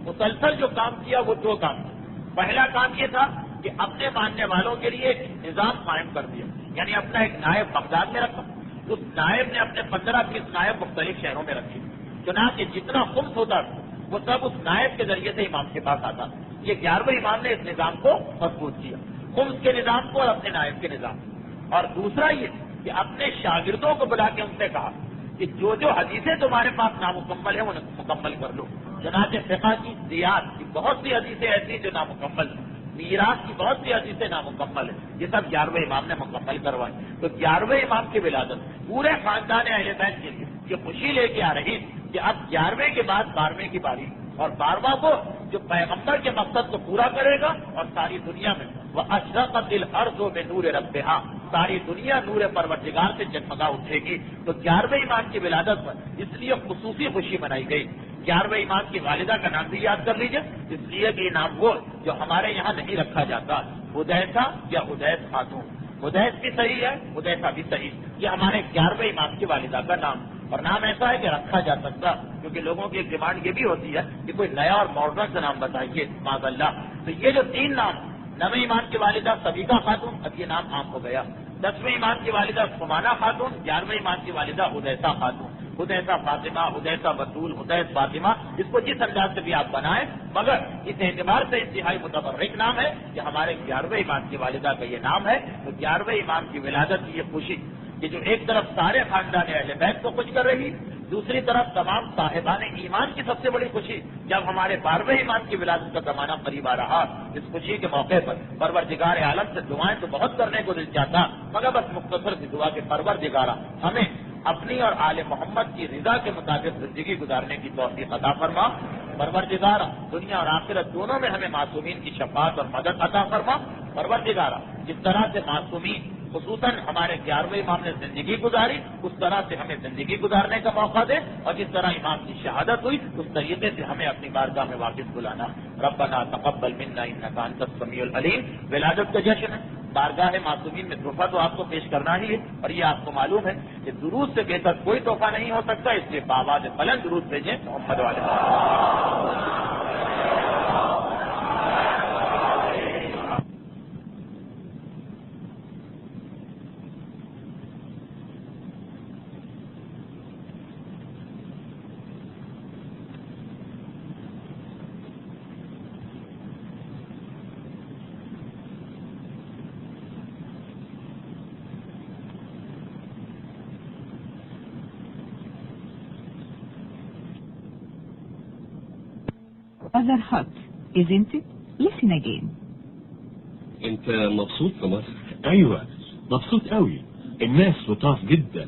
مسلسل جو کام کیا وہ 2 کام کیا۔ پہلا کام یہ تھا کہ اپنے ماننے والوں کے لیے ایک نظام قائم کر دیا، یعنی اپنا ایک نائب بغداد میں رکھا، اس نائب نے اپنے 15-20 نائب مختلف شہروں میں رکھے، چنانچہ جتنا خمس ہوتا تھا وہ سب اس نائب کے ذریعے سے امام کے پاس آتا۔ یہ 11ویں امام نے اس نظام کو مضبوط کیا، خمس کے نظام کو اور اپنے نائب کے نظام کو۔ اور دوسرا یہ کہ اپنے شاگردوں کو بلا کے ان سے کہا کہ جو جو حدیثیں تمہارے پاس نامکمل ہیں انہیں مکمل کر لو، چنانچہ فقہ کی زیاد کی بہت سی حدیثیں ایسی جو نامکمل ہیں، میراث کی بہت سی حدیثیں نامکمل ہیں، یہ سب 11ویں امام نے مکمل کروائی۔ تو 11ویں امام کی ولادت پورے خاندان اہل بیت کے لیے یہ خوشی لے کے آ رہی کہ اب 11ویں کے بعد 12ویں کی باری، اور 12واں کو جو پیغمبر کے مقصد کو پورا کرے گا، اور ساری دنیا میں وہ اشرقت الارض بنور ربہا، ساری دنیا نور پروردگار سے جگمگا اٹھے گی۔ تو 11ویں امام کی ولادت پر اس لیے خصوصی خوشی منائی گئی۔ 11ویں امام کی والدہ کا نام بھی یاد کر لیجیے، اس لیے کہ یہ نام وہ جو ہمارے یہاں نہیں رکھا جاتا، حدیثہ یا حدیث خاتون، حدیث بھی صحیح ہے، حدیثہ بھی صحیح، یہ ہمارے 11ویں امام کی والدہ کا نام، اور نام ایسا ہے کہ رکھا جا سکتا، کیونکہ لوگوں کی ایک ڈیمانڈ یہ بھی ہوتی ہے کہ کوئی نیا اور ماڈرن سے نام بتائیے، معاذ اللہ۔ تو یہ جو 3 نام، 9ویں امام کی والدہ سبیکہ خاتون، اب یہ نام عام ہو گیا، 10ویں امام کی والدہ سمانہ خاتون، 11ویں امام کی والدہ حدیثہ خاتون، حدیثہ فاطمہ، حدیثہ بطول، حدیث فاطمہ، اس کو جس انداز سے بھی آپ بنائیں، مگر اس اعتبار سے انتہائی متبرک نام ہے کہ ہمارے 11ویں امام کی والدہ کا یہ نام ہے۔ تو 11ویں امام کی ولادت کی یہ خوشی کہ جو ایک طرف سارے خاندان اہل بیت کو خوش کر رہی، دوسری طرف تمام صاحبان ایمان کی سب سے بڑی خوشی جب ہمارے 12ویں امام کی ولادت کا زمانہ قریب آ رہا، اس خوشی کے موقع پر پروردگار عالم سے دعائیں تو بہت کرنے کو دل چاہتا، مگر بس مختصر سی دعا کہ پروردگارا ہمیں اپنی اور آل محمد کی رضا کے مطابق زندگی گزارنے کی توفیق عطا فرما، پروردگارا دنیا اور آخرت دونوں میں ہمیں معصومین کی شفاعت اور مدد عطا فرما، پروردگارا جس طرح سے معصومین خصوصاً ہمارے 11ویں امام نے زندگی گزاری اس طرح سے ہمیں زندگی گزارنے کا موقع دے، اور جس طرح امام کی شہادت ہوئی اس طریقے سے ہمیں اپنی بارگاہ میں واپس بلانا۔ ربنا تقبل منا انک انت السمیع العلیم۔ ولادت کا جشن ہے، بارگاہ معصومین میں تحفہ تو آپ کو پیش کرنا ہی ہے، اور یہ آپ کو معلوم ہے کہ درود سے بہتر کوئی تحفہ نہیں ہو سکتا، اس لیے بآواز بلند درود بھیجیں محمد والے۔ Other hot, isn't it? Listen again. انت مبسوط في مصر؟ ايوه مبسوط قوي، الناس لطاف جدا.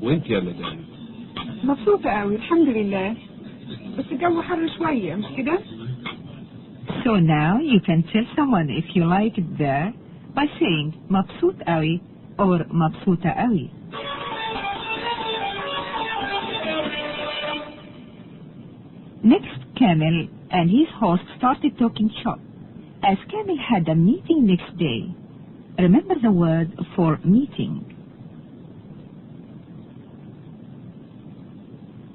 وانت يا مدام؟ مبسوطة قوي الحمد لله، بس الجو حر شوية مش كده؟ So now you can tell someone if you like it there by saying مبسوط قوي or مبسوطة قوي. Next, Kamil and his host started talking shop. As Kamil had a meeting next day, remember the word for meeting.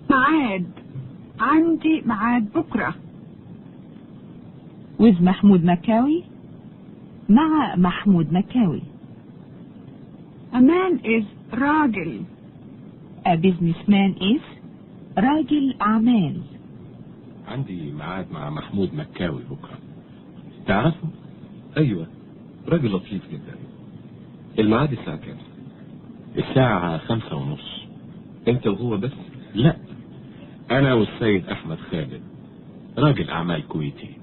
ميعاد، عندي ميعاد بكرة. With Mahmoud Makawi. مع Mahmood مكاوي. A man is راجل. A businessman is راجل أعمال. عندي ميعاد مع محمود مكاوي بكرة. تعرفه؟ ايوه، راجل لطيف جدا. الميعاد الساعة كام؟ الساعة 5:30. انت وهو بس؟ لا، أنا والسيد أحمد خالد، راجل أعمال كويتي.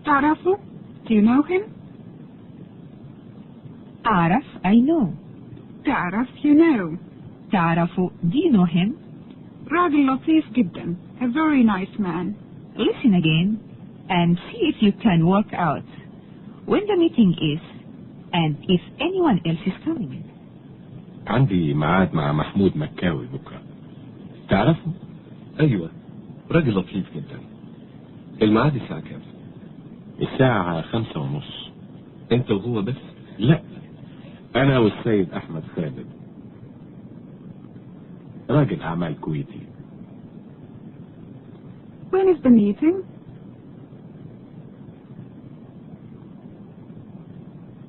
تعرفه؟ Do you know him? أعرف I know. تعرف you know. تعرف do you know him? راجل لطيف جدا. A very nice man. Listen again and see if you can work out when the meeting is and if anyone else is coming. عندي ميعاد مع محمود مكاوي بكرة. تعرفه؟ ايوه، راجل لطيف جدا. الميعاد الساعة كام؟ الساعة 5:30. انت وهو بس؟ لا، أنا والسيد أحمد خالد، راجل أعمال كويتي. When is the meeting?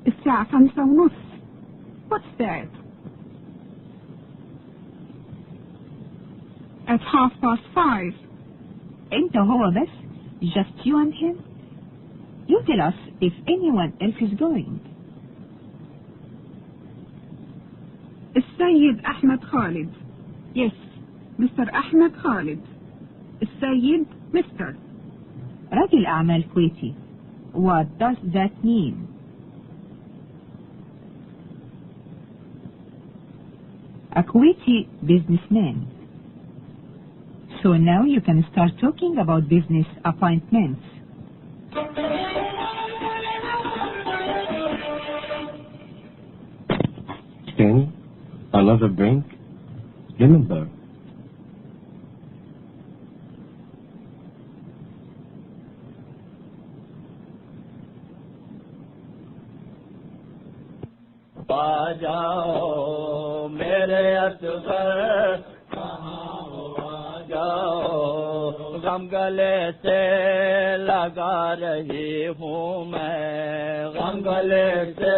الساعة 5:30. What's that? At 5:30. أنت وهو بس, just you and him. You tell us if anyone else is going. السيد Ahmed Khalid. Yes, Mr. Ahmed Khalid. السيد Mr. راجل أعمال كويتي. What does that mean? A Kuwaiti businessman. So now you can start talking about business appointments. Penny, another drink? Remember, جاؤ میرے اصغر کہاں ہو جاؤ غم گلے سے لگا رہی ہوں میں غم گلے سے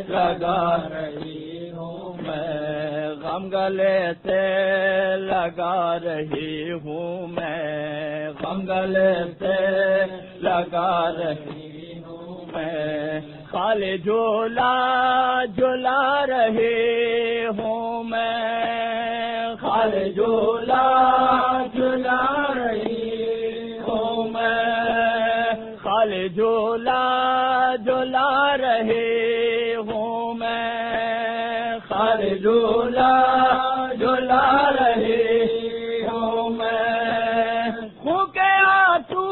لگا رہی ہوں میں غم گلے سے لگا رہی ہوں میں غم گلے سے لگا رہی ہوں میں خالی جھولا جھولا رہی ہوں میں خالی جھولا جھولا رہی ہوں میں خالی جھولا جھولا رہی ہوں میں خالی جھولا جھولا رہی ہوں میں خوں کے آنسو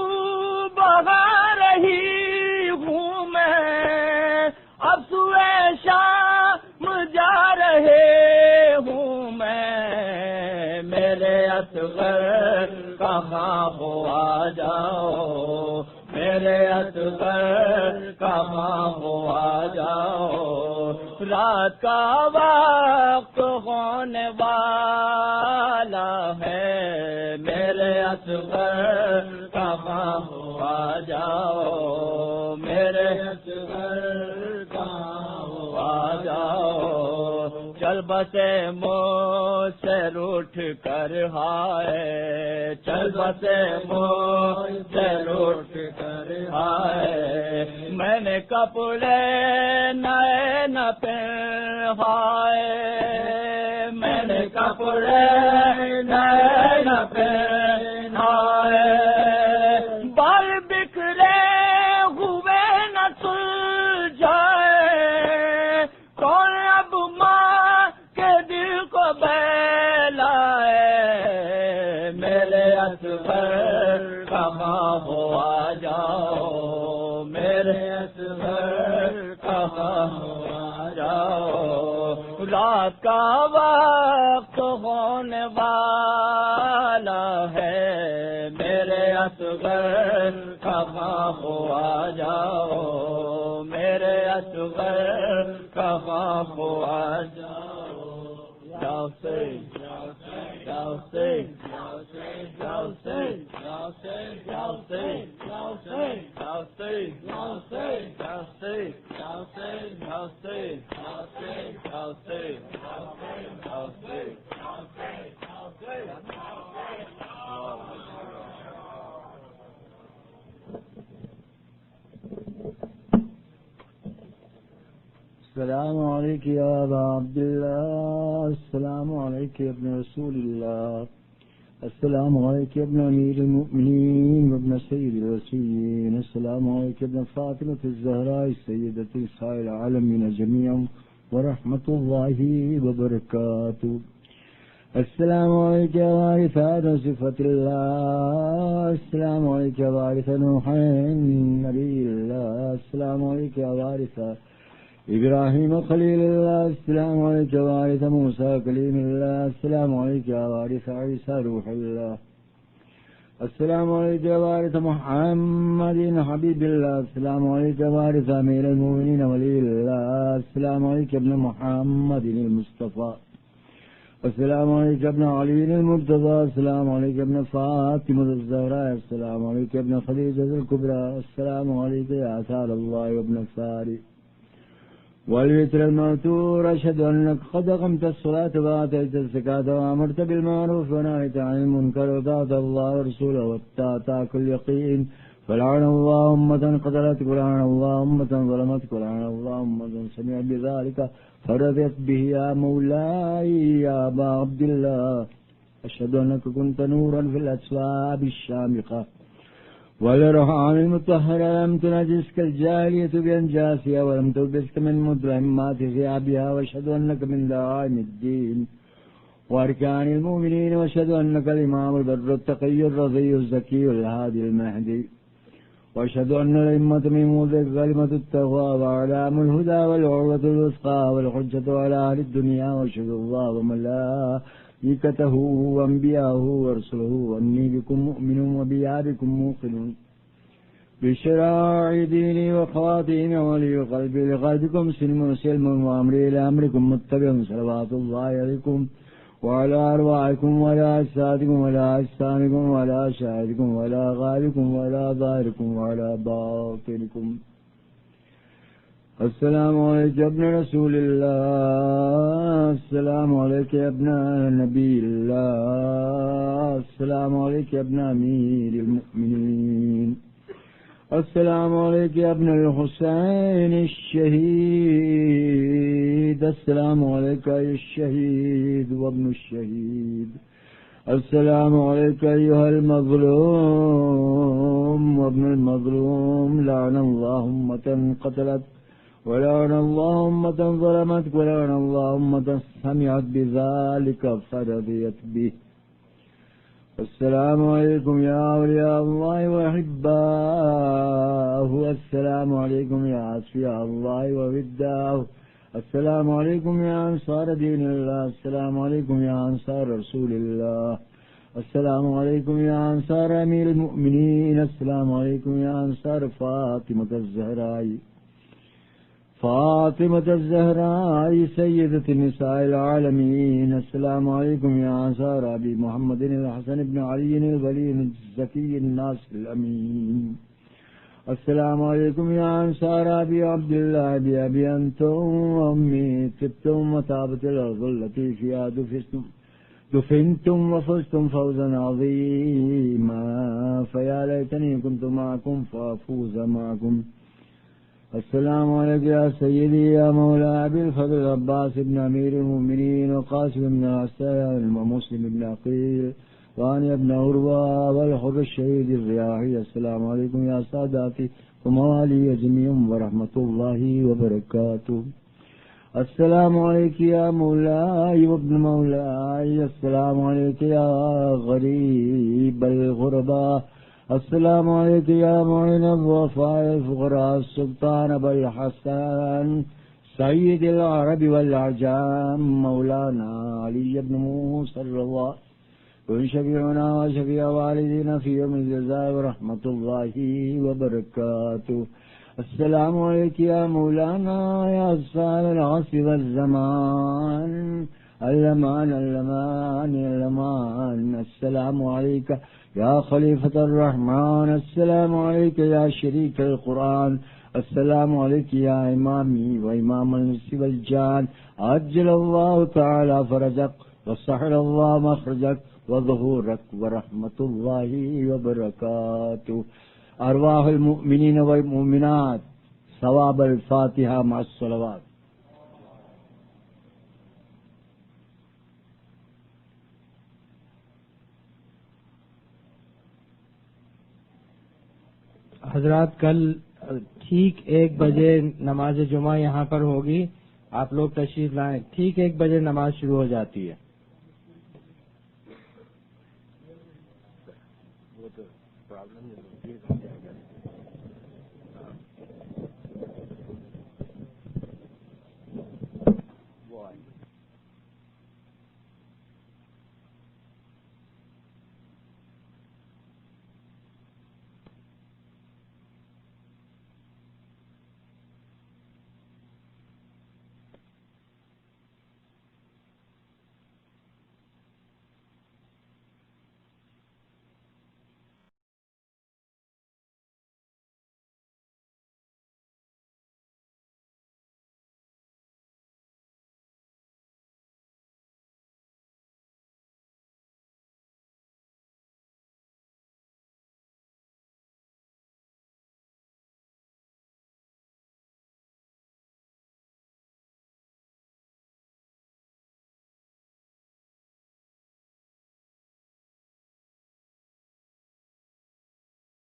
بہا رہی ہوں میں اب سوئے شام جا رہے ہوں میں میرے اصغر کہاں ہو آ جاؤ میرے اصغر کہاں ہو آ جاؤ رات کا وقت ہونے والا ہے میرے اصغر کہاں ہو آ جاؤ میرے اصغر کہاں ہو آ جاؤ چل بسے مجھ سے روٹھ کر ہائے چل بسے مجھ سے روٹھ کر ہائے میں نے کپڑے نئے نہ پہنائے میں نے کپڑے نئے نہ پہنائے بال بکھرے ہوئے نہ سلجھائے کون اب ماں کے دل کو بہلائے میرے اصغر کہاں ہو آ جاؤ میرے اصغر کہاں ہو آ جاؤ رات کا وقت ہونے والا ہے میرے اصغر کہاں ہو آ جاؤ میرے اصغر کہاں ہو آ جاؤ جاؤ سے جاؤ سے جاؤ سے جاؤ سے جاؤ سے جاؤ سے جاؤ سے جاؤ سے جاؤ سے جاؤ سے جاؤ سے جاؤ سے جاؤ سے السلام عليك يا أبا عبد الله، السلام عليك يا ابن رسول الله، السلام عليك يا ابن أمير المؤمنين وابن سيد الوصيين، السلام عليك يا ابن فاطمة الزهراء سيدة نساء العالمين جميعا ورحمة الله وبركاته. السلام عليك يا وارث آدم صفة الله، السلام عليك يا وارث نوح نبي الله، السلام عليك يا وارث إبراهيم خليل الله، السلام عليك يا وارث موسى كليم الله، السلام عليك يا وارث عيسى روح الله، السلام عليك يا وارث محمد حبيب الله، السلام عليك يا وارث أمير المؤمنين ولي الله، السلام عليك يا ابن محمد المصطفى، السلام عليك يا ابن علي المرتضى، السلام عليك يا ابن فاطمة الزهراء، السلام عليك يا ابن خديجة الكبرى، السلام عليك يا أسعد الله وابن الفاري والوتر الموتور. أشهد أنك قد قمت الصلاة وآتيت الزكاة وأمرت بالمعروف ونهيت عن المنكر وطاعت الله ورسوله واتبعت كل يقين، فلعن الله أمة قتلتك ولعن الله أمة ظلمتك ولعن الله أمة سمعت بذلك فرضت به يا مولاي يا أبا عبد الله. أشهد أنك كنت نورا في الأسواب الشامخة والرهان المطهرة، لم تنجسك الجاهلية بأنجاسها ولم تلبسك من مدرهمات ثيابها، وأشهد أنك من دعائم الدين وأركان المؤمنين، وأشهد أنك الإمام البر التقي الرضي الزكي الهادي المهدي، وأشهد أن الأئمة من مولد كلمة التقوى وأعلام الهدى والعروة الوثقى والحجة على أهل الدنيا، وأشهد الله وملائكته وأنبياءه ورسله وأني بكم مؤمن وبيابكم موقن بشرائع ديني وخواتيم ولي قلبي لقلبكم سلم وأمري لأمركم متبع، صلوات الله عليكم وعلى أرواحكم ولا أجسادكم ولا أجسامكم ولا شاهدكم ولا غائبكم ولا ظاهركم ولا باطنكم. السلام عليك يا ابن رسول الله، السلام عليك يا ابن نبي الله، السلام عليك يا ابن أمير المؤمنين، السلام عليك يا ابن الحسين الشهيد، السلام عليك يا الشهيد وابن الشهيد، السلام عليك أيها المظلوم وابن المظلوم، لعن الله أمة قتلت ولعن الله أمة ظلمتك ولعن الله أمة سمعت بذلك فرضيت به. السلام عليكم يا أولياء الله وأحباءه، السلام عليكم يا أصفياء الله ووداه، السلام عليكم يا أنصار دين الله، السلام عليكم يا أنصار رسول الله، السلام عليكم يا أنصار أمير المؤمنين، السلام عليكم يا أنصار فاطمة الزهراء سيدة نساء العالمين، السلام عليكم يا أنصار أبي محمد الحسن بن علي الولي الزكي الناصر الأمين، السلام عليكم يا أنصار أبي عبد الله بأبي أنتم وأمي، طبتم وطابت الأرض التي فيها دفنتم وفزتم فوزا عظيما، فيا ليتني كنت معكم فأفوز معكم. السلام عليك يا سيدي يا مولا أبي الفضل العباس بن أمير المؤمنين وقاسم بن عسان ومسلم بن عقيل وأني بن عروة والحر الشهيد الرياحي، السلام عليكم يا ساداتي وموالي جميعا ورحمة الله وبركاته. السلام عليك يا مولاي وابن مولاي، السلام عليك يا غريب الغرباء، السلام عليك يا معين الضعفاء الفقراء، السلطان أبا الحسن سيد العرب والعجام، مولانا علي بن موسى الرضا، كن شفيعنا وشفيع والدينا في يوم الجزاء ورحمة الله وبركاته. السلام عليك يا مولانا يا صاحب العصر والزمان، اللمان اللمان اللمان، السلام عليك يا خليفة الرحمن، السلام عليك يا شريك القرآن، السلام عليك يا إمامي وإمام الإنس والجان عجل الله تعالى فرجك وسهل الله مخرجك وظهورك ورحمة الله وبركاته. أرواح المؤمنين والمؤمنات ثواب الفاتحة مع الصلوات. حضرات کل ٹھیک 1 بجے نماز جمعہ یہاں پر ہوگی. آپ لوگ تشریف لائیں. ٹھیک 1 بجے نماز شروع ہو جاتی ہے.